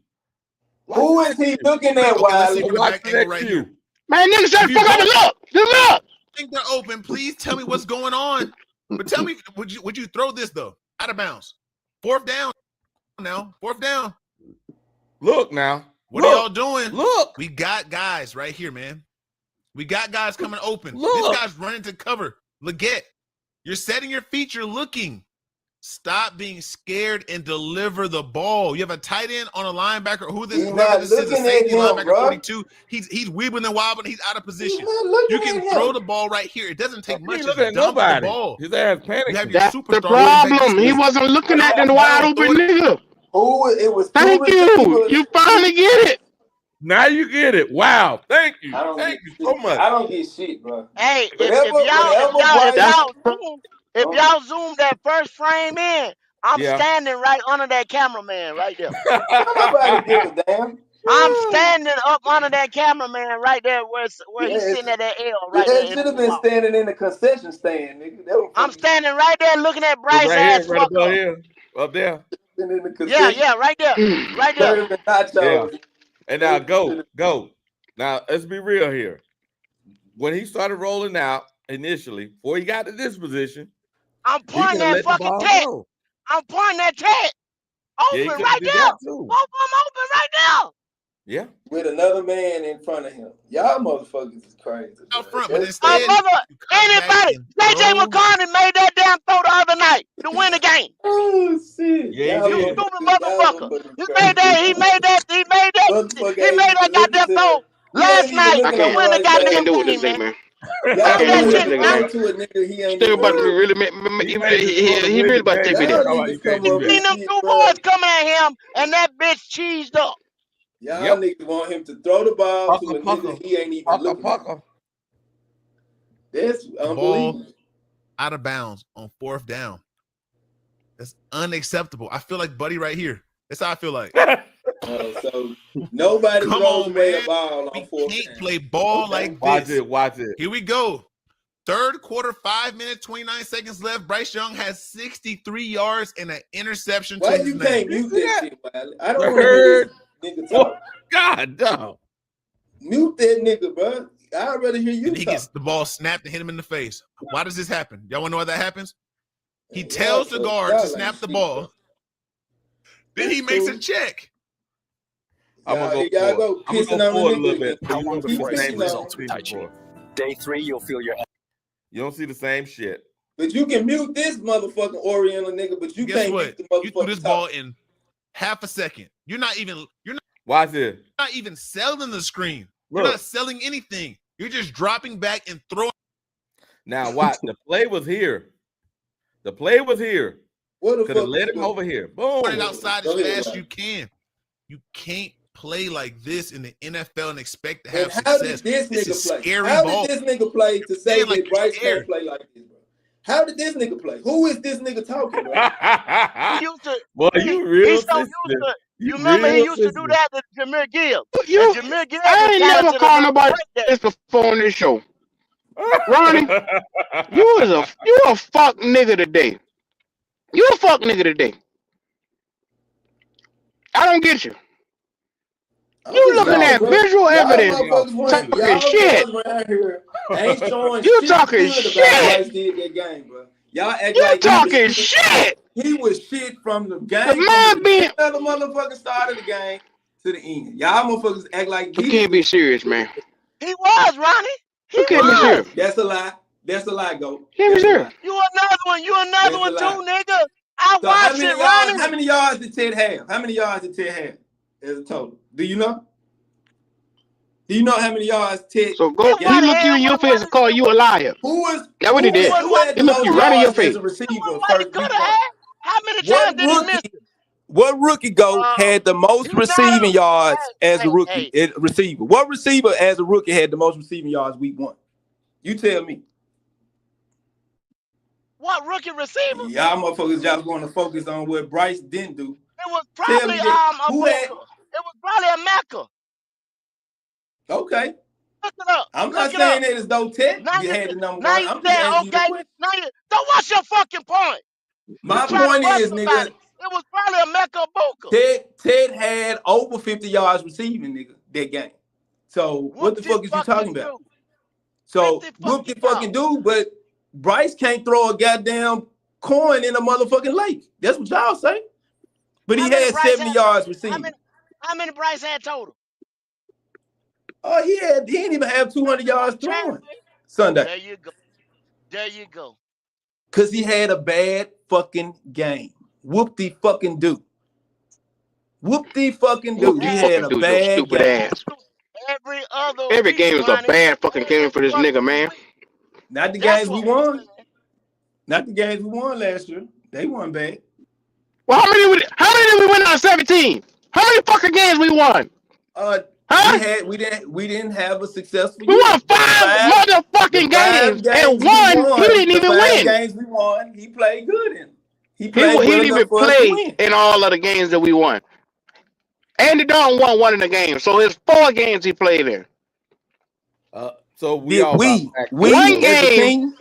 Who is he looking at, Wiley? Watch the next view. Man, nigga, shut the fuck up and look. Just look. Think they're open. Please tell me what's going on. But tell me, would you throw this though? Out of bounds. 4th down. Now, 4th down. Look now. What are y'all doing? Look. We got guys right here, man. We got guys coming open. Look. This guy's running to cover. Leggett, you're setting your feet. You're looking. Stop being scared and deliver the ball. You have a tight end on a linebacker. Who this? Whoever this is, a safety linebacker, 42. He's weebling and wobbling. He's out of position. You can throw the ball right here. It doesn't take much. Look at nobody. The ball. His ass panicking. That's the problem. He wasn't looking at the wide open nigga. It was. Thank you. You finally get it. Now you get it. Wow. Thank you. Thank you so much. I don't get shit, bro. Hey, if y'all zoom that first frame in, I'm standing right under that cameraman right there. Nobody give a damn. I'm standing up under that cameraman right there where he's sitting at that L right there. He should have been standing in the concession stand, nigga. I'm standing right there looking at Bryce ass fuck up. Up there. Yeah, right there. Right there. Yeah. And now go. Now let's be real here. When he started rolling out, initially before he got to this position. I'm He pointing could have that let the fucking ball tech. go. I'm pointing that tech. Yeah, he Open could right have did there. that Both too. of them open right there. Yeah. With another man in front of him. Y'all motherfuckers is crazy. Out front, but That's instead Mother, you cut back anybody. and JJ throw. McCartney made that damn throw the other night to win the game. Oh shit. Yeah, Y'all he You did. stupid y'all motherfucker. motherfuckers He crazy. made that Motherfucker he ain't made that even looking goddamn to throw he ain't last even night looking to on the win the right I side. can't do goddamn with this game, nigga, man. man. I Y'all Fuck can't do that with want this him shit, to nigga, man. throw man. to a nigga he This ain't nigga even about to be looking really, He made it before the he win really the about to game. take me Y'all there. niggas come He up seen with them shit, two bro. boys coming at him, and that bitch cheesed up. Y'all Yep. niggas want him to throw the ball to a Pucker. nigga he ain't even looking at. Pucker. That's The ball unbelievable. out of bounds on 4th down. That's unacceptable. I feel like Buddy right here. That's how I feel like. So nobody Come throws on, away man. a ball on We 4th can't down. play ball Okay. like Watch this. it. Here we go. 3rd quarter, 5 minutes, 29 seconds left. Bryce Young has 63 yards and an interception Why to his you name. can't mute that shit, Wiley? I don't want to hear this nigga talk. God, no. Mute that nigga, bro. I'd rather hear you And he talk. gets the ball snapped and hit him in the face. Why does this happen? Y'all want to know why that happens? He Man, tells the guard to y'all snap ain't the shit, ball. bro. Then he makes a check. I'm gonna Y'all go go I'm gonna pissing go on the forward a little nigga bit. and So you don't see keep the same pissing on results him. we touch you. Day 3, you'll feel your You don't see the same shit. But you can mute this motherfucking Oriental nigga, but you Guess can't what? mute the You threw this motherfucking ball talk. in half a second. You're not Watch it. even selling the screen. Look. You're not selling anything. You're just dropping back and throwing. Now watch. The play was here. The play was here. What the Could have fuck led is him what? over here. Boom. It outside as Go ahead, fast as Ryan. you can. You can't play like this in the NFL and expect to And have how success. did this This nigga is play? scary How ball. did this nigga play to say Playing like that you're Bryce scared. can't play like this, bro? How did this nigga play? Who is this nigga talking, bro? He used to. Boy, you real He's so used sensitive. to. You You remember he real used to do sensitive. that to Jameer Gibbs. And You, Jameer Gibbs I was ain't never talented called enough to nobody break that. this before on this show. Ronnie, you a fuck nigga today. You a fuck nigga today. I don't get you. I'm You just looking saying, at bro. visual Y'all evidence, motherfuckers want talking y'all shit. boys around here ain't showing You shit talking good about shit. Bryce did that game, bro. Y'all act You like he was talking shit. shit. He was shit from the The game, from the man being. beginning of the motherfucking start of the game to the end. Y'all motherfuckers act like You he can't be was serious, man. He was, Ronnie. He You can't be good. was. serious. That's a lie. That's a lie, go. You can't be That's a serious. lie. You another one. You another That's a one too, lie. nigga. I So how watched many it, yards? Ronnie. How many yards did Ted have? How many yards did Ted have as a total? Do you know? Do you know how many yards Ted? So go. He look you in your face and call you a liar. Who was That's what he did. who had He the look you most right in your yards as face. a receiver What he first could week have one? had? How many times did he miss it? What rookie go had the most He's receiving yards as a rookie hey. receiver? What receiver as a rookie had the most receiving yards week one? You tell me. What rookie receiver? Y'all motherfuckers just want to focus on what Bryce didn't do. It was Tell probably me that. a Who Booker. had? It was probably a Mecca. Okay. Look it up. I'm Look not it up. saying that as though Ted Now you you had the number now one. you I'm just saying asking you the okay. question. Now you so what's your fucking point? My You trying to point bust is, somebody. nigga, It was probably a Mecca Booker. Ted had over 50 yards receiving, nigga, that game. So what the fuck is you talking about? So whoop the fucking do, but Bryce can't throw a goddamn coin in a motherfucking lake. That's what y'all say. But he had 70 yards receiving. How many Bryce had total? Oh, he didn't even have 200 yards throwing Sunday. There you go. There you go. Cause he had a bad fucking game. Whoop the fucking do. Whoop the fucking do. He had a bad Stupid game. ass. Every game is a bad fucking game for this nigga, man. Not the games we won. Not the games we won last year. They weren't bad. Well, how many did we win out of 17? How many fucking games we won? We didn't have a successful We year. won five motherfucking games, and one he didn't even win. Games we won, he played good in. He He well didn't enough even for us to play win. in all of the games that we won. Andy Dalton won one in the game, so it's 4 games he played in. So we Did all we one as a game, team?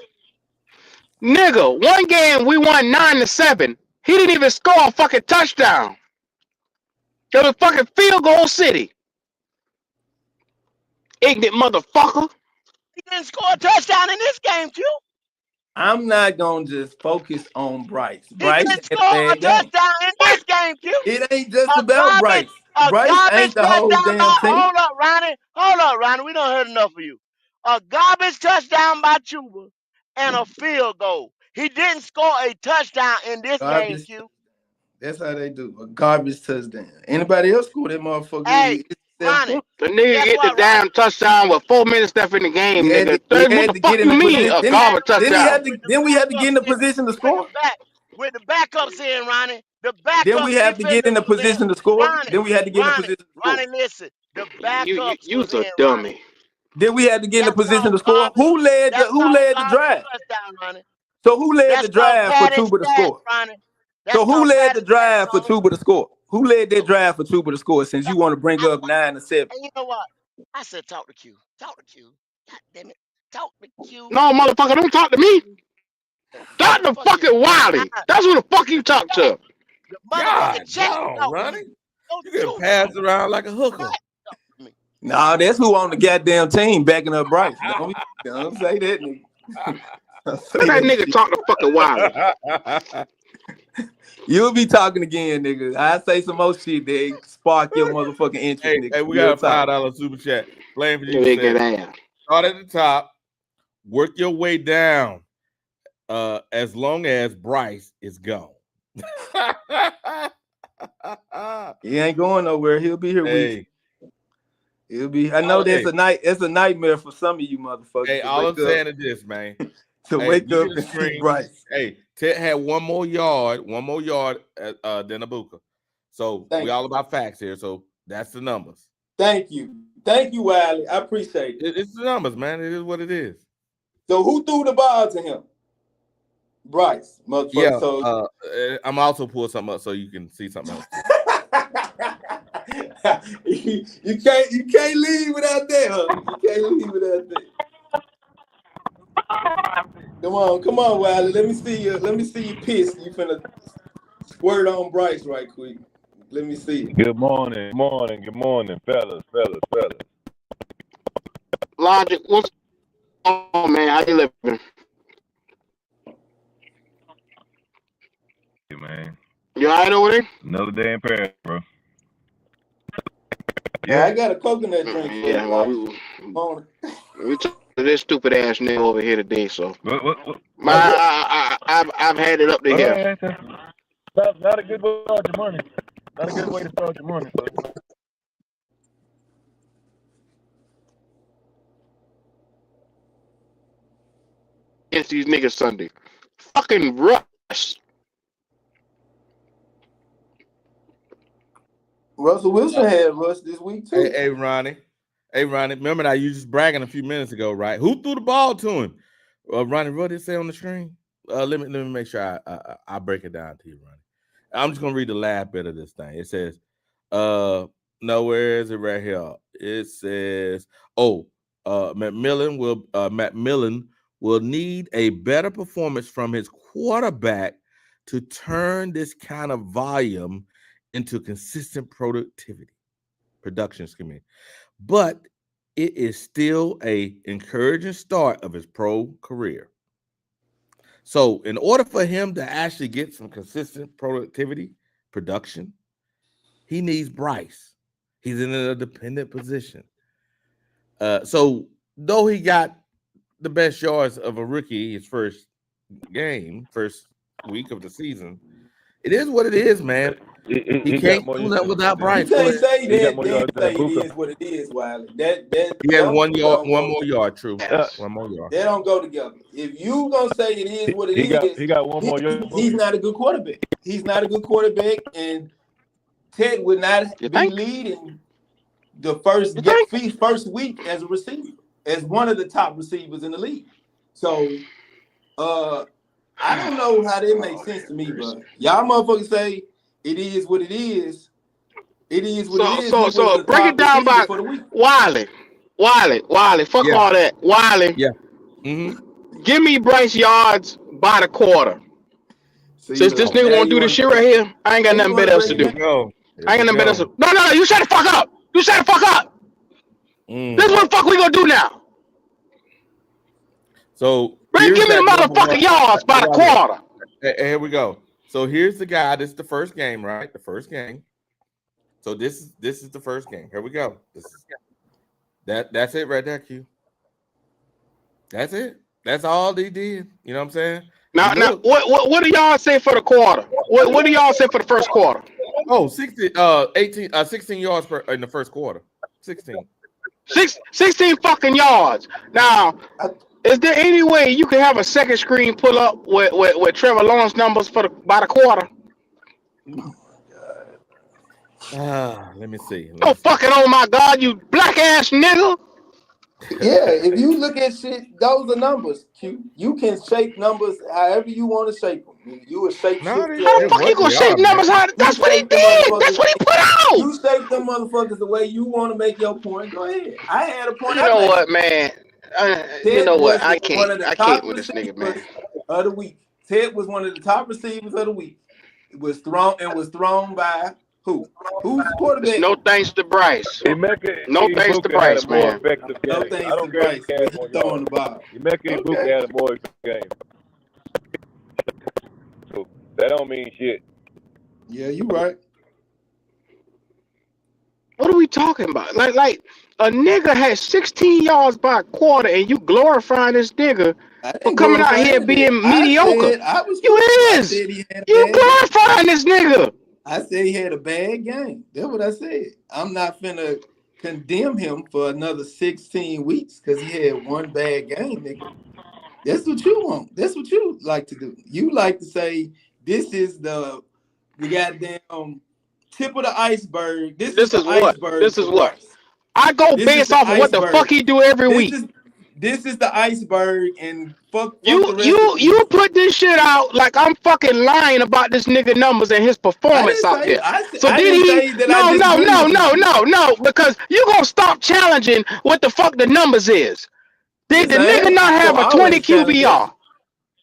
nigga. One game we won 9-7. He didn't even score a fucking touchdown. It was fucking field goal city. Ignorant motherfucker. didn't score a touchdown in this game, Q. I'm not gonna just focus on Bryce. He Bryce didn't had a score a bad game. touchdown in this game, Q. It ain't just A about Bryce. Bryce garbage ain't the whole touchdown damn by, team. hold up, Ronnie. We done heard enough of you. A garbage touchdown by Chuba and a field goal. He didn't score a touchdown in this game, Garbage. Q. That's how they do. A garbage touchdown. Anybody else score that motherfucker? Hey, Ronnie. The nigga get the damn touchdown with 4 minutes left in the game, nigga. What the fuck you mean a garbage touchdown? Then we had to get in the position to score. With the backups in, Ronnie. The backup Then we have to get in the position to score. Then we had to get in the position to score. Ronnie, listen. The backups You was a in, dummy. Ronnie. Then we had to get in the position to score. Who led the drive? Touchdown, Ronnie. So who led the drive for Tuba to score? So who led the drive for Tuba to score? Who led that drive for Tuba to score? Since you want to bring up 9 to 7. And you know what? I said talk to Q. Talk to Q. God damn it. Talk to Q. No, motherfucker, don't talk to me. Talk to fucking Wiley. That's who the fuck you talk to. God, no, Ronnie. You get passed around like a hooker. Nah, that's who on the goddamn team backing up Bryce. Don't say that, nigga. That nigga talk to fucking Wiley. You'll be talking again, nigga. I say some more shit that spark your motherfucking interest, nigga. Hey, we got a $5 super chat. Blame for you. Start at the top, work your way down. As long as Bryce is gone. He ain't going nowhere. He'll be here with you. He'll be. I know it's a nightmare for some of you motherfuckers. Hey, all I'm saying is this, man. To wake up and see Bryce. Hey, Ted had one more yard than Abuka. So we all about facts here. So that's the numbers. Thank you, Wiley. I appreciate it. It's the numbers, man. It is what it is. So who threw the ball to him? Bryce, motherfucker. Yeah. So I'm also pulling something up so you can see something else. you can't leave without that, huh? You can't leave without that. Come on, Wiley. Let me see you piss. You finna squirt on Bryce right quick. Let me see. Good morning, fellas. Logic, what's going on, man? How you living? Hey, man. You all right over there? Another day in Paris, bro. Yeah, I got a coconut drink. Yeah, we took this stupid ass nigga over here today, so I've had it up to here. Not a good way to start your morning. Not a good way to start your morning. Against these niggas Sunday, fucking Russ. Russell Wilson had Russ this week too. Hey, Ronnie. Remember that you just bragging a few minutes ago, right? Who threw the ball to him? Ronnie, what did it say on the screen? Let me make sure I break it down to you, Ronnie. I'm just gonna read the last bit of this thing. It says, no, where is it right here? It says, Matt Millen will need a better performance from his quarterback to turn this kind of volume into consistent production. But it is still a encouraging start of his pro career. So in order for him to actually get some consistent production, he needs Bryce. He's in a dependent position. So though he got the best yards of a rookie his first week of the season, it is what it is, man. He can't do that without Bryce. You can't say that. It is what it is, Wiley. He has one more yard. True. One more yard. They don't go together. If you gonna say it is what it is, he got one more yard. He's not a good quarterback. And Ted would not be leading the first week as a receiver, as one of the top receivers in the league. So I don't know how that makes sense to me, but y'all motherfuckers say it is what it is. It is what it is. So break it down by Wiley. Fuck all that. Wiley. Yeah. Mm-hmm. Give me Bryce yards by the quarter. Since this nigga won't do this shit right here, I ain't got nothing better else to do. I ain't got nothing better else to do. No, you shut the fuck up. This is what the fuck we gonna do now. So Bring, give me the motherfucking yards by the quarter. Here we go. So here's the guy. This is the first game, right? The first game. So this is the first game. Here we go. That's it right there, Q. That's it. That's all they did. You know what I'm saying? Now, what do y'all say for the quarter? What do y'all say for the first quarter? Oh, 16 yards in the first quarter. 16 fucking yards. Now, is there any way you can have a second screen pull up with Trevor Lawrence numbers by the quarter? Let me see. Fucking oh my God, you black ass nigga. Yeah, if you look at shit, those are numbers. You can shape numbers however you want to shape them. You would shape shit. How the fuck you gonna shape numbers? That's what he did. That's what he put out. You shape them motherfuckers the way you want to make your point. Go ahead. I had a point. You know what, man? You know what? I can't with this nigga, man. Of the week, Ted was one of the top receivers of the week. It was thrown by who? Who's the quarterback? No thanks to Bryce. No thanks to Bryce, man. No thanks to Bryce. He's throwing the ball. Emeka Ibuka had a more game. So that don't mean shit. Yeah, you right. What are we talking about? Like a nigga had 16 yards by a quarter, and you glorifying this nigga for coming out here being mediocre. You glorifying this nigga. I said he had a bad game. That's what I said. I'm not finna condemn him for another 16 weeks because he had one bad game, nigga. That's what you want. That's what you like to do. You like to say this is the goddamn tip of the iceberg. This is what? Iceberg. This is what? I go based off of what the fuck he do every week. This is the iceberg, and fuck you put this shit out like I'm fucking lying about this nigga numbers and his performance out there. So did he? No, because you gonna stop challenging what the fuck the numbers is. Did the nigga not have a 20 QBR?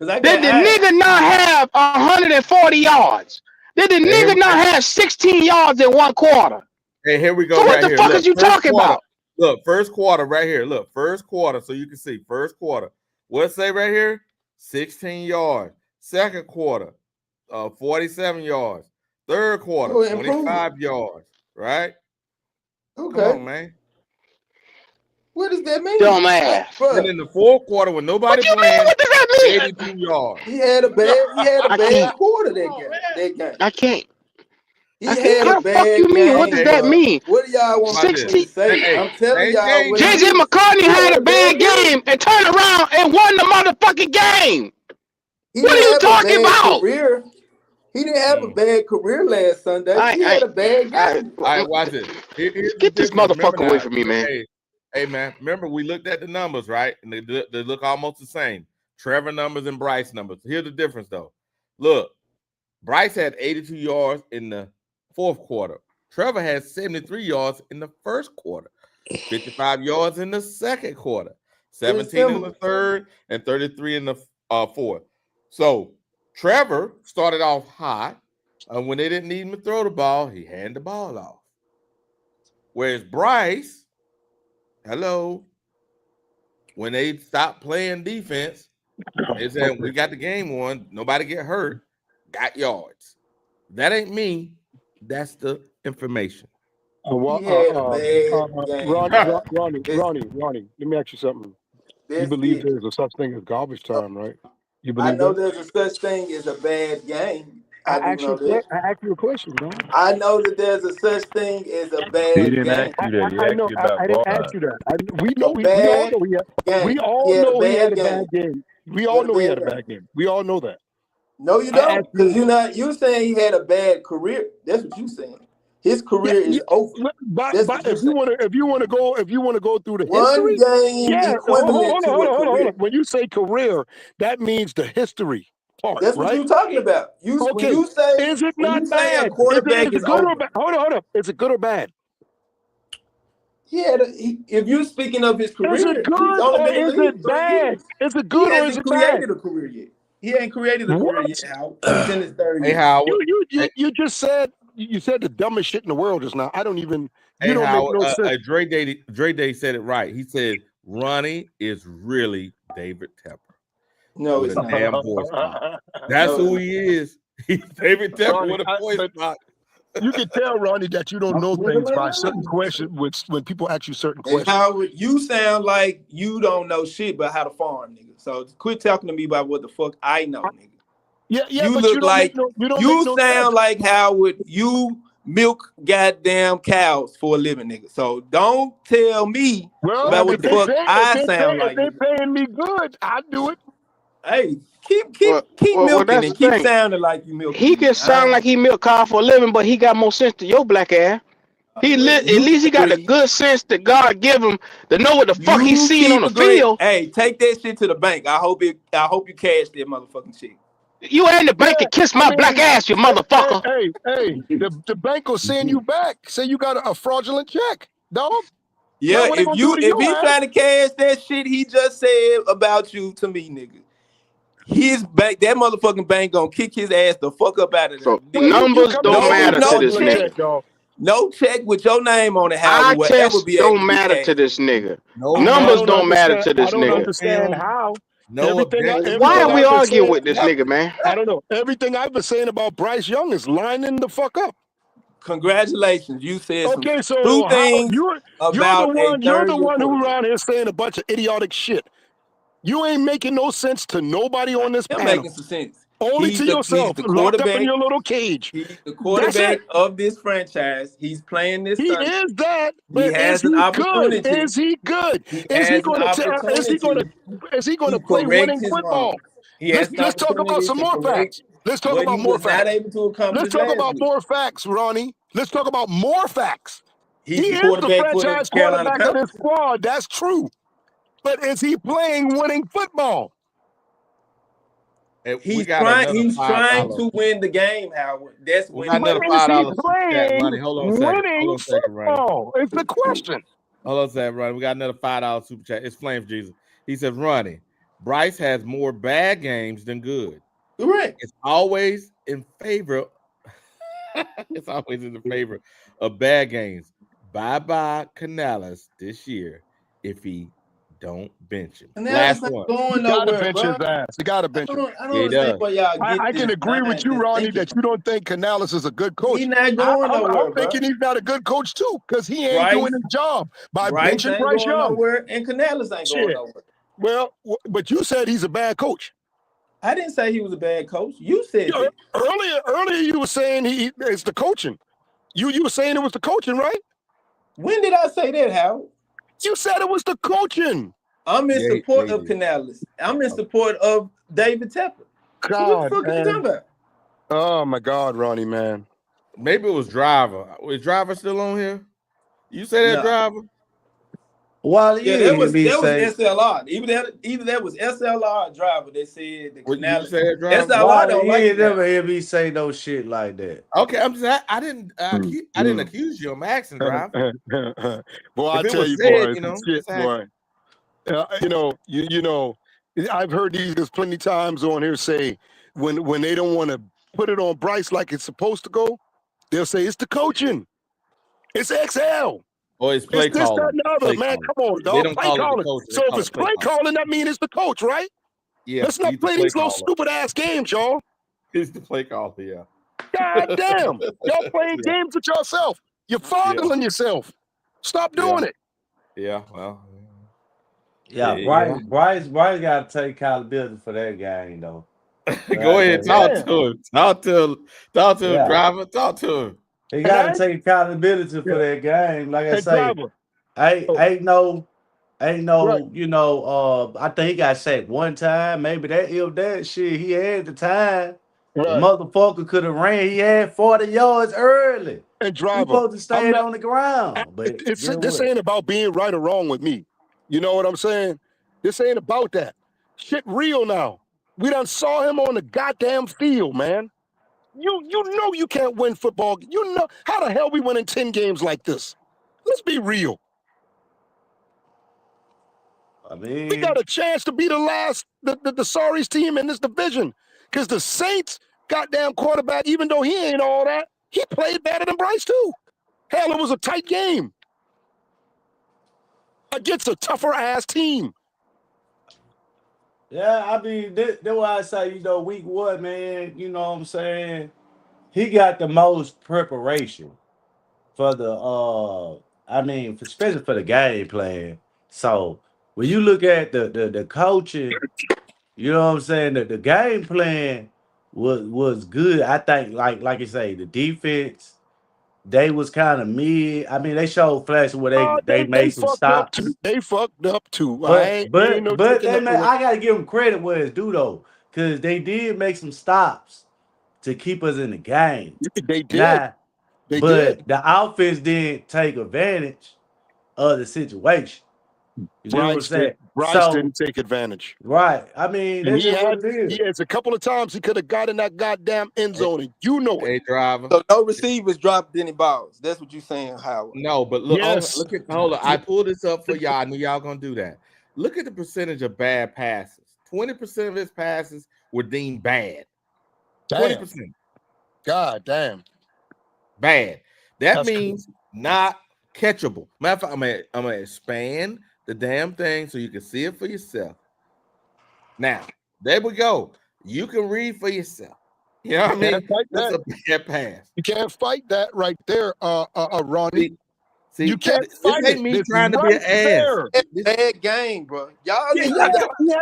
Did the nigga not have 140 yards? Did the nigga not have 16 yards in one quarter? Hey, here we go. So what the fuck is you talking about? Look, first quarter right here. Look, first quarter, so you can see first quarter. What say right here? 16 yards. Second quarter, 47 yards. Third quarter, 25 yards. Right? Okay. Come on, man. What does that mean? Dumbass. And in the fourth quarter, when nobody playing, what does that mean? 82 yards. He had a bad quarter that game. I can't. How the fuck you mean? What does that mean? What do y'all want 60? to say? I'm telling y'all. JJ McCartney had a bad game and turned around and won the motherfucking game. What are you talking about? He didn't have a bad career last Sunday. He had a bad game. All right, watch it. Get this motherfucker away from me, man. Hey, man, remember we looked at the numbers, right? And they look almost the same. Trevor numbers and Bryce numbers. Here's the difference, though. Look, Bryce had 82 yards in the fourth quarter. Trevor had 73 yards in the first quarter, 55 yards in the second quarter, 17 in the third, and 33 in the fourth. So Trevor started off hot, and when they didn't need him to throw the ball, he handed the ball off. Whereas Bryce, when they stopped playing defense, they said, we got the game won, nobody get hurt, got yards. That ain't me. That's the information. Ronnie, let me ask you something. You believe there's a such thing as garbage time, right? You believe I know there's a such thing as a bad game. I asked you a question, bro. I know that there's a such thing as a bad game. He didn't ask you that. I didn't ask you that. We all know he had a bad game. We all know he had a bad game. We all know that. No, you don't, because you're saying he had a bad career. That's what you're saying. His career is over. But if you want to go through the one history, game equivalent to a career. When you say career, that means the history part. That's what you're talking about. Okay. When you say, is it not bad? A quarterback is good over. or bad? Hold on. Is it good or bad? Yeah, if you're speaking of his career, is it good or is it bad? Is it good or is it bad? He hasn't created a career yet. He ain't created a career yet, Howard. He's in his third year. Hey, Howard. You just said the dumbest shit in the world just now. I don't even. Hey, you don't Howard, make no sense. Dre Day said it right. He said Ronnie is really David Tepper. No, with it's a not. damn voice box. That's No, who it's he is. He's David Tepper Ronnie, with a voice but box. you can tell, Ronnie, that you don't know things by certain questions. When people ask you certain And questions. Howard, you sound like you don't know shit about how to farm, nigga. So quit talking to me about what the fuck I know, nigga. Yeah, You but look like you no sound sense. like Howard. You milk goddamn cows for a living, nigga. So don't tell me about what the fuck I sound like. If they paying me good, I do it. Hey, keep Well, milking that's and the keep thing. sounding like you milking. He can sound like he milk cow for a living, but he got more sense than your black ass. At least he got the good sense that God give him to know what the fuck he's You seeing keep on the agreeing. field. Hey, take that shit to the bank. I hope you cash that motherfucking check. You ain't the bank and kiss my black ass, you motherfucker. Hey, the bank will send you back. Say you got a fraudulent check, dog. Yeah, if he trying to cash that shit he just said about you to me, nigga, his bank, that motherfucking bank gonna kick his ass the fuck up out of there. So numbers don't matter to this check, nigga. No check with your name on it, Eye Howard, will ever test be able don't to be matter cashed. to this nigga. No, numbers don't matter to this I don't nigga. understand how. No objection. Why are we I've been arguing saying- with this nigga, man? I don't know. Everything I've been saying about Bryce Young is lining the fuck up. Congratulations, you said some Okay, so true how, things you're about you're the one who quarterback. around here saying a bunch of idiotic shit. You ain't making no sense to nobody on this I'm panel. making some sense. Only He's to yourself, the locked up in quarterback. your little cage. He's the quarterback of this franchise. He's playing this He Sunday. is that, He but has is an he opportunity. good? Is he good? Is he going to play winning football? Let's talk about some more facts. Let's talk about more facts. Not able to accomplish Let's talk last about week. more facts, Ronnie. Let's talk about more facts. He's He the is quarterback the for the franchise Carolina quarterback of Panthers. this squad. That's true. But is he playing winning football? Hey, He's trying to win the game, Howard. That's we when got another $5 super chat, Ronnie. Hold on a second. Winning football is the question. Hold on a second, Ronnie. We got another $5 super chat. It's Flames Jesus. He says, Ronnie, Bryce has more bad games than good. Correct. It's always in favor. It's always in the favor of bad games. Bye-bye Canales this year if he don't bench him. Last one. Going You gotta nowhere, bench bro. his ass. You gotta bench him. I don't understand why y'all get I can this agree with you, mind, Ronnie, thinking. that you don't think Canales is a good coach. He's not going nowhere, I'm thinking bro. he's not a good coach too, because he ain't doing his job by Bryce benching ain't Bryce going Young. nowhere, and Canales ain't going Shit. nowhere. Well, but you said he's a bad coach. I didn't say he was a bad coach. You said that. Earlier you were saying it's the coaching. You were saying it was the coaching, right? When did I say that, Howard? You said it was the coaching. I'm in support of Canales. I'm in support of David Tepper. God, what the fuck are you talking about? Oh my God, Ronnie, man. Maybe it was Driver. Is Driver still on here? You say that, Driver? Well, yeah, that was SLR. Either that was SLR or Driver that said the Canales. SLR don't like it. Never hear me say no shit like that. Okay, I'm just. I didn't accuse you. I'm asking, Driver. Boy, I tell you, boy, shit, boy. You know, I've heard these plenty times on here say when they don't want to put it on Bryce like it's supposed to go, they'll say it's the coaching, it's XL. Or it's play this, calling. that, and the other. Man, come on, dog. They don't play call it the calling. coach. So if it's play calling, that means it's the coach, right? Yeah. Let's not play these little stupid ass games, y'all. It's the play caller, yeah. God damn. Y'all playing games with yourself. You're fondling yourself. Stop doing it. Yeah, well. Yeah, Bryce got to take accountability for that game, though. Go ahead, talk to him. Talk to him, Driver. Talk to him. He got to take accountability for that game. Like I say, ain't no, you know, I think he got sacked one time. Maybe that shit he had the time. The motherfucker could have ran. He had 40 yards early. And Driver, he supposed to stay on the ground. But this ain't about being right or wrong with me. You know what I'm saying? This ain't about that. Shit real now. We done saw him on the goddamn field, man. You know you can't win football. You know how the hell we winning 10 games like this? Let's be real. I mean, we got a chance to be the sorriest team in this division. Because the Saints goddamn quarterback, even though he ain't all that, he played better than Bryce too. Hell, it was a tight game against a tougher ass team. Yeah, I mean, that's why I say, week 1, man, you know what I'm saying? He got the most preparation for especially for the game plan. So when you look at the coaching, you know what I'm saying, the game plan was good. I think like you say, the defense, they was kind of mid. I mean, they showed flashes where they They made some fucked up too. stops. They fucked up too. But Ain't no taking they nothing made, away. I gotta give them credit where it's due though, because they did make some stops to keep us in the game. They did. Now, They but did. the offense didn't take advantage of the situation. You know what I'm Bryce did. saying? Bryce So didn't take advantage. right. I mean, And that's just what it is. he has a couple of times he could have got in that goddamn end zone, and you know it. Hey, driver. So no receivers dropped any balls. That's what you're saying, Howard. No, but look, Yes. hold on. I pulled this up for y'all. I knew y'all gonna do that. Look at the percentage of bad passes. 20% of his passes were deemed bad. 20%. God damn. Bad. That That's means not catchable. Matter of fact, I'm gonna expand the damn thing so you can see it for yourself. Now, there we go. You can read for yourself. You know what I mean? That's a bad pass. You can't fight that right there, Ronnie. See, you can't fight this ain't it. me This trying to be right an ass. Bad game, bro. Y'all Yeah, he had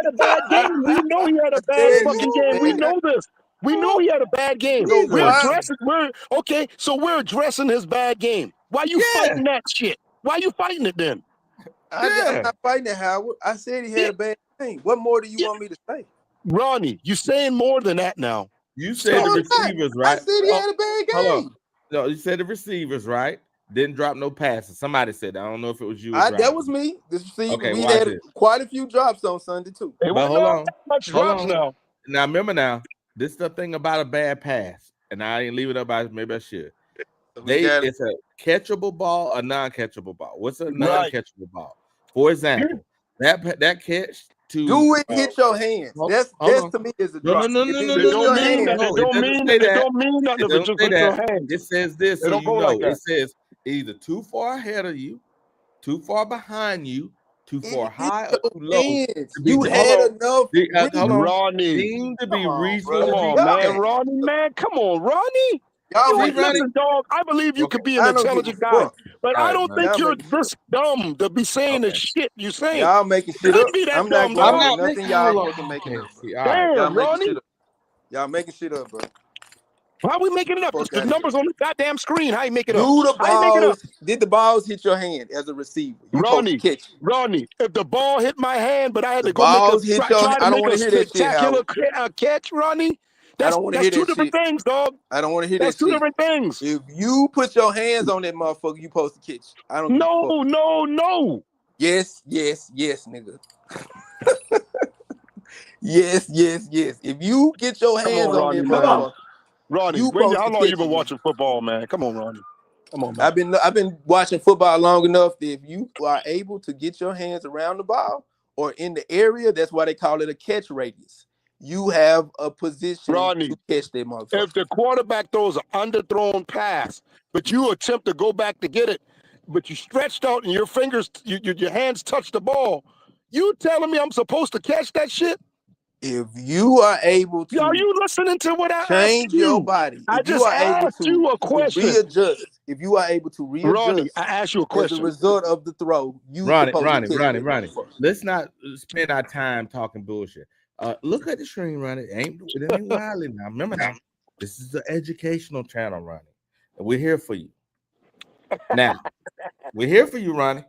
a bad game. We know he had a bad fucking game. We know this. We know he had a bad game. We're addressing his bad game. Why you fighting that shit? Why you fighting it then? I'm not fighting it, Howard. I said he had a bad game. What more do you want me to say? Ronnie, you saying more than that now. You said the receivers, right? I said he had a bad game. Hold on. No, you said the receivers, right? Didn't drop no passes. Somebody said that. I don't know if it was you. That was me. The receiver. Okay, we watch had this. quite a few drops on Sunday too. But hold on. Much drops now. Now remember now, this is the thing about a bad pass, and I didn't leave it up. Maybe I should. It's a catchable ball, a non-catchable ball. What's a non-catchable ball? For example, that catch to do it hit your hands. That's to me is a drop. No. It don't mean nothing if it just hit your hands. It says this, so you know. It says either too far ahead of you, too far behind you, too far high or too low. You had enough. Ronnie. Deemed to be reasonable. Come on, man. Ronnie, man. Come on, Ronnie. Listen, dog, I believe you could be an intelligent guy, but I don't think you're this dumb to be saying the shit you saying. Y'all making shit up. Be that I'm dumb, not dog. nothing y'all making up. Damn, Ronnie. Y'all making shit up, bro. How are we making it up? The numbers on the goddamn screen. How you make it up? Do the balls? Did the balls hit your hand as a receiver? Ronnie, if the ball hit my hand, but I had to go try to make a spectacular catch, Ronnie. That's two different things, dog. I don't want to hear that's that. That's two different things. If you put your hands on that motherfucker, you supposed to catch. I don't. No. Yes, nigga. yes. If you get your hands on that motherfucker, Ronnie, how long you been watching football, man? Come on, Ronnie. Come on, man. I've been watching football long enough that if you are able to get your hands around the ball or in the area, that's why they call it a catch radius. You have a position to catch that motherfucker. If the quarterback throws an underthrown pass, but you attempt to go back to get it, but you stretched out and your fingers, your hands touch the ball, you telling me I'm supposed to catch that shit? If you are able to, are you listening to what I change your body? I just asked you a question. Readjust. If you are able to readjust, Ronnie, I asked you a question. As a result of the throw, Ronnie. Let's not spend our time talking bullshit. Look at the screen, Ronnie. It ain't wildly now. Remember now, this is the educational channel, Ronnie, and we're here for you. Now, we're here for you, Ronnie.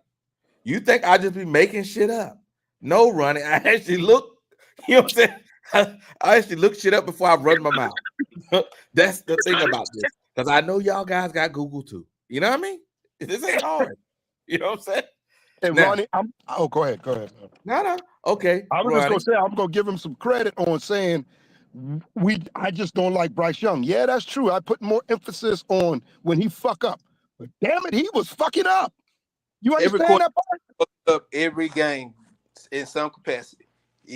You think I just be making shit up? No, Ronnie. I actually look. You know what I'm saying? I actually look shit up before I run my mouth. That's the thing about this, because I know y'all guys got Google too. You know what I mean? This ain't hard. You know what I'm saying? And now, Ronnie, go ahead. No. Okay. I was just gonna say I'm gonna give him some credit on saying I just don't like Bryce Young. Yeah, that's true. I put more emphasis on when he fuck up. But damn it, he was fucking up. You understand that part? Up every game in some capacity.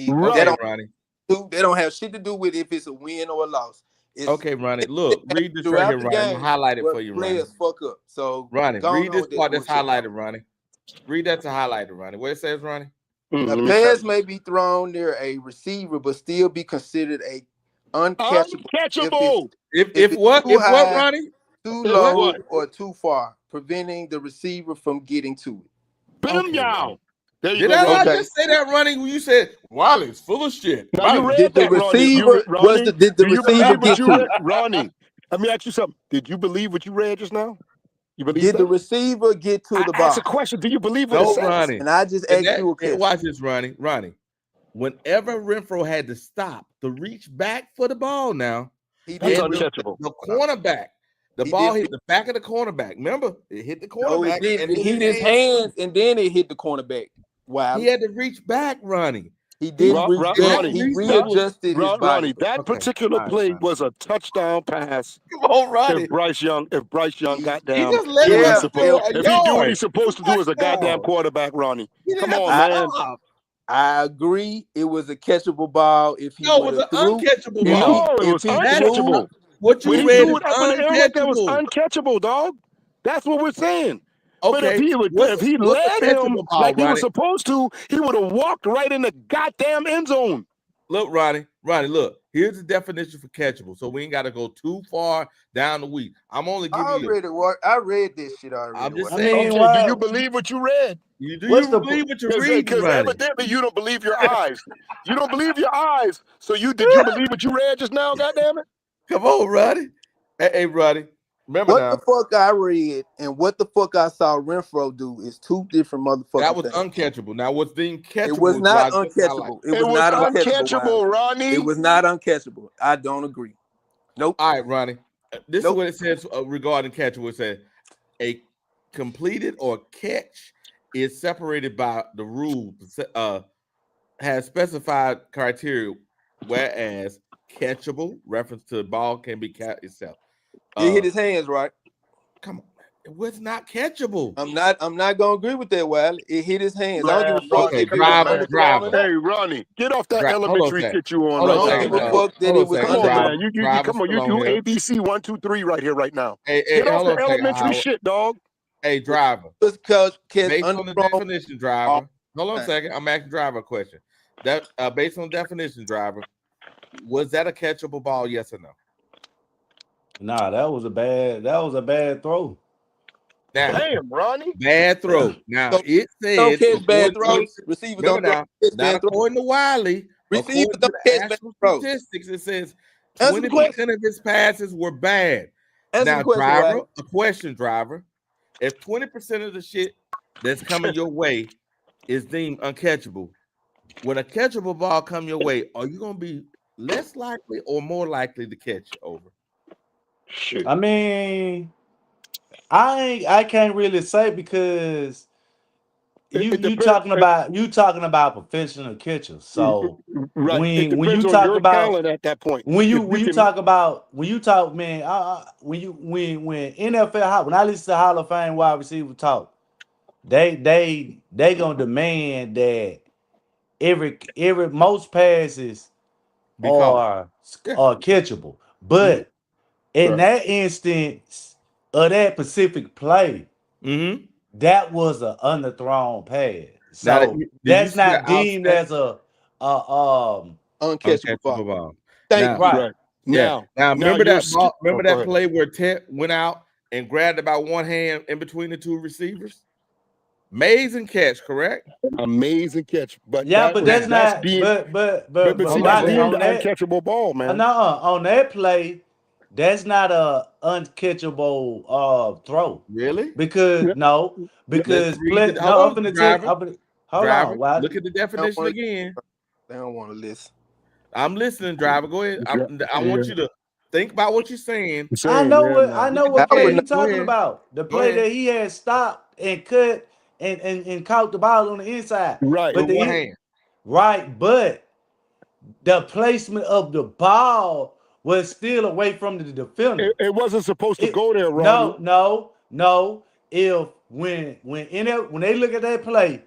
Ronnie. They don't have shit to do with if it's a win or a loss. Okay, Ronnie. Look, read this right here, Ronnie. I'm highlight it for you, Ronnie. Players fuck up. So Ronnie, read this part that's highlighted, Ronnie. Read that to highlight it, Ronnie. What it says, Ronnie? A pass may be thrown near a receiver, but still be considered a uncatchable. Uncatchable. If it's what? too If high, what, Ronnie? too If low, what? or too far, preventing the receiver from getting to it. Bim yow. There you Did go, I not Ronnie. just say that, Ronnie? When you said Wiley's full of shit. Now you Wiley's read Did the that, Ronnie. receiver Ronnie, did the do you receiver believe what get you to read? it? Ronnie, let me ask you something. Did you believe what you read just now? You believe Did that? the receiver get to the I asked a ball? question. Do you believe what it No, says? Ronnie. And I just And asked you a question. watch this, Ronnie. Whenever Renfro had to stop to reach back for the ball now, He That's didn't reach. uncatchable. the cornerback, the He ball didn't hit the back of the cornerback. Remember, it hit the No, cornerback. it didn't. and It hit his hands, and then it hit the cornerback. Wow. He had to reach back, Ronnie. He didn't reach back. Ronnie, He that readjusted his body. Ronnie, that Okay. particular All right, play fine. was a touchdown pass. Come on, Ronnie. If Bryce Young got He down, just let do him what run he's for supposed. a If he do what yard. he's supposed to do as a goddamn Touchdown. quarterback, Ronnie. He didn't Come have on, to man. stop. I agree. It was a catchable ball if he No, it would was have an threw. uncatchable If ball. No, it was he uncatchable. What When you he read threw is it up in the air like that was uncatchable. uncatchable, dog. That's what we're saying. But Okay, if he what's led a him catchable ball, like he was Ronnie? supposed to, he would have walked right in the goddamn end zone. Look, Ronnie, look. Here's the definition for catchable, so we ain't got to go too far down the week. I'm only giving you. I read this shit already. I'm just What? saying. Okay, do you believe what you read? Do you believe what you're reading, Because Ronnie? evidently you don't believe your eyes. You don't believe your eyes. So did you believe what you read just now? Goddamn it! Come on, Ronnie. Hey, Ronnie. Remember What now? the fuck I read and what the fuck I saw Renfro do is two different motherfucking That was things. uncatchable. Now, what's being catchable? It was is not what I just highlighted. uncatchable. It was not uncatchable, Ronnie. It was not uncatchable. I don't agree. Nope. All right, Ronnie. This is what it says regarding catchable. It says a completed or catch is separated by the rule, has specified criteria, whereas catchable, reference to the ball, can be catch itself. It hit his hands, right? Come on. It was not catchable. I'm not gonna agree with that, Wiley. It hit his hands. I don't give a fuck. Okay, if it was driver. Hey, Ronnie, get off that elementary shit you on. I don't give a fuck that it was. Come on, man. You come on. You do ABC 1, 2, 3 right here, right now. Get off the elementary shit, dog. Hey, driver. Based on the definition, driver. Hold on a second. I'm asking driver a question. That based on definition, driver, was that a catchable ball? Yes or no? Nah, that was a bad throw. Now, damn, Ronnie. Bad throw. Now it says don't catch bad throws. Receivers don't catch bad throws. According to Wiley, Receivers don't catch bad throws. Statistics, it says 20% of his passes were bad. Now, driver, a question, driver. If 20% of the shit that's coming your way is deemed uncatchable, when a catchable ball come your way, are you gonna be less likely or more likely to catch over? I mean, I can't really say because you talking about professional catchers. So right, when you on talk your about talent at that point, when you talk man, when NFL when I listen to Hall of Fame wide receiver talk, they gonna demand that every most passes are catchable, but in that instance of that specific play, that was an underthrown pass. So that's not deemed as a uncatchable ball. Right. Now remember that ball, remember that ahead. play where Ted went out and grabbed about one hand in between the two receivers? Amazing catch, correct? Amazing catch, but that's not deemed, but see, that's deemed an uncatchable ball, man. On that play, that's not a uncatchable throw. Really? Because hold on, look at the definition again. They don't want to listen. I'm listening, driver. Go ahead. I want you to think about what you're saying. I know what play you're talking about. The play that he had stopped and cut and caught the ball on the inside. Right. But with one hand. Right, but the placement of the ball was still away from the defender. It wasn't supposed to go there, Ronnie. No. If when they look at that play,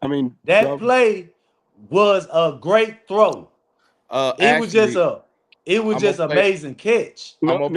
I mean that play was a great throw. It was just amazing catch. No,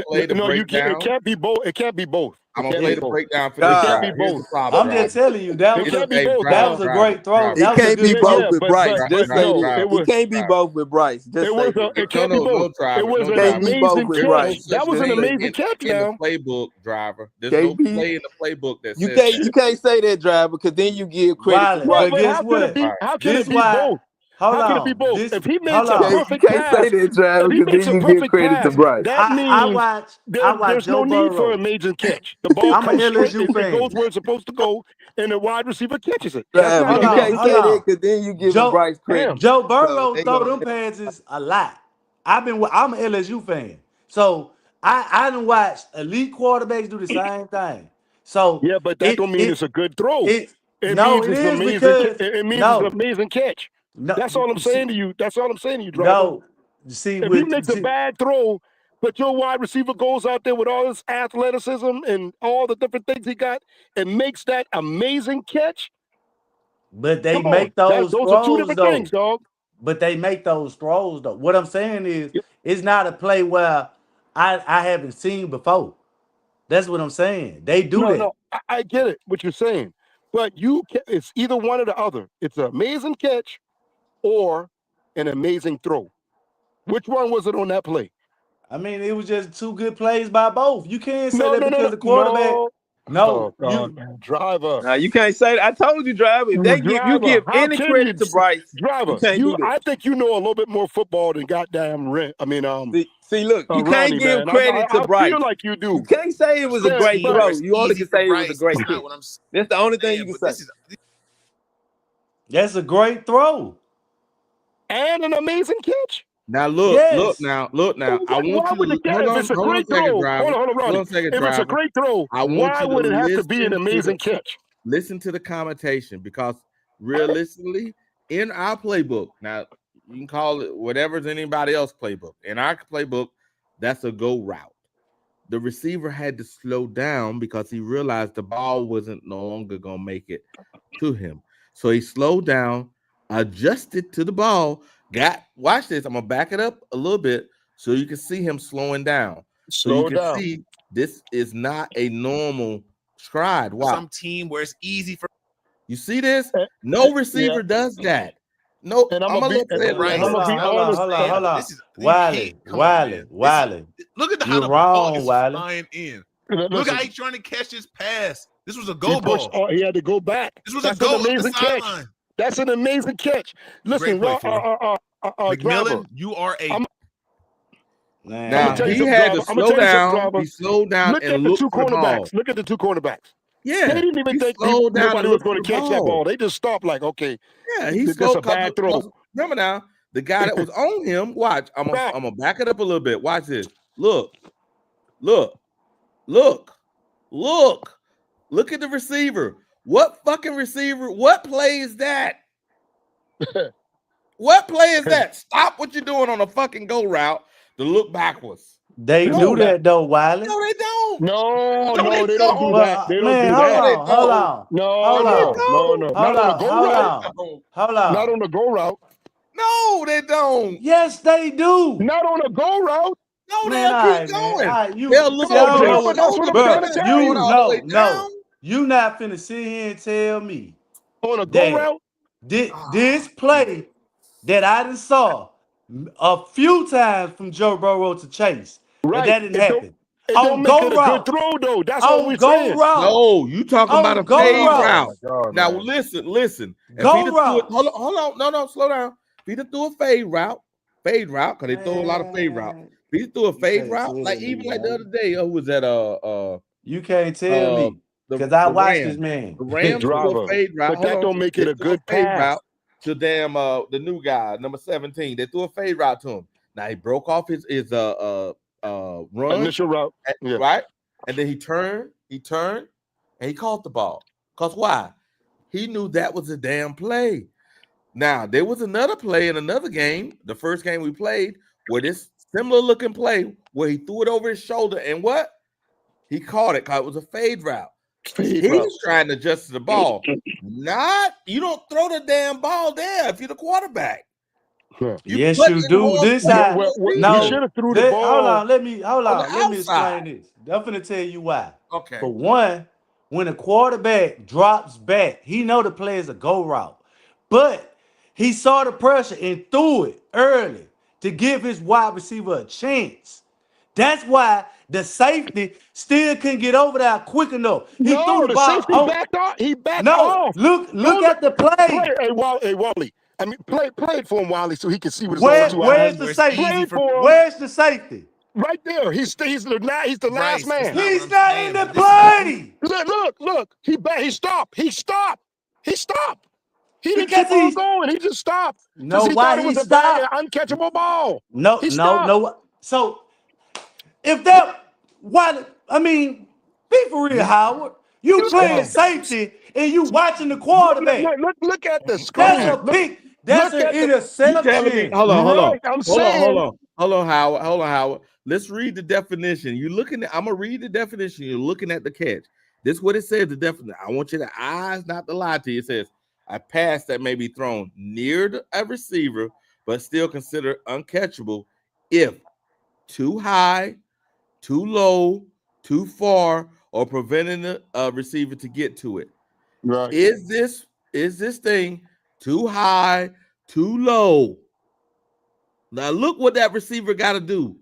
you can't. It can't be both. It can't be both. I'm gonna play the breakdown for It this can't drive. be Here's both. the problem. I'm just telling you that was that was a great throw. It That was a can't be good both throw. with Bryce. Just say this. It can't be both with Bryce. Just say this. It can't be both. It was an Can't be both amazing with catch. Bryce. That was an amazing catch. In the Now playbook, driver. There's no KB, play in the playbook that You says can't you can't say that, driver, because then you give credit to Wiley, Bryce. but guess what? how can This it be why. both? Hold How can it be on. both? This If he makes hold a on. You perfect can't say pass, that, driver, if he because makes then a you give perfect credit to pass, Bryce. that I means watch there's no Joe need for Burrow. an amazing catch. The ball I'm an comes straight, LSU it fan. goes where it's supposed to go, and the wide receiver catches it. That's Driver, not you an can't amazing say catch. that because then you giving Bryce credit. Joe So Burrow they throw gonna them passes a lot. I'm an LSU fan, so I done watched elite quarterbacks do the same thing. So Yeah, but that don't mean it's a good throw. It no, means it it's is amazing. because It means it's an no, amazing catch. no, That's all I'm saying to you. That's all I'm saying to you, driver. no. See, If he makes a bad throw, but your wide receiver goes out there with all his athleticism and all the different things he got and makes that amazing catch. But they Come on, make those those are two throws different though. things, dog. But they make those throws though. What I'm saying is, it's not a play where I haven't seen before. That's what I'm saying. They do that. No, I get it, what you're saying. But it's either one or the other. It's an amazing catch or an amazing throw. Which one was it on that play? I mean, it was just two good plays by both. You can't say that because the quarterback. Oh God, man, driver. Nah, you can't say that. I told you, driver. If they give you give how any can credit to Bryce, driver? you can't do that. I think you know a little bit more football than goddamn Rent. I mean, See, look, you can't Ronnie, give man. credit to I Bryce. feel like you do. You can't say it was a great throw. You only can say it was a great catch. That's the only thing you can say. That's a great throw and an amazing catch. Now look, yes. look now. I want you to hold on, if it's a hold on great a second, throw, driver. hold on, Ronnie. Hold on a second, If driver. it's a great throw, I want why you would it have to be an listen to amazing catch? Listen to the commentation, because realistically, in our playbook, now you can call it whatever's anybody else playbook. In our playbook, that's a go route. The receiver had to slow down because he realized the ball wasn't no longer gonna make it to him. So he slowed down, adjusted to the ball, watch this. I'm gonna back it up a little bit so you can see him slowing down. So you can see this is not a normal stride. Wow. Some team where it's easy for you see this? No receiver does that. No, and I'm gonna be honest. Hold on. Wiley. Look at how You're the wrong, ball is Wiley. flying in. Listen, Look how he's trying to catch his pass. This was a go ball. He had to go back. This was That's a go an amazing catch. sideline. That's an amazing catch. Listen, McMillan, you are a. Now he had to slow down. He slowed down and looked for the ball. Look at the two cornerbacks. Yeah, they didn't even think nobody was going to catch that ball. They just stopped like, okay, yeah, he that's a bad throw. Remember now, the guy that was on him. Watch, I'm gonna back it up a little bit. Watch this. Look at the receiver. What fucking receiver? What play is that? What play is that? Stop what you're doing on a fucking go route to look backwards. They do that though, Wiley. No, they don't. No, they don't do that. They don't do that. Hold on. No. Not on a go route. Hold on. Not on a go route. No, they don't. Yes, they do. Not on a go route. No, they'll keep going. They'll look No. You not finna sit here and tell me on a go route. This play that I done saw a few times from Joe Burrow to Chase. Right. That didn't happen. It don't make it a good throw, though. That's what we're saying. No, you talking about a fade route. Now, listen. Go route. Hold on. No, slow down. If he threw a fade route, because they throw a lot of fade route. If he threw a fade route, like even like the other day, who was that? You can't tell me because I watched this man. The Rams threw a fade route, but that don't make it a good pass. Route to the new guy, number 17. They threw a fade route to him. Now he broke off his run initial route, right? And then he turned, and he caught the ball. Cause why? He knew that was a damn play. Now there was another play in another game, the first game we played, where this similar looking play where he threw it over his shoulder and what? He caught it because it was a fade route. He's trying to adjust the ball. You don't throw the damn ball there if you're the quarterback. Yes, you do. This how he should have threw the ball. Hold on. Let me explain this. I'm finna tell you why. Okay. For one, when a quarterback drops back, he know the play is a go route. But he saw the pressure and threw it early to give his wide receiver a chance. That's why the safety still couldn't get over there quick enough. He threw the ball. Safety backed off. He backed off. Look at the play. Hey, Wally. I mean, play it for him, Wally, so he can see what it's going to. Where's the safety? Where's the safety? Right there. He's the last man. He's not in the play. Look. He stopped. He didn't keep on going. He just stopped. No, he why thought it was he a bad, stopped? uncatchable ball. No. So if that, be for real, Howard. You playing safety and you watching the quarterback. Look at the screen. That's a pick. That's an interception. Hold on. Hold on, Howard. Let's read the definition. You're looking at. I'm gonna read the definition. You're looking at the catch. This is what it says. The definition. I want you to eyes not to lie to you. It says a pass that may be thrown near a receiver, but still considered uncatchable if too high, too low, too far, or preventing the receiver to get to it. Right. Is this thing too high, too low? Now look what that receiver got to do.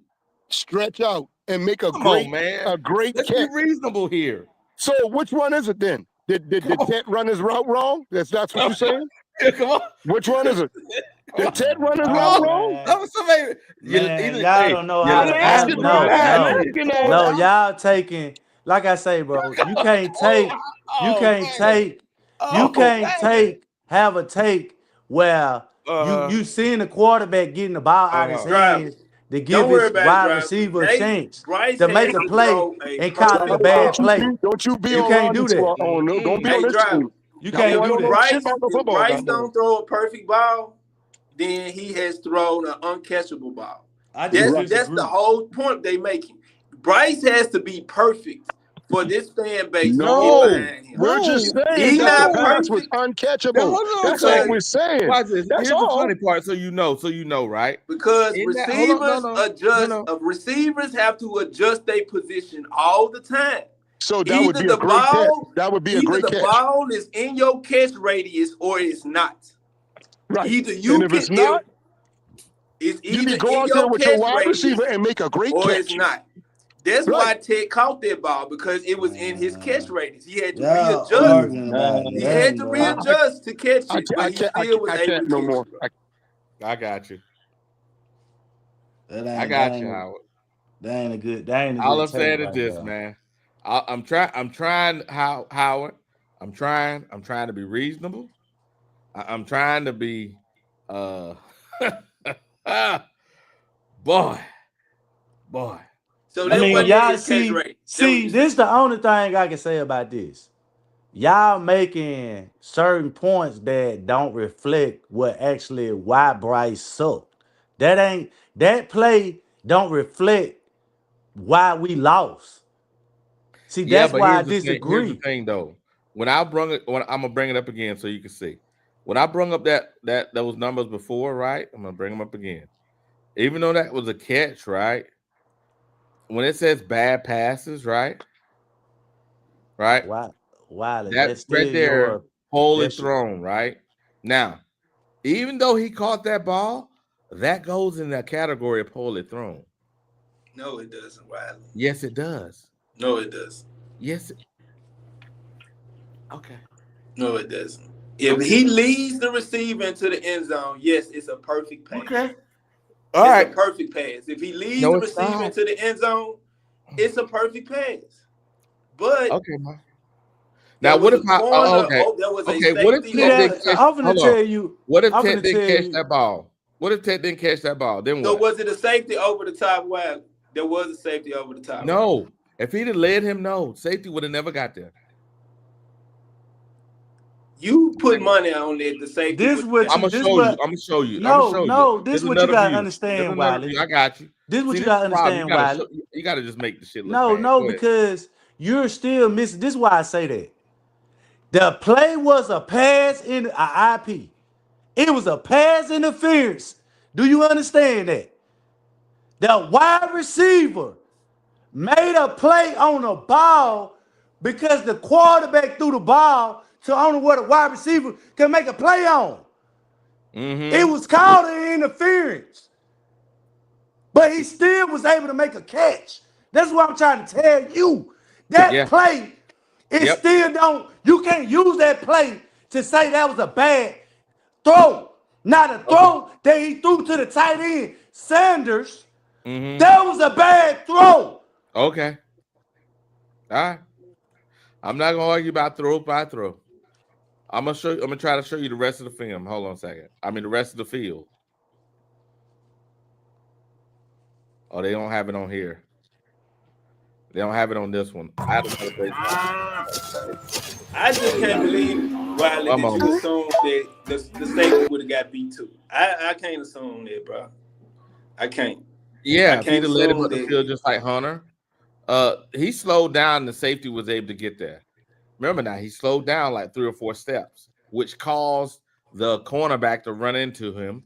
Stretch out and make a great Let's catch. be reasonable here. So which one is it then? Did Ted run his route wrong? That's what you're saying? Come on. Which one is it? Did Ted run his route wrong? Y'all don't know how to No, y'all taking, like I say, bro, you can't have a take where you seeing the quarterback getting the ball out of his hands to give his wide receiver a chance to make a play and call it a bad play. Don't you be You on can't do that. Don't be on this team. You can't do that. If Bryce don't throw a perfect ball, then he has thrown an uncatchable ball. That's the whole point they making. Bryce has to be perfect for this fan base. We're just saying he's not pass perfect. was uncatchable. That's all we're saying. Here's That's the all. funny part, so you know, right? Because receivers have to adjust their position all the time. So that would be a great catch. That would be a great catch. Either the ball is in your catch radius or it's not. Right. Either you and if it's not, it's you either can go out there with your wide receiver and make a great or catch. it's not. That's why Ted caught that ball, because it was in his catch radius. He had to readjust. He had to readjust to catch it, but he still was able to no more. I got you. I got you, Howard. That ain't a good. All I'm saying is this, man. I'm trying, Howard. I'm trying to be reasonable. I'm trying to be, boy. So y'all see, this is the only thing I can say about this. Y'all making certain points that don't reflect why Bryce sucked. That play don't reflect why we lost. See, that's why I disagree. Here's the thing, though. I'm gonna bring it up again so you can see. When I brought up those numbers before, right? I'm gonna bring them up again. Even though that was a catch, right? When it says bad passes, right? Why? That's right there. Poorly thrown, right? Now, even though he caught that ball, that goes in that category of poorly thrown. No, it doesn't, Wiley. Yes, it does. No, it doesn't. Yes. Okay. No, it doesn't. If he leads the receiver into the end zone, yes, it's a perfect pass. Okay. It's a perfect pass. If he leads the receiver into the end zone, it's a perfect pass. But now what if what if I'm gonna tell you? What if Ted didn't catch that ball? What if Ted didn't catch that ball? Then what? So was it a safety over the top? Well, there was a safety over the top. No. If he'd have led him, no, safety would have never got there. You put money on it. The safety. I'm gonna show you. No, this is what you gotta understand, Wiley. I got you. This is what you gotta understand, Wiley. You gotta just make the shit look bad. No, because you're still missing. This is why I say that. The play was a pass in an IP. It was a pass interference Do you understand that? The wide receiver made a play on the ball because the quarterback threw the ball to only what a wide receiver can make a play on. It was called an interference. But he still was able to make a catch. That's what I'm trying to tell you. That play, it still don't, you can't use that play to say that was a bad throw. Not a throw that he threw to the tight end, Sanders. That was a bad throw. Okay. All right. I'm not gonna argue about throw by throw. I'm gonna try to show you the rest of the film. Hold on a second. I mean the rest of the field. Oh, they don't have it on here. They don't have it on this one. I just can't believe, Riley, that you assume that the safety would have got beat too. I can't assume that, bro. I can't. Yeah, if he'd have let him up the field just like Hunter. He slowed down. The safety was able to get there. Remember now, he slowed down like 3 or 4 steps, which caused the cornerback to run into him.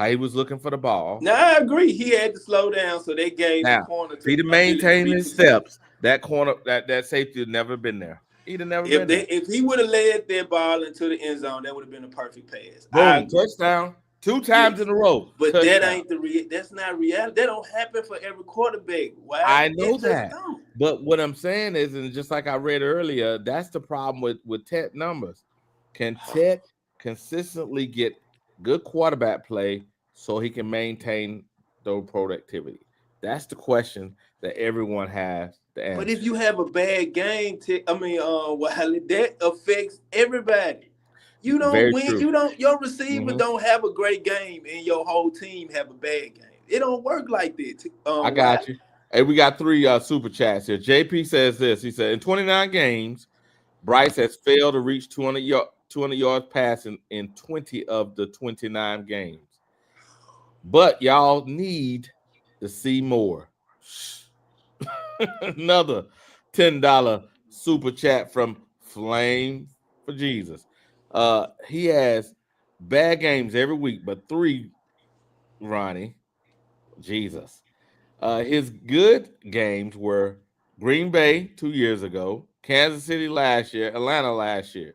He was looking for the ball. No, I agree. He had to slow down, so they gave the corner to he'd have maintained his steps. That corner, that safety had never been there. He'd have never been there. If he would have led that ball into the end zone, that would have been a perfect pass. Boom, touchdown. 2 times in a row. But touchdown. That ain't that's not reality. That don't happen for every quarterback. Why? I know that. But what I'm saying is, and just like I read earlier, that's the problem with Tet numbers. Can Tet consistently get good quarterback play so he can maintain those productivity? That's the question that everyone has to answer. But if you have a bad game, that affects everybody. You don't win. True. Your receiver don't have a great game, and your whole team have a bad game. It don't work like that. I got you. Hey, we got 3 super chats here. JP says this. He said, in 29 games, Bryce has failed to reach 200 yards passing in 20 of the 29 games. But y'all need to see more. Another $10 super chat from Flame for Jesus. He has bad games every week, but 3, Ronnie. Jesus. His good games were Green Bay 2 years ago, Kansas City last year, Atlanta last year.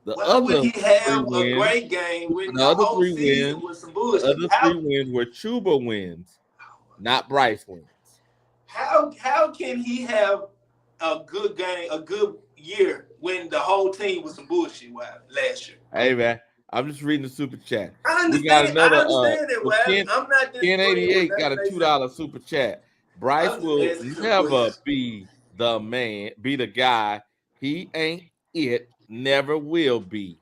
The other would he have a great game with the other 3 wins with some bullshit? The other 3 wins were Chuba wins, not Bryce wins. How can he have a good game, a good year when the whole team was some bullshit last year? Hey man, I'm just reading the super chat. I understand. We got another. I understand that. I'm not. Ken88 got a $2 super chat. Bryce will never be the man, be the guy. He ain't it. Never will be.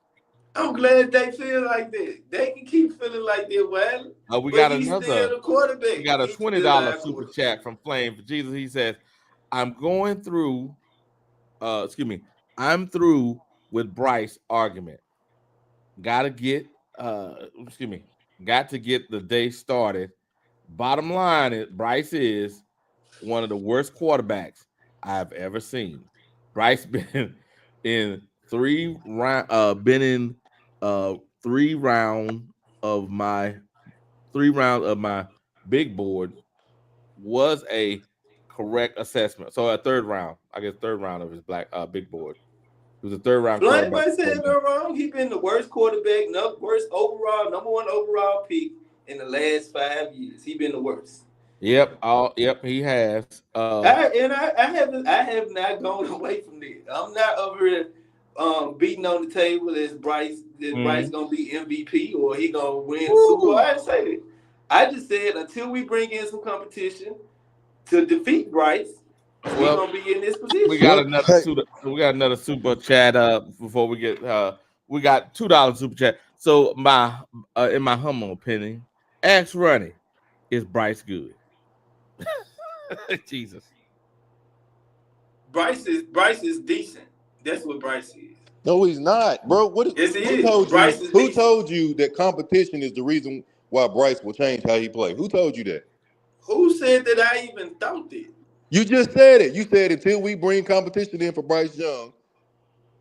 I'm glad they feel like that. They can keep feeling like that. We got another quarterback. We got a $20 super chat from Flame for Jesus. He says, I'm through with Bryce argument. Got to get the day started. Bottom line is Bryce is one of the worst quarterbacks I've ever seen. Bryce been in 3 rounds of my big board was a correct assessment. So a third round of his big board. It was a 3rd round. Blaine said no wrong. He's been the worst quarterback, worst overall, number 1 overall pick in the last 5 years. He's been the worst. Yep. He has. I have not gone away from that. I'm not over it. Beating on the table as Bryce gonna be MVP or he gonna win the Super Bowl. I didn't say that. I just said until we bring in some competition to defeat Bryce, we're gonna be in this position. We got another super chat before we get we got $2 super chat. So in my humble opinion, ask Ronnie, is Bryce good? Jesus. Bryce is decent. That's what Bryce is. No, he's not, bro. Who told you that competition is the reason why Bryce will change how he plays? Who told you that? Who said that I even thought that? You just said it. You said until we bring competition in for Bryce Young,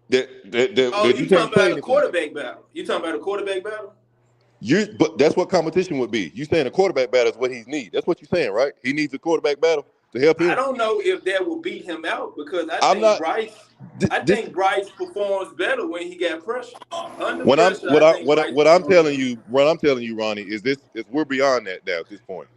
you talking about a quarterback battle? You talking about a quarterback battle? But that's what competition would be. You saying a quarterback battle is what he needs. That's what you're saying, right? He needs a quarterback battle to help him. I don't know if that will beat him out because I think Bryce performs better when he got pressure. Under pressure, I think Bryce what I'm telling you, Ronnie, is we're beyond that now at this point.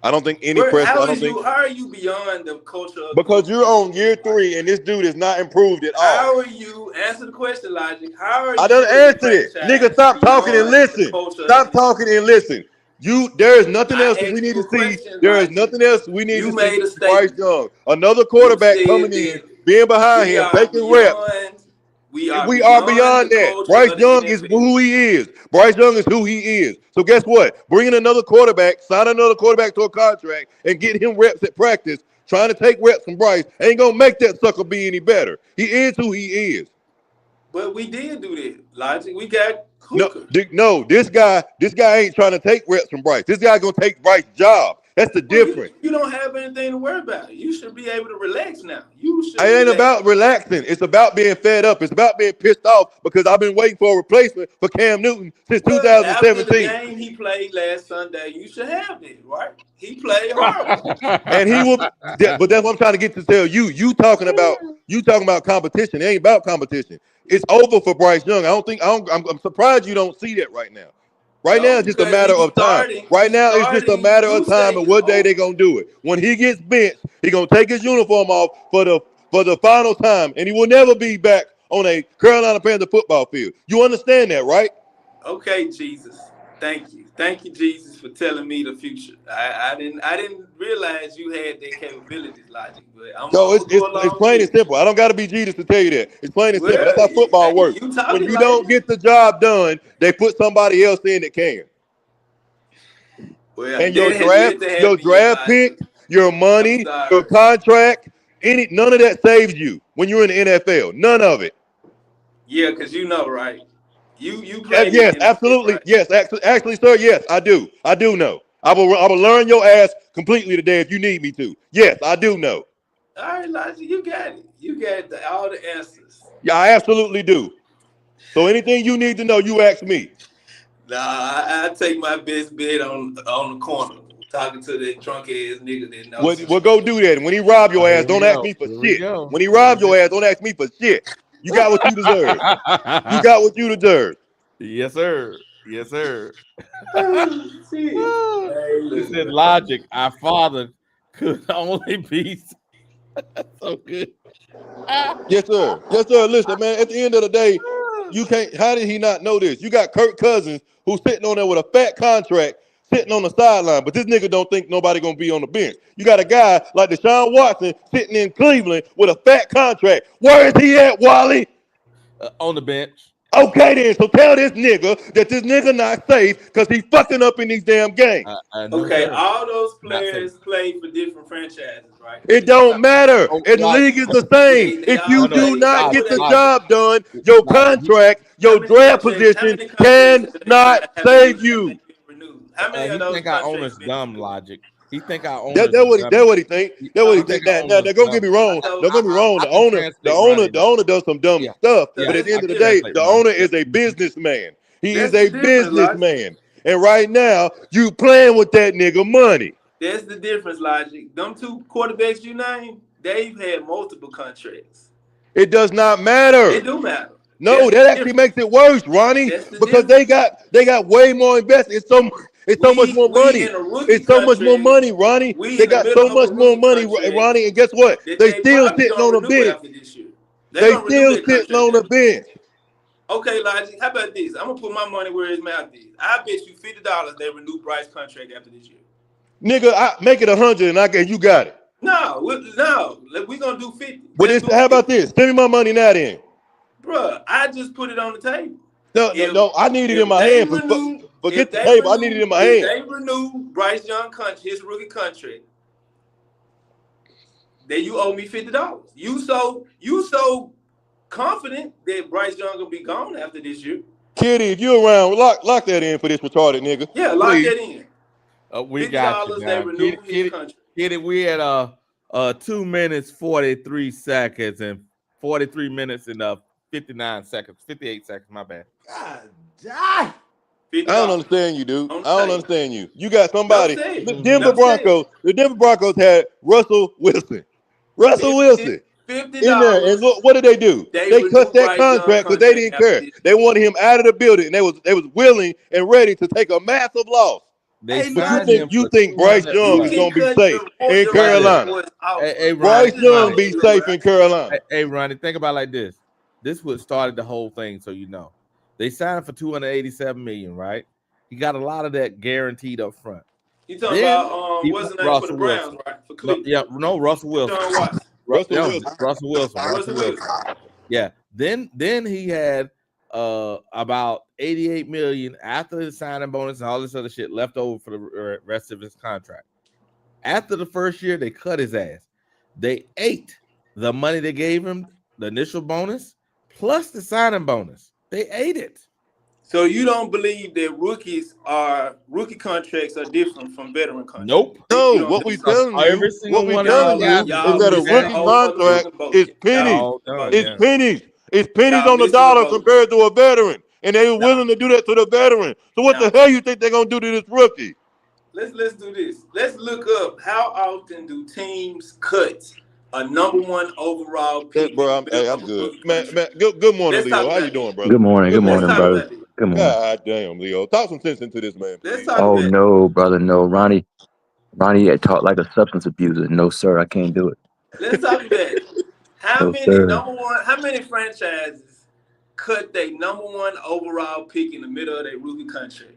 I don't think any pressure. How are you beyond the culture? Because you're on year 3 and this dude is not improved at all. How are you? Answer the question, Logic. How are you? I done answered it. Nigga, stop talking and listen. Stop talking and listen. There is nothing else that we need to see. There is nothing else we need to see with Bryce Young. Another quarterback coming in, being behind him, taking reps. We are beyond that. Bryce Young is who he is. Bryce Young is who he is. So guess what? Bringing another quarterback, sign another quarterback to a contract, and get him reps at practice, trying to take reps from Bryce, ain't gonna make that sucker be any better. He is who he is. But we did do that, Logic. We got No, this guy ain't trying to take reps from Bryce. This guy gonna take Bryce's job. That's the difference. You don't have anything to worry about. You should be able to relax now. It ain't about relaxing. It's about being fed up. It's about being pissed off because I've been waiting for a replacement for Cam Newton since 2017. After the game he played last Sunday, you should have it, right? He played horrible. And he will, but that's what I'm trying to get to tell you. You talking about competition. It ain't about competition. It's over for Bryce Young. I'm surprised you don't see that right now. Right now, it's just a matter of time. Right now, it's just a matter of time and what day they're gonna do it. When he gets benched, he's gonna take his uniform off for the final time, and he will never be back on a Carolina Panther football field. You understand that, right? Okay, Jesus. Thank you, Jesus, for telling me the future. I didn't realize you had that capability, Logic. But it's plain and simple. I don't got to be Jesus to tell you that. It's plain and simple. That's how football works. When you don't get the job done, they put somebody else in that can. Well, and your draft pick, your money, your contract, none of that saves you when you're in the NFL. None of it. Yeah, because you know, right? You play. Yes, absolutely. Right? Yes, actually, sir. Yes, I do. I do know. I will learn your ass completely today if you need me to. Yes, I do know. All right, Elijah, you got it. You got all the answers. Yeah, I absolutely do. So anything you need to know, you ask me. Nah, I take my best bet on the corner, talking to that drunk ass nigga that knows. Well, go do that. And when he rob your ass, don't ask me for shit. When he rob your ass, don't ask me for shit. You got what you deserve. You got what you deserve. Yes, sir. Yes, sir. He said, Logic, our father could only be so good. Yes, sir. Yes, sir. Listen, man, at the end of the day, you can't. How did he not know this? You got Kirk Cousins who's sitting on there with a fat contract, sitting on the sideline, but this nigga don't think nobody gonna be on the bench. You got a guy like Deshaun Watson sitting in Cleveland with a fat contract. Where is he at, Wally? On the bench. Okay then, so tell this nigga that this nigga not safe because he fucking up in these damn games. Okay, all those players play for different franchises, right? It don't matter. And the league is the same. If you do not get the job done, your contract, your draft position cannot save you. How many of those think our owner's dumb, Logic? He think our owner. That's what he think. That's what he think. Now, don't get me wrong. Don't get me wrong. The owner does some dumb stuff. But at the end of the day, the owner is a businessman. He is a businessman. And right now, you playing with that nigga money. That's the difference, Logic. Them two quarterbacks you named, they've had multiple contracts. It does not matter. It do matter. No, that actually makes it worse, Ronnie, because they got way more invested. It's so much more money. It's so much more money, Ronnie. They got so much more money, Ronnie. And guess what? They still sitting on the bench. They still sitting on the bench. Okay, Logic. How about this? I'm gonna put my money where his mouth is. I bet you $50 they renew Bryce's contract after this year. Nigga, I make it 100 and you got it. No, we're gonna do 50. But how about this? Send me my money now then. Bruh, I just put it on the table. No, I need it in my hand. Forget the table. I need it in my hand. If they renew Bryce Young his rookie contract, then you owe me $50. You so confident that Bryce Young will be gone after this year. Kitty, if you're around, lock that in for this retarded nigga. Yeah, lock that in. We got you now. Kitty, we at 2 minutes 43 seconds and 43 minutes and 59 seconds, 58 seconds. My bad. God damn. don't understand you, dude. On I the don't table. understand you. You got No somebody. say. The Denver No say. Broncos. The Denver Broncos had Russell Wilson. Russell Wilson in there, and $50. look, what did they do? They They cut renewed that Bryce Young contract because they contract didn't after care. this. They wanted him out of the building, and they was willing and ready to take a massive loss. They Hey, But you signed look, think him for Bryce 200 you Young is plus. can gonna be cut safe in the rest of that Carolina? boy's off. Hey, Bryce Ronnie, Young Ronnie, be safe in Carolina. hey, Ronnie, think about it like this. This what started the whole thing, so you know. They signed for 287 million, right? He got a lot of that guaranteed up front. You talking Then about he what's the name for the Russell Browns, Wilson. right? For No, Cleveland. yeah, no, Russell Wilson. John Watson. Russell Wilson. Russell Wilson. Russell Wilson. Yeah. Then he had about 88 million after his signing bonus and all this other shit left over for the rest of his contract. After the first year, they cut his ass. They ate the money they gave him, the initial bonus, plus the signing bonus. They ate it. So you don't believe that rookie contracts are different from veteran contracts? Nope. No, what we telling every you, single what we one of telling them you guys is Y'all that a missing a rookie whole contract motherfucking boat. is pennies. All done, It's yeah. pennies. It's pennies Y'all on the missing a dollar boat. compared to a veteran, and they were willing to do that to the veteran. So what the hell you think they're gonna do to this rookie? Let's do this. Let's look up how often do teams cut a #1 overall pick. Bro, I'm good. Man, good morning, Let's Leo. talk How about you it. doing, brother? Good morning, good Let's morning, talk brother. about it. Good morning. God damn, Leo. Talk some sense into this man, Let's please. talk Oh about it. no, brother, no. Ronnie had talked like a substance abuser. No, sir, I can't do it. Let's talk about it. How No, many sir. how many franchises cut their #1 overall pick in the middle of their rookie contract?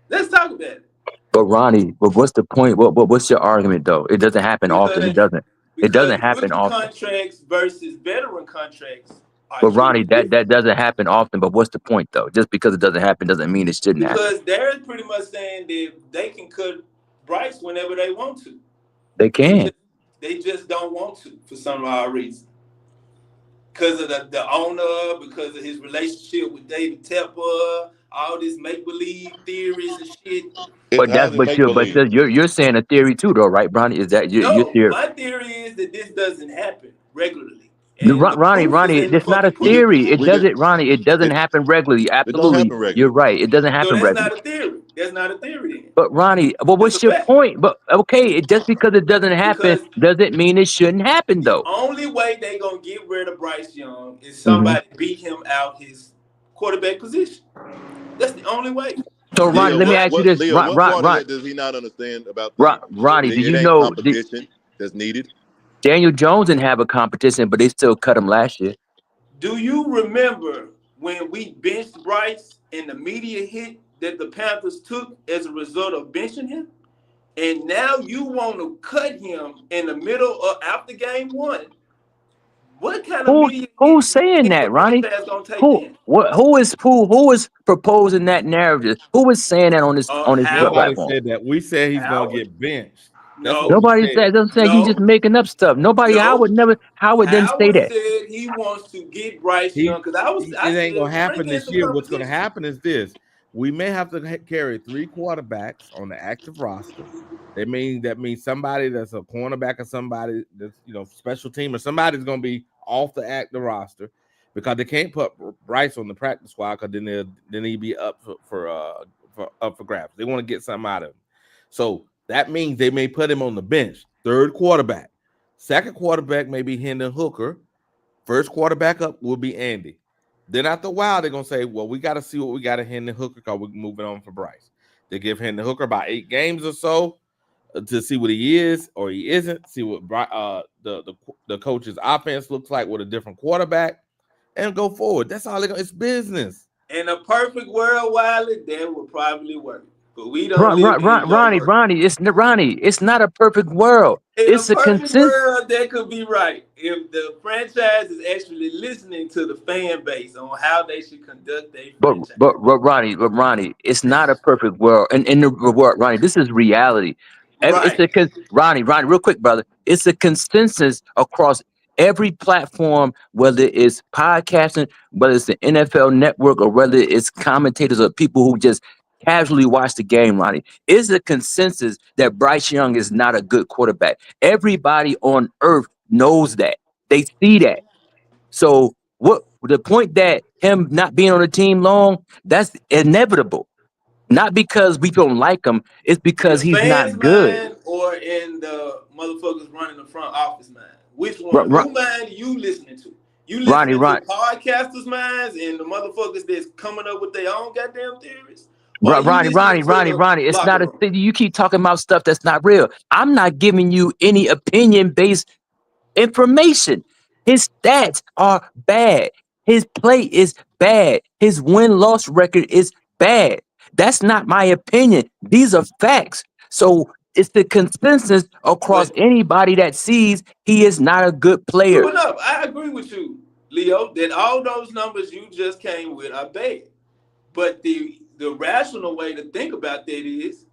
Let's talk about it. But Ronnie, but what's the point? What's your argument though? It doesn't happen often. It doesn't. It Because doesn't happen rookie often. contracts versus veteran contracts are But truly Ronnie, that doesn't happen often. But what's the point though? Just because it doesn't happen doesn't mean it shouldn't happen. because they're pretty much saying that they can cut Bryce whenever they want to. They can. They just don't want to for some odd reason. Because of the owner, because of his relationship with David Tepper, all this make-believe theories and shit. But you're saying a theory too though, right, Ronnie? Is that your No, theory? my theory is that this doesn't happen regularly. Ronnie, it's not a theory. It doesn't, Ronnie. It doesn't happen regularly. Absolutely, you're right. It doesn't happen So that's regularly. not a theory. That's not a theory then. But Ronnie, well, what's your point? But okay, just because it doesn't happen doesn't mean it shouldn't happen, though. Only way they gonna get rid of Bryce Young is somebody beat him out his quarterback position. That's the only way. So Ronnie, let me ask you this, Leo, what part of that does he not understand about Ronnie? Do you ain't know competition that's needed? Daniel Jones didn't have a competition, but they still cut him last year. Do you remember when we benched Bryce and the media hit that the Panthers took as a result of benching him? And now you want to cut him in the middle of after game 1. What kind of media? Who's saying that, Ronnie? Who is proposing that narrative? Who is saying that on this Nobody platform? said that. We said he's gonna get benched. Nobody said. I'm saying you just making up stuff. Nobody. Howard didn't say that. Said he wants to get Bryce Young because it ain't gonna happen this year. What's gonna happen is this: we may have to carry 3 quarterbacks on the active roster. That means somebody that's a cornerback or somebody that's special team or somebody's gonna be off the active roster because they can't put Bryce on the practice squad because then he'd be up for grabs. They want to get something out of him. So that means they may put him on the bench. 3rd quarterback. 2nd quarterback may be Hendon Hooker. 1st quarterback up will be Andy. Then after a while, they're going to say, well, we got to see what we got in Hendon Hooker because we're moving on for Bryce. They give Hendon Hooker about 8 games or so to see what he is or he isn't, see what the coach's offense looks like with a different quarterback, and go forward. That's all it's business. In a perfect world, Wiley, that would probably work. But we don't Ronnie, it's not a perfect world. It's a perfect world that could be right if the franchise is actually listening to the fan base on how they should conduct their franchise. But Ronnie, it's not a perfect world. And in the world, Ronnie, this is reality. It's Ronnie, real quick, brother. It's a consensus across every platform, whether it's podcasting, whether it's the NFL Network, or whether it's commentators or people who just casually watch the game, Ronnie. It's a consensus that Bryce Young is not a good quarterback. Everybody on earth knows that. They see that. So what the point that him not being on the team long, that's inevitable. Not because we don't like him. It's because in the he's fans' not good. mind or in the motherfuckers running the front office mind? Which Ron, one? Who mind are you listening to? You Ronnie, listening to podcasters' minds and the motherfuckers that's coming up with their own goddamn theories? Or are you listening to the Ronnie. It's locker not a room? thing. You keep talking about stuff that's not real. I'm not giving you any opinion-based information. His stats are bad. His play is bad. His win-loss record is bad. That's not my opinion. These are facts. So it's the consensus across anybody that sees he is not a good player. But no, I agree with you, Leo, that all those numbers you just came with are bad. But the rational way to think about that is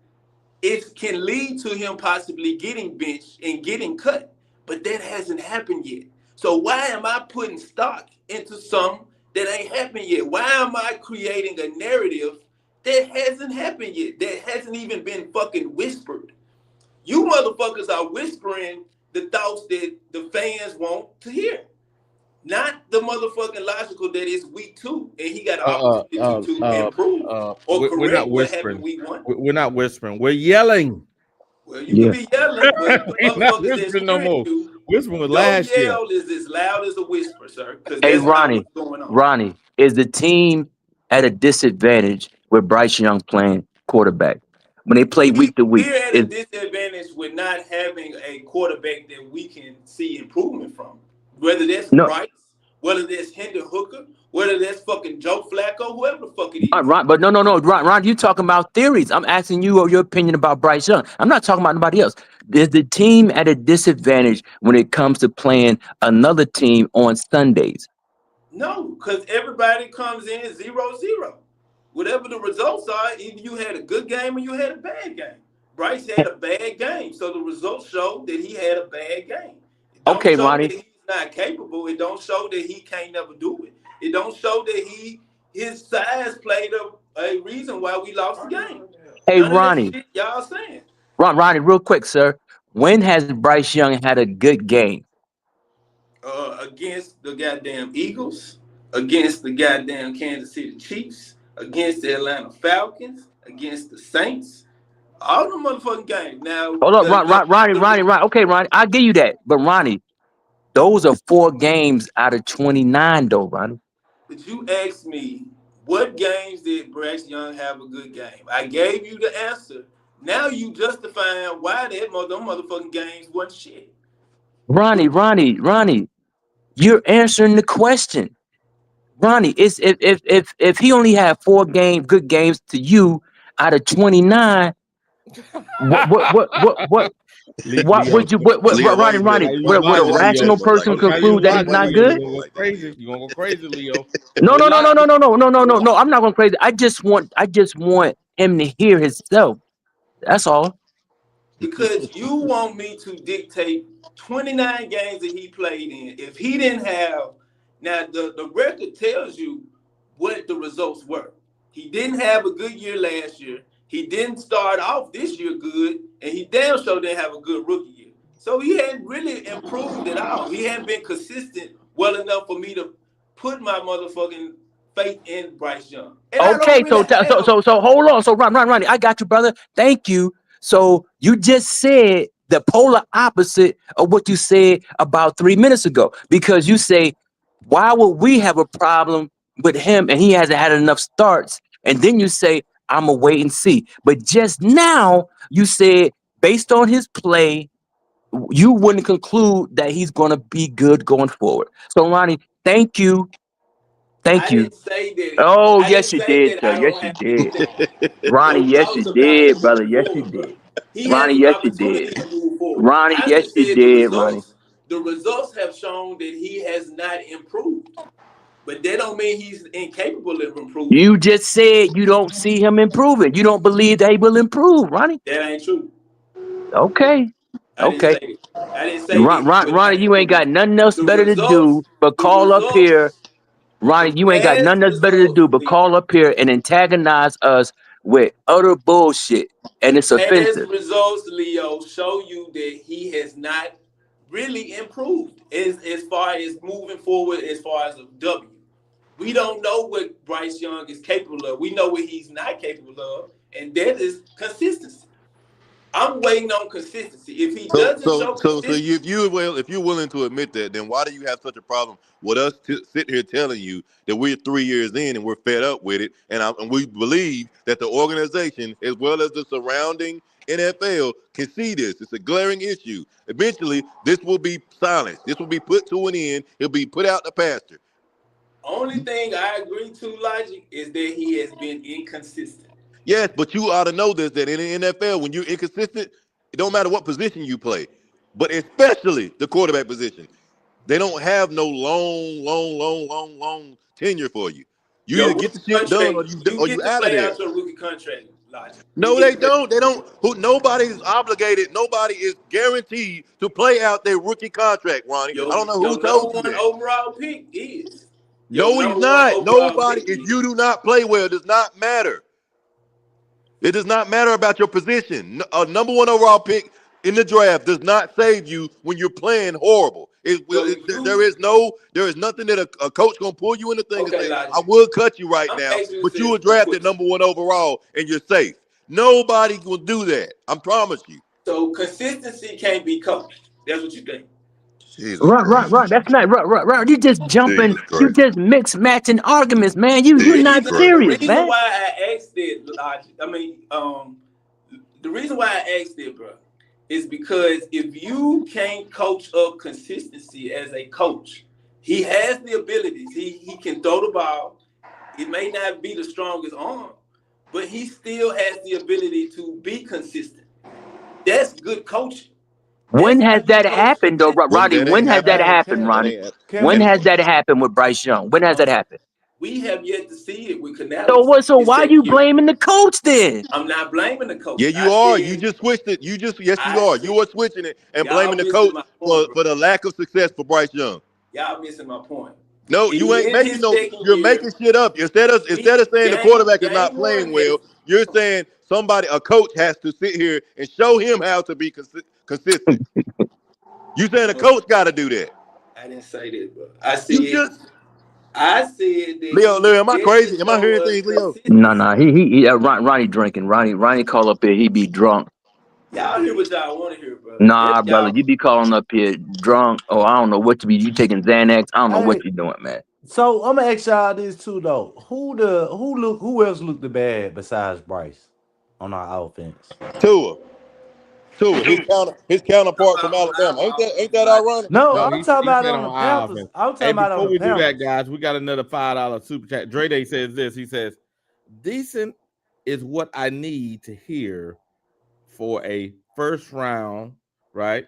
it can lead to him possibly getting benched and getting cut. But that hasn't happened yet. So why am I putting stock into something that ain't happened yet? Why am I creating a narrative that hasn't happened yet? That hasn't even been fucking whispered. You motherfuckers are whispering the thoughts that the fans want to hear. Not the motherfucking logical that it's week 2 and he got an opportunity to improve or we're not correct what happened whispering. week 1. We're not whispering. We're yelling. Well, you can be yelling, but the We're not motherfuckers that's whispering no hearing more. you, Whispering was your last year. yell is as loud as a whisper, sir, because Hey, that's not Ronnie, what's going on. Ronnie, is the team at a disadvantage with Bryce Young playing quarterback? When they play week to week, We're at a disadvantage with not having a quarterback that we can see improvement from. Whether that's Bryce, whether that's Hendon Hooker, whether that's fucking Joe Flacco, whoever the fuck it is. But no, Ron, you talking about theories. I'm asking you your opinion about Bryce Young. I'm not talking about nobody else. Is the team at a disadvantage when it comes to playing another team on Sundays? No, because everybody comes in 0-0. Whatever the results are, either you had a good game or you had a bad game. Bryce had a bad game, so the results show that he had a bad game. It don't Okay, show Ronnie. that he's not capable. It don't show that he can't never do it. It don't show that his size played a reason why we lost the game. Hey, None of Ronnie. that shit y'all saying. Ronnie, real quick, sir. When has Bryce Young had a good game? Against the goddamn Eagles, against the goddamn Kansas City Chiefs, against the Atlanta Falcons, against the Saints. All the motherfucking games. Now, Hold up, Ronnie. Okay, Ronnie, I'll give you that. But Ronnie, those are 4 games out of 29, though, Ronnie. But you asked me, what games did Bryce Young have a good game? I gave you the answer. Now you justifying why them motherfucking games wasn't shit. Ronnie, you're answering the question. Ronnie, it's if he only had 4 good games to you out of 29, what would you Ronnie, would a rational person conclude that he's not good? You're gonna go crazy, Leo. No. I'm not going crazy. I just want him to hear himself. That's all. Because you want me to dictate 29 games that he played in. If he didn't have, now the record tells you what the results were. He didn't have a good year last year. He didn't start off this year good, and he damn sure didn't have a good rookie year. So he hadn't really improved at all. He hadn't been consistent well enough for me to put my motherfucking faith in Bryce Young. And okay, so hold on. So Ronnie, I got you, brother. Thank you. So you just said the polar opposite of what you said about 3 minutes ago, because you say, why would we have a problem with him and he hasn't had enough starts? And then you say, I'm gonna wait and see. But just now you said, based on his play, you wouldn't conclude that he's gonna be good going forward. So Ronnie, thank you. Thank you. Didn't say that. Oh, yes, you did, sir. Yes, you did. Ronnie, yes, you did, brother. Yes, you did. Ronnie, yes, you did. Ronnie, yes, you did, Ronnie. The results have shown that he has not improved. But that don't mean he's incapable of improving. You just said you don't see him improving. You don't believe that he will improve, Ronnie. That ain't true. Okay. I didn't say Ronnie, you ain't got nothing else better to do but call up here. Ronnie, you ain't got nothing else better to do but call up here and antagonize us with utter bullshit. And it's offensive. Past results, Leo, show you that he has not really improved as far as moving forward, as far as a W. We don't know what Bryce Young is capable of. We know what he's not capable of. and that is consistency. I'm waiting on consistency. If he doesn't show consistency, if you're willing to admit that, then why do you have such a problem with us sit here telling you that we're 3 years in and we're fed up with it, and we believe that the organization as well as the surrounding NFL can see this? It's a glaring issue. Eventually, this will be silenced. This will be put to an end. It'll be put out the pasture. Only thing I agree to, Logic, is that he has been inconsistent. Yes, but you ought to know this, that in the NFL, when you're inconsistent, it don't matter what position you play, but especially the quarterback position. They don't have no long tenure for you. You either get the shit done or you out of there. Out your rookie contract, Logic. No, they don't. They don't. Nobody is obligated. Nobody is guaranteed to play out their rookie contract, Ronnie. I don't know who told you that. Overall pick is. No, he's not. Nobody. If you do not play well, it does not matter. It does not matter about your position. A number 1 overall pick in the draft does not save you when you're playing horrible. There is nothing that a coach gonna pull you in the thing and say, I will cut you right now, but you were drafted number 1 overall and you're safe. Nobody will do that. I promise you. So consistency can't be coached. That's what you think. Right. That's not right. You just jumping. You just matching arguments, man. You're not serious, man. The reason why I asked it, the reason why I asked it, bro, is because if you can't coach up consistency as a coach, he has the abilities. He can throw the ball. It may not be the strongest arm, but he still has the ability to be consistent. That's good coaching. When has that happened, though, Ronnie? When has that happened, Ronnie? When has that happened with Bryce Young? When has that happened? We have yet to see it with Canales. So why are you blaming the coach then? I'm not blaming the coach. Yeah, you are. You just switched it. You are. You are switching it and blaming the coach for the lack of success for Bryce Young. Y'all missing my point. No, you ain't making no. You're making shit up. Instead of saying the quarterback is not playing well, you're saying a coach has to sit here and show him how to be consistent. You saying a coach got to do that? I didn't say that, bro. I said that. Leo, am I crazy? Am I hearing things, Leo? No. He Ronnie drinking. Ronnie call up here. He be drunk. Y'all hear what y'all want to hear, bro. Nah, brother, you be calling up here drunk. Oh, I don't know what to be. You taking Xanax? I don't know what you doing, man. So I'm gonna ask y'all this too, though. Who else looked the bad besides Bryce on our offense? Tua, his counterpart from Alabama. Ain't that ironic? No, I'm talking about on the Panthers. I'm talking about on the Panthers. Before we do that, guys, we got another $5 super chat. Dre Day says this. He says, "Decent is what I need to hear for a first round, right?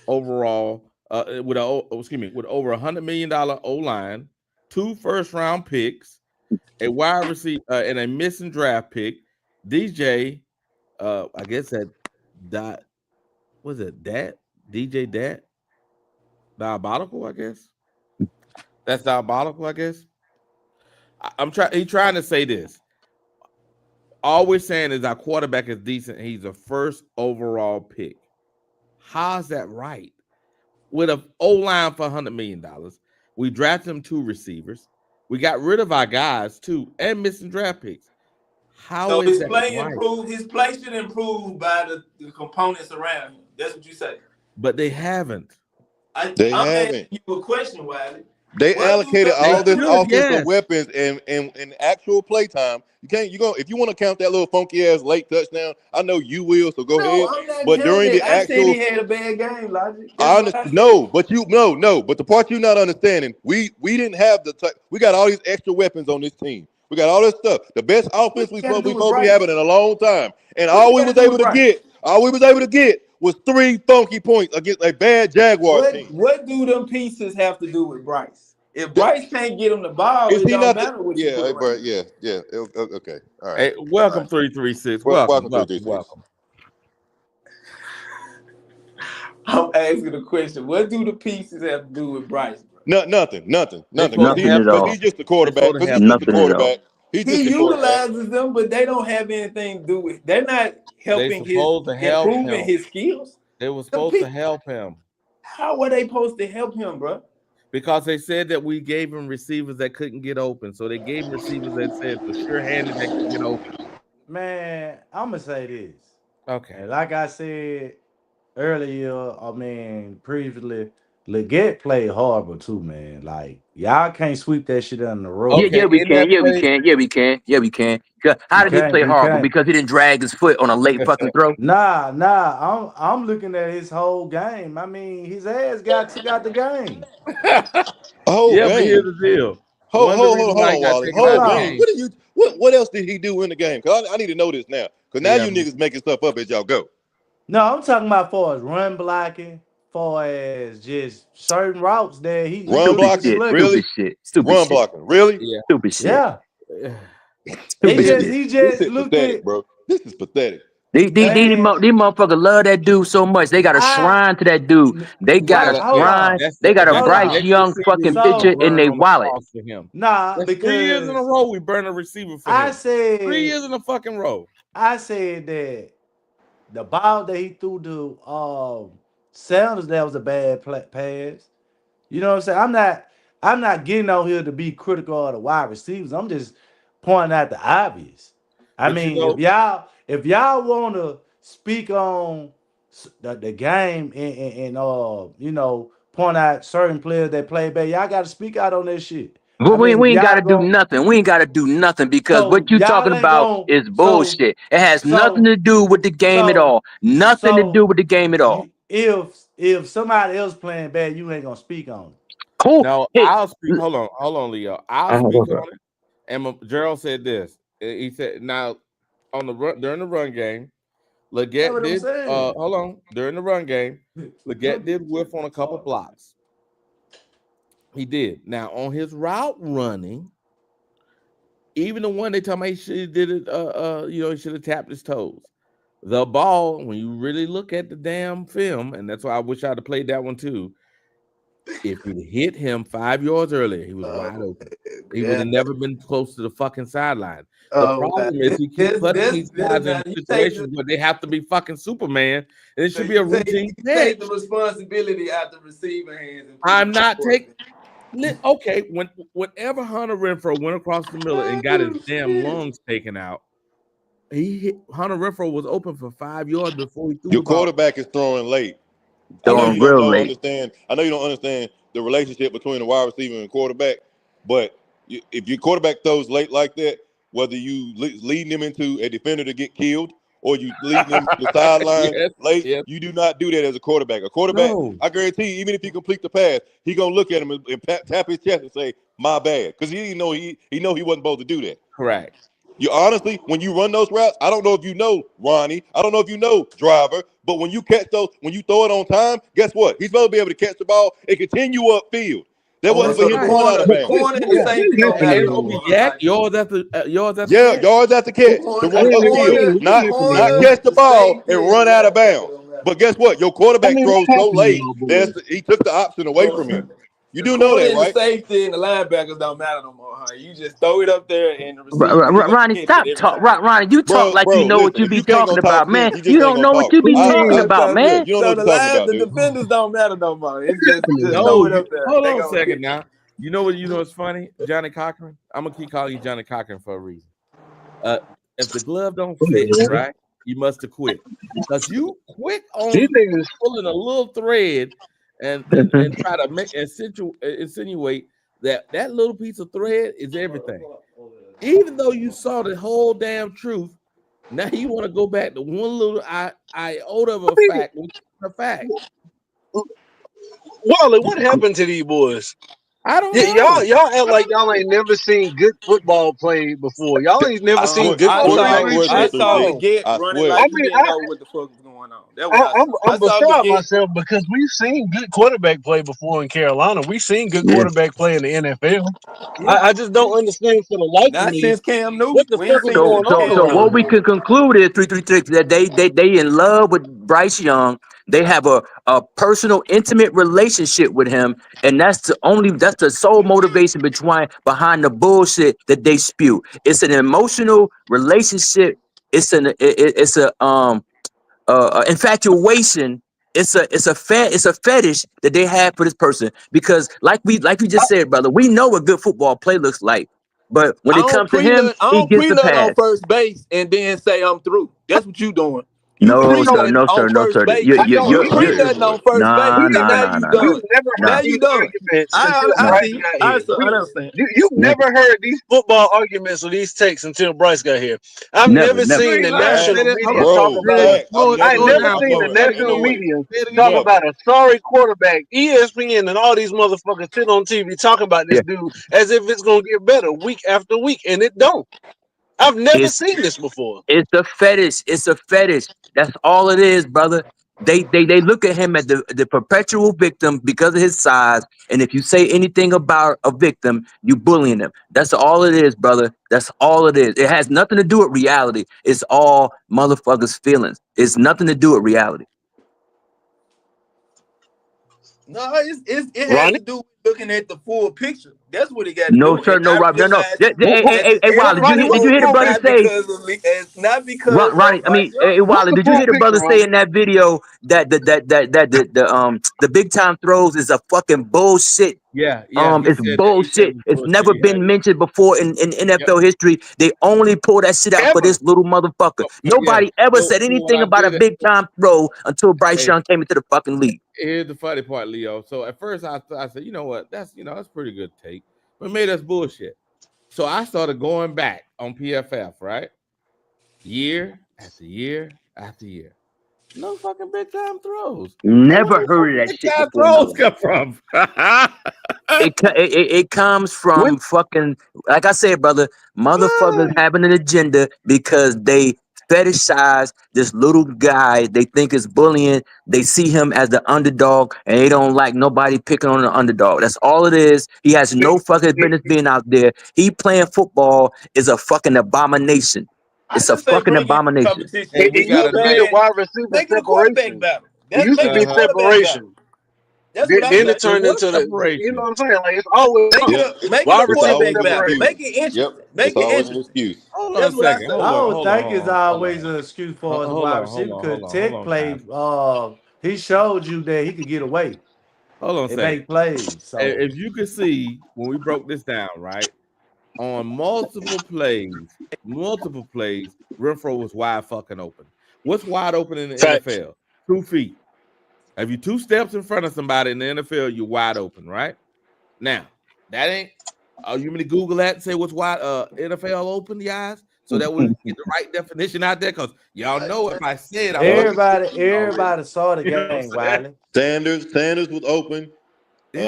Overall, with over $100 million O-line, 2 first-round picks, a wide receiver, and a missing draft pick. DJ, I guess that was it Dat? DJ Dat? Diabolical, I guess. That's diabolical, I guess. He's trying to say this. All we're saying is our quarterback is decent. He's a first overall pick. How's that right? With an O-line for $100 million, we drafted him 2 receivers. We got rid of our guys too, and missing draft picks. How is that right? His play should improve by the components around him. That's what you say. But they haven't. I'm asking you a question, Wiley. They allocated all this offensive weapons and actual play time. If you want to count that little funky ass late touchdown, I know you will, so go ahead. But during the actual, I said he had a bad game, Logic. But the part you're not understanding, we didn't have we got all these extra weapons on this team. We got all this stuff. The best offense we supposed to be having in a long time. And all we was able to get was 3 funky points against a bad Jaguar team. What do them pieces have to do with Bryce? If Bryce can't get him the ball, it don't matter what you put right. Yeah. Okay. All right. Hey, welcome 336. Welcome 336. I'm asking the question. What do the pieces have to do with Bryce? Nothing. Nothing at all. He's just the quarterback. He utilizes them, but they don't have anything to do with. They're not helping improving his skills. They were supposed to help him. How were they supposed to help him, bro? Because they said that we gave him receivers that couldn't get open. So they gave him receivers that said for sure handed that could get open. Man, I'm gonna say this. Okay. And like I said earlier, I mean previously, Leggett played horrible too, man. Like y'all can't sweep that shit under the rug. Yeah, Okay, we in that can. Yeah, we play, can. Yeah, we can. Yeah, we can. How You did he can't. play You horrible? can't. Because he didn't drag his foot on a late fucking throw. Nah. I'm looking at his whole game. I mean, his ass got took out the game. A whole yeah, but here's game. the deal. Hold, One of the hold, reasons hold, hold why he on, got Wally. taken out Whole of the game. game. What else did he do in the game? Cause I need to know this now. Cause now Yeah, you niggas making stuff up as y'all go. No, I'm talking about far as run blocking, far as just certain routes that he Run was Stupid just blocking, shit. slinging. really? Stupid shit. Stupid Run shit. blocking, really? yeah. Stupid shit. Yeah. Stupid shit. He This just is looked pathetic, at bro. This is pathetic. These man. motherfuckers love that dude so much. They got a I shrine to that dude. They got Well, a hold shrine. on. that's They got a Hold the Bryce on. next Young receiver fucking we gonna picture So in burn their on the wallet. cross for him. nah, That's 3 years in a because row we burn a receiver for I him. 3 said years in a fucking row. that the ball that he threw to Sanders, that was a bad pass. You know what I'm saying? I'm not getting out here to be critical of the wide receivers. I'm just pointing out the obvious. I But you mean, know, if y'all want to speak on the game and point out certain players that play bad, y'all got to speak out on that shit. We, I we, mean, if we ain't got y'all to do going nothing. We ain't got to do nothing because so what you y'all talking ain't about going is bullshit. It has nothing so to do with the game at so all. Nothing to do so with the game at all. you if somebody else playing bad, you ain't gonna speak on it. Cool. now Hey, I'll speak. Hold on, Leo. I'll speak on it. And Gerald said this. He said now on the run during the run game, That's Leggett what I'm did. saying. Hold on, during the run game, Leggett did whiff on a couple blocks. He did. Now on his route running, even the one they tell me he should have did it. He should have tapped his toes. The ball, when you really look at the damn film, and that's why I wish I'd have played that one too. If he'd hit him 5 yards earlier, he was wide open. He would Yeah. have never been close to the fucking sideline. The Oh, problem is he keep putting these guys now in you take situations where they have to be fucking Superman, and it should be a you routine take catch. the responsibility out the receiver hands and put it I'm in the not taking. quarterback. Okay, whenever Hunter Renfro went across the middle and got his Oh, damn shit. lungs taken out, Hunter Renfro was open for 5 yards before he threw Your the ball. quarterback is throwing late. I know throwing you don't real know late. understand. I know you don't understand the relationship between the wide receiver and quarterback. But if your quarterback throws late like that, whether you leading them into a defender to get killed or you leading them to the sideline Yes, late, yes. you do not do that as a quarterback. A quarterback, No. I guarantee you, even if you complete the pass, he gonna look at him and tap his chest and say, "My bad," because he didn't know he wasn't supposed to do that. Correct. You honestly, when you run those routes, I don't know if you know Ronnie, I don't know if you know Driver, but when you catch those, when you throw it on time, guess what? He's supposed to be able to catch the ball and continue upfield. That Oh, wasn't for so him going out of the bounds. corner and the safety don't And matter it's no gonna be more, huh? yak yards at the Yeah, catch. yards after catch to run upfield, not catch the The ball safety and and the run out of linebacker bounds. don't matter. But guess what? Your quarterback throws so late that he took the option away from him. You The do know corner that, and the right? safety and the linebackers don't matter no more, huh? You just throw it up there and the receiver he gonna Ronnie, catch it stop every talk. time. Ronnie, you talk like you know what Listen, you if be you can't go talking talk about, man. sense, you You just ain't don't gonna know what talk. you be talking I about, man. you don't know So what the you're talking about, the dude. defenders don't matter no more. It's just No, throw it up there. hold They on a gonna second catch now. You know what's funny? Johnny Cochran. I'm gonna keep calling you Johnny Cochran for a reason. If the glove don't fit, right, you must have quit. Because you quick on pulling a little thread and try to insinuate that little piece of thread is everything. Even though you saw the whole damn truth, now you want to go back to one little iota of a fact, which is a fact. Wally, what happened to these boys? I don't Y'all, know. y'all act like y'all ain't never seen good football played before. Y'all ain't never I seen swear, good I I saw quarterback swear to I you, play. saw 3-6. Leggett I running swear. I like he mean, didn't know what the fuck was going on. That's what I saw. I I'm saw beside Leggett. myself because we've seen good quarterback play before in Carolina. We've seen good Yeah. quarterback play in the NFL. Yeah. I just don't understand for the life of Not me since Cam Newton. what the We fuck ain't is seen it So going since on so Cam so around what Newton. we here. can conclude is 336 that they in love with Bryce Young. They have a personal, intimate relationship with him, and that's the sole motivation behind the bullshit that they spew. It's an emotional relationship. It's a infatuation. It's a fetish that they have for this person because like we just said, brother, we know what good football play looks like. But when I it don't comes to him, he gets the pre-nut on pass. first base and then say I'm through. That's what you doing. You No, sir, pre-nut no, on sir, no, first sir. base. You pre-nutting on first base, Nah, and nah, now nah, you nah, nah, done. You've never Now heard you these done. arguments I until nah, Bryce see. got I here. understand. You've nigga, never heard these football arguments or these takes until Bryce got here. I've never, never never. You seen ain't the lying. Say national that. Hold media on. talk Bro, Say about. that. fact. I've I never ain't Slow it heard never this down. seen before the in Say fucking it national no again. way. media Say it talk again. Never. about a sorry quarterback. ESPN and all these motherfuckers sit on TV talking about Yeah, this dude as if it's gonna get better week after week, and it don't. I've never it's seen this before. it's a fetish. It's a fetish. That's all it is, brother. They look at him as the perpetual victim because of his size. And if you say anything about a victim, you bullying him. That's all it is, brother. That's all it is. It has nothing to do with reality. It's all motherfuckers' feelings. It's nothing to do with reality. No, it has Ronnie, to do with looking at the full picture. That's what it got to No, do, sir, and no, not Rob, no, no. realizing Hey, at Wilder, Ronnie, the did what's you the hear the moment, full brother not picture? say? not because of Ronnie, I Bryce mean, Young. What's Wilder, the did you full hear the picture, brother say Ronnie? in that video that the big time throws is a fucking bullshit? Yeah, yeah. He It's said that. He said it bullshit. was It's bullshit. never Yeah. been mentioned before in Yep. NFL history. They only pull that shit out for Ever. this little motherfucker. Yeah. Nobody ever So said when anything I about a did it, big time throw until Bryce hey, Young came into the fucking league. here's the funny part, Leo. So at first I said, you know what? That's pretty good take, but maybe that's bullshit. So I started going back on PFF, right? Year after year after year. No fucking big time throws. Like, where Never the heard of fucking that big shit time before in my throws life. come from? It comes What? from fucking, like I said, brother, motherfuckers having an agenda because they fetishize this little guy. They think it's bullying. They see him as the underdog, and they don't like nobody picking on the underdog. That's all it is. He has no fucking business being out there. He playing football is a fucking abomination. I It's a just say fucking bring in abomination. competition. Hey, we It got used a to be night. the Man, wide receiver make it a quarterback separation. battle. It used to Make it be a Uh-huh. quarterback battle. separation. That's what I'm Then saying. it turned What into the, you know separation? what I'm saying? Like it's always Make something. it make it a Wide It's receiver always quarterback an battle. separation. excuse. Make it interesting. Yep. Make It's it always an interesting. excuse. Hold on a That's what I second. say. I don't Hold on, think hold it's on, hold always on. an excuse for the Hold wide on, hold receiver on, because hold on, hold Tech on, played. guys. He showed you that he could get away Hold on a and second. make plays. So If you could see when we broke this down, right? On multiple plays, Renfro was wide fucking open. What's wide open in the Facts. NFL? 2 feet. If you 2 steps in front of somebody in the NFL, you're wide open, right? Now, that ain't you mean to Google that and say what's wide NFL open, guys? So that we get the right definition out there. Cause y'all know if I say it, I'm gonna get already. everybody saw the You know what game, I'm saying? Wiley. Sanders was open. Yeah.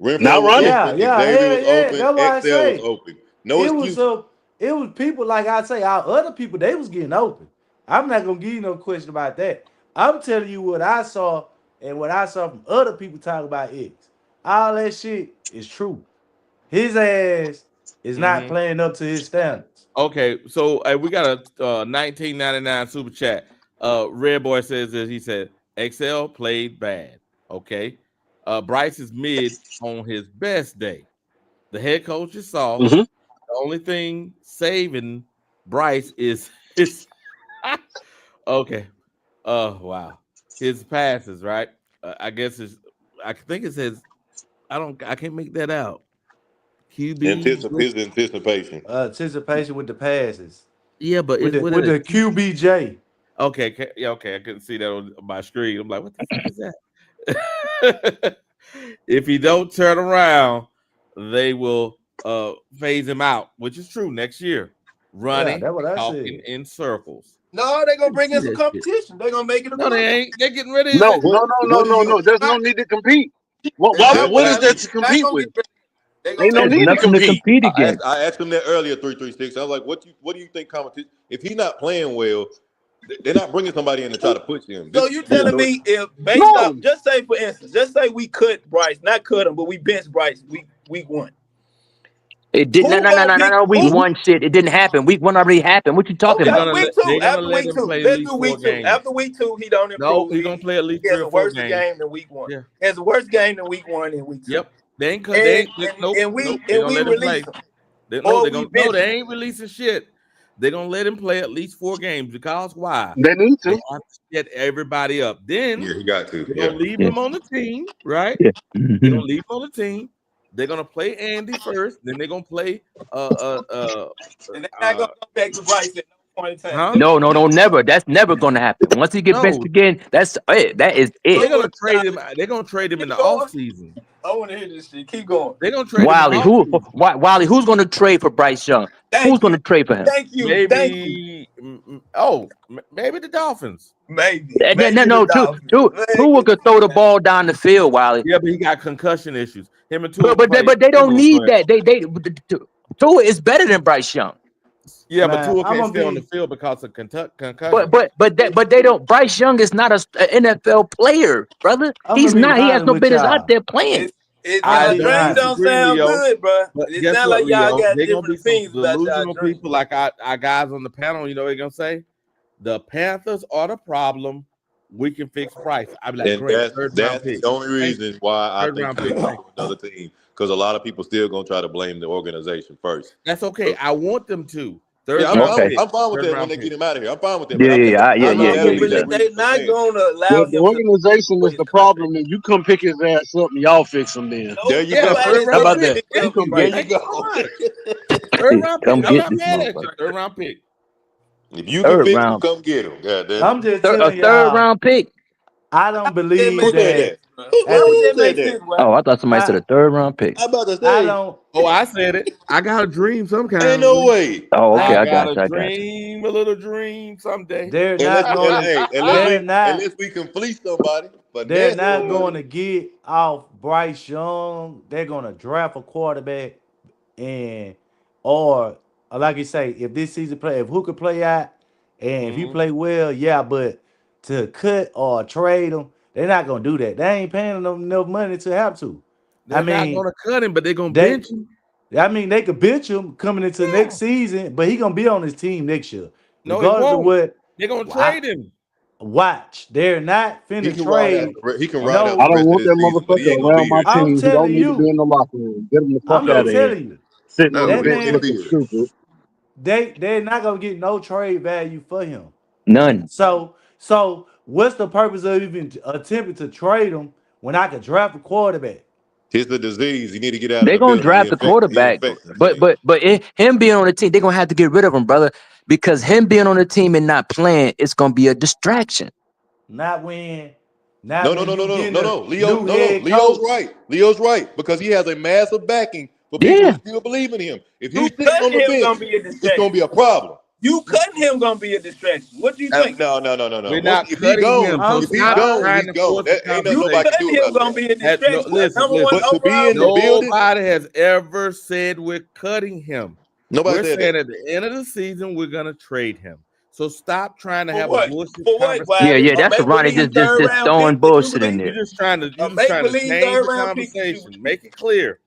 Renfro Not was Ronnie. Yeah, open. yeah, Xavier was hell yeah. open. That's why I XL was say open. No it was excuse. it was people like I say, our other people, they was getting open. I'm not gonna give you no question about that. I'm telling you what I saw and what I saw from other people talking about it. All that shit is true. His ass is not Mm-hmm. playing up to his standards. Okay, so we got a 1999 super chat. Red Boy says that he said XL played bad. Okay. Bryce is mid on his best day. The head coach is soft. Mm-hmm. The only thing saving Bryce is his okay. Wow. His passes, right? I guess I think it says I can't make that out. QB. His anticipation. Anticipation with the passes. Yeah, but With it's the with with a the QBJ. okay, yeah, okay. I couldn't see that on my screen. I'm like, what the fuck is that? If he don't turn around, they will phase him out, which is true next year. Yeah, Running, that's what I talking said. in circles. No, they're gonna bring See in some that shit. competition. They're gonna make it a No, they close. ain't. They're getting rid of No, it. no, no, no, What do no, no. you? There's no need to compete. They're not, What is Wiley. there to They're not compete gonna with? get rid. They're gonna Ain't no make There's it need a to nothing to close. compete. compete against. I asked him that earlier. 336. I was like, what do you think competition? If he's not playing well, they're not bringing somebody in to try to push him. So you This is telling the me if based No. off, just say for instance, just say we cut Bryce, not cut him, but we bench Bryce week 1. It did Who gonna pick no. Week who? one shit. It didn't happen. Week one already happened. What you talking They're Okay, about? gonna week let 2. they're gonna After let week him 2, play at let's least do 4 week 2. games. After week 2, he don't No, improve. he's gonna play at least He 3 has or a 4 worse games. game than week 1. Yeah. He has a worse game than week 1 and week 2. Yep. They ain't cut. They And ain't. Nope. we They're gonna let him release play. him They're or we gonna no. bench him. They ain't releasing shit. They're gonna let him play at least 4 games because why? They need They to. have to set everybody up. Then Yeah, he got to. they're Yeah. gonna leave Yeah, him on the team, right? yeah. They're Mhm. gonna leave him on the team. They're gonna play Andy first, then they're gonna play and they're not gonna go back to Bryce at no point in time. Huh? No, never. That's never gonna happen. Once he get benched again, that's it. That is it. They're gonna trade him. They're gonna trade him in the offseason. I want to hear this shit. Keep going. They're gonna trade Wiley, him in the offseason. Wiley, who's gonna trade for Bryce Young? Who's gonna trade for him? Thank you. Maybe. Maybe the Dolphins. Maybe. No. Tua could throw the ball down the field, Wiley. Yeah, but he got concussion issues. Him and Tua. But they don't need that. Tua is better than Bryce Young. Yeah, but Tua can't stay on the field because of concussion. But they don't. Bryce Young is not an NFL player, brother. He's not. He has no business out there playing. Y'all dreams don't sound good, bro. It sounds like y'all got different opinions about delusional y'all dreams. people like our guys on the panel. You know what they're gonna say? The Panthers are the problem. We can fix Bryce. I'd be like, And great. that's the only reason why I think he'll go to another team, because a lot of people still gonna try to blame the organization first. That's okay. I want them to. I'm fine with that when they get him out of here. I'm fine with that. They're not gonna allow him. The organization is the problem, and you come pick his ass up and y'all fix him then. There you go. How about that? There you go. Third round pick. Come I'm get not this mad at you. motherfucker. Third round pick. If you can fix him, come get him. Goddamn. I'm just A telling third y'all, round pick. I don't believe Who said that. that? Who said that? Oh, I thought somebody said a third round pick. I'm about to I say. don't. Oh, I said it. I got a dream some kind. Ain't no way. Oh, okay, I got got a dream, a little dream someday. They're not going. Unless we can fleece somebody. But They're not going to get off Bryce Young. They're going to draft a quarterback, or like you say, if this season play, if who could play out, and if he play well, yeah. But to cut or trade him, they're not going to do that. They ain't paying them enough money to have to. They're not going to cut him, but they're going to bench him. I mean, they could bench him coming into next season, but he gonna be on his team next year. No, regardless of what. They're gonna trade him. Watch, they're not finna trade. He can ride out. I don't want that motherfucker around my team. He don't need to be in the locker room. Get him the fuck out of here. You, sitting on the bench looking stupid. They're not gonna get no trade value for him. None. So what's the purpose of even attempting to trade him when I could draft a quarterback? It's the disease. You need to get out. They're gonna draft the quarterback, but him being on the team, they're gonna have to get rid of him, brother, because him being on the team and not playing, it's gonna be a distraction. No. Leo's right. Leo's right, because he has a massive backing for people who still believe in him. If he's sitting on the bench, it's gonna be a problem. You cutting him gonna be a distraction. What do you think? No. We're not If he gone, him. he's gone. That ain't nothing nobody can do about gonna be a distraction. Listen. Nobody has ever said we're cutting him. Nobody we're said saying that. at the end of the season we're gonna trade him. So stop trying to have what? a bullshit For what? conversation. Yeah, that's the Ronnie just throwing bullshit in there. You're just trying to change the conversation. Make it clear.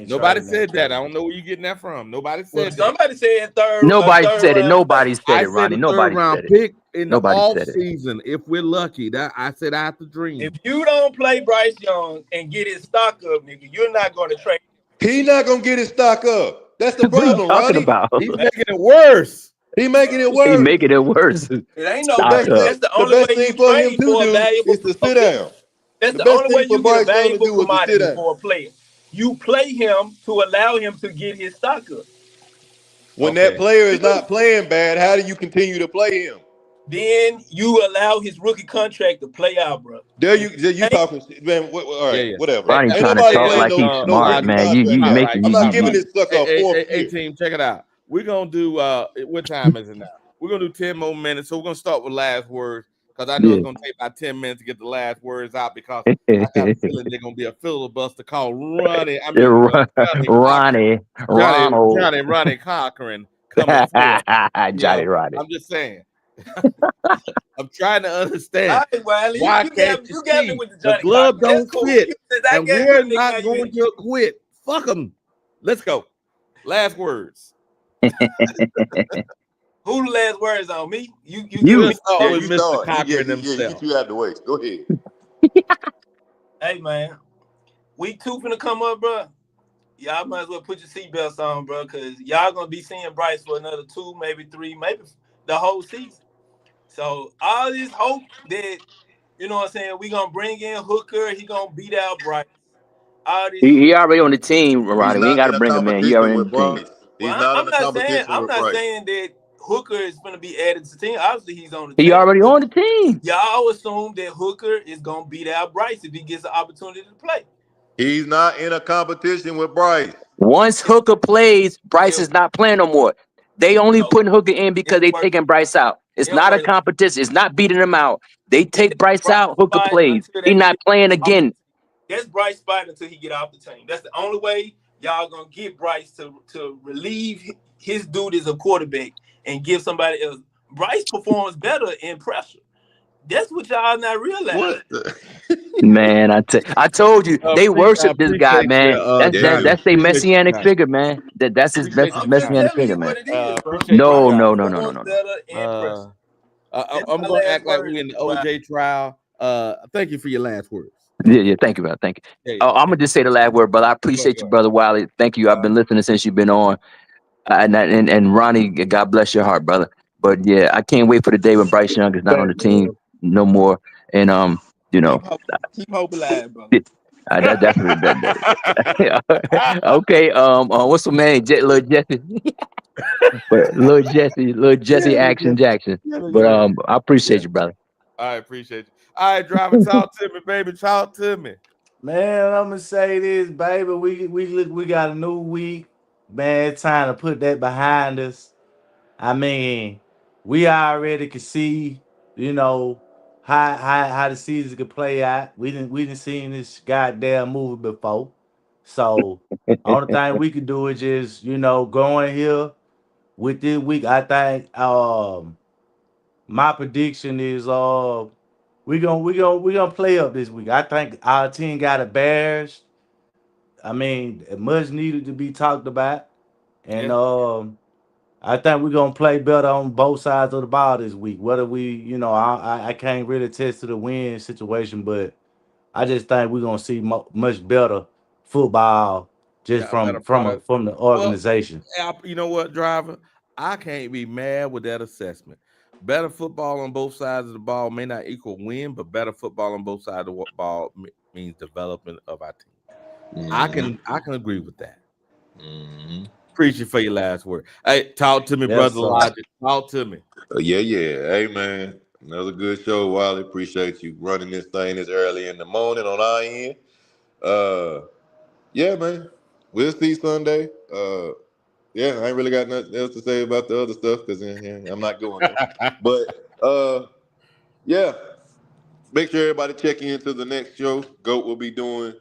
Nobody said that. I don't know where you're getting that from. Nobody said that. Somebody said third. Nobody said it. Nobody said it, Ronnie. Nobody said it. Pick in the off said it. season, if we're lucky. That I said I have to dream. If you don't play Bryce Young and get his stock up, nigga, you're not going to trade. He's not gonna get his stock up. That's the problem, Ronnie. He's making it worse. He's making it worse. He's making it worse. It ain't no best. That's the only way you trade for a valuable. Is to sit down. That's the only way you get a valuable commodity for a player. You play him to allow him to get his stock up. When that player is not playing bad, how do you continue to play him? Then you allow his rookie contract to play out, bro. There you talking, man. All right, whatever. Ronnie Ain't trying to nobody talk playing like he's smart, man. You making. I'm not giving this sucker a fourth year. Hey, team, check it out. We're gonna do. What time is it now? We're gonna do 10 more minutes. So we're gonna start with last words. Because I know it's going to take about 10 minutes to get the last words out, because I got a feeling they're going to be a filibuster called Ronnie. Ronnie Cochran coming through. Johnny Ronnie. I'm just saying. I'm trying to understand. All right, Wiley, why can't you see the glove don't fit, and we're not going to quit. Fuck them. Let's go. Last words. Who the last words on me? You start with Mr. Cochran himself. Get you out the way. Go ahead. Hey man, week 2 finna come up, bro. Y'all might as well put your seatbelts on, bro, because y'all gonna be seeing Bryce for another 2, maybe 3, maybe the whole season. So all this hope that, you know what I'm saying, we gonna bring in Hooker, he gonna beat out Bryce. all this shit. He already on the team, He's Ronnie. We ain't not got in to a bring him in. He already competition on with the team. Bryce. He's not in a competition I'm with not Bryce. saying that Hooker is going to be added to the team. Obviously, he's on the He team. already on the team. Y'all assume that Hooker is going to beat out Bryce if he gets the opportunity to play. He's not in a competition with Bryce. Once Hooker plays, Bryce is not playing no more. They only putting Hooker in because they taking Bryce out. It's not a competition. It's not beating him out. They take Bryce out, Hooker plays. He not playing again. That's Bryce spot until he get off the team. That's the only way y'all gonna get Bryce to relieve his duties of quarterback and give somebody else. Bryce performs better in pressure. That's what y'all not realizing. Man, I told you they worship this guy, man. That's their messianic figure, man. That's his messianic figure, man. No. I'm gonna act like we in the OJ trial. Thank you for your last words. Yeah. Thank you, brother. Thank you. I'm gonna just say the last word, brother. I appreciate you, brother Wiley. Thank you. I've been listening since you've been on. And Ronnie, God bless your heart, brother. But yeah, I can't wait for the day when Bryce Young is not on the team no more. And keep hope alive, bro. That's okay. What's the man? Little Jesse. But little Jesse Action Jackson. But I appreciate you, brother. I appreciate you. All right, driver, talk to me, baby. Talk to me. Man, I'm gonna say this, baby. We got a new week. Man, it's time to put that behind us. I mean, we already can see, how the season could play out. We didn't seen this goddamn movie before. So only thing we could do is just, go in here with this week. I think my prediction is we gonna play up this week. I think our team got a Bears. I mean, much needed to be talked about. And I think we're gonna play better on both sides of the ball this week. Whether we, I can't really attest to the win situation, but I just think we're gonna see much better football just from the organization. Well, you know what, driver? I can't be mad with that assessment. Better football on both sides of the ball may not equal win, but better football on both sides of the ball means development of our team. I can agree with that. Appreciate you for your last word. Hey, talk to me, brother Logic. Talk to me. Yeah. Hey, man. Another good show, Wiley. Appreciate you running this thing this early in the morning on our end. Yeah, man. We'll see Sunday. Yeah, I ain't really got nothing else to say about the other stuff because I'm not going there. But yeah, make sure everybody check into the next show. GOAT will be doing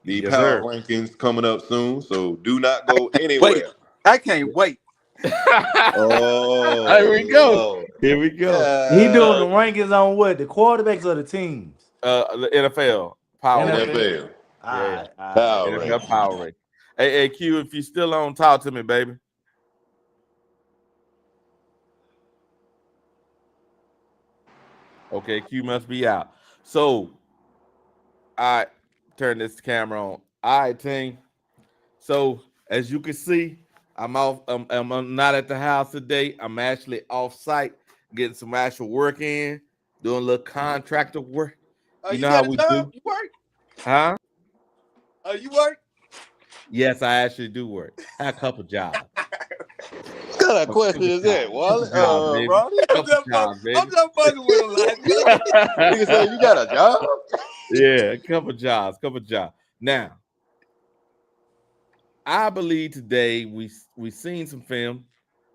the power rankings coming up soon, so do not go anywhere. Wait, I can't wait. Oh, here we go. Lord. Here we go. He doing the rankings on what? The quarterbacks or the teams? The NFL power. NFL. Yeah. Power NFL power ranking. Hey, Q, if you still on, talk to me, baby. Okay, Q must be out. So, I turn this camera on. All right, team. So, as you can see, I'm off. I'm not at the house today. I'm actually off site, getting some actual work in, doing a little contractor work. You know how we do? You work? Huh? You work? Yes, I actually do work. I have a couple jobs. What kind of question is that, Wally? Ronnie, I'm just fucking with him. Like, nigga say you got a job? Yeah, a couple jobs. Now, I believe today we seen some film.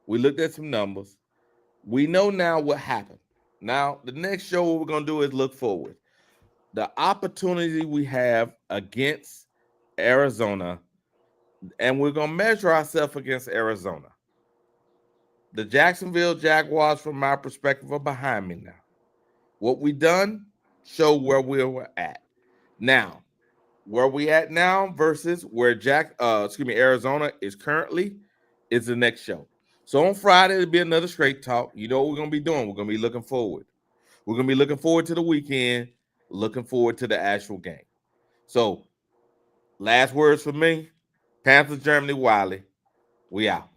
We looked at some numbers. We know now what happened. Now, the next show what we're gonna do is look forward. The opportunity we have against Arizona, and we're gonna measure ourselves against Arizona. The Jacksonville Jaguars, from my perspective, are behind me now. What we done show where we were at. Now, where we at now versus where Arizona is currently is the next show. So on Friday, it'll be another straight talk. You know what we're gonna be doing? We're gonna be looking forward. We're gonna be looking forward to the weekend, looking forward to the actual game. So, last words for me, Panthers Germany Wiley. We out.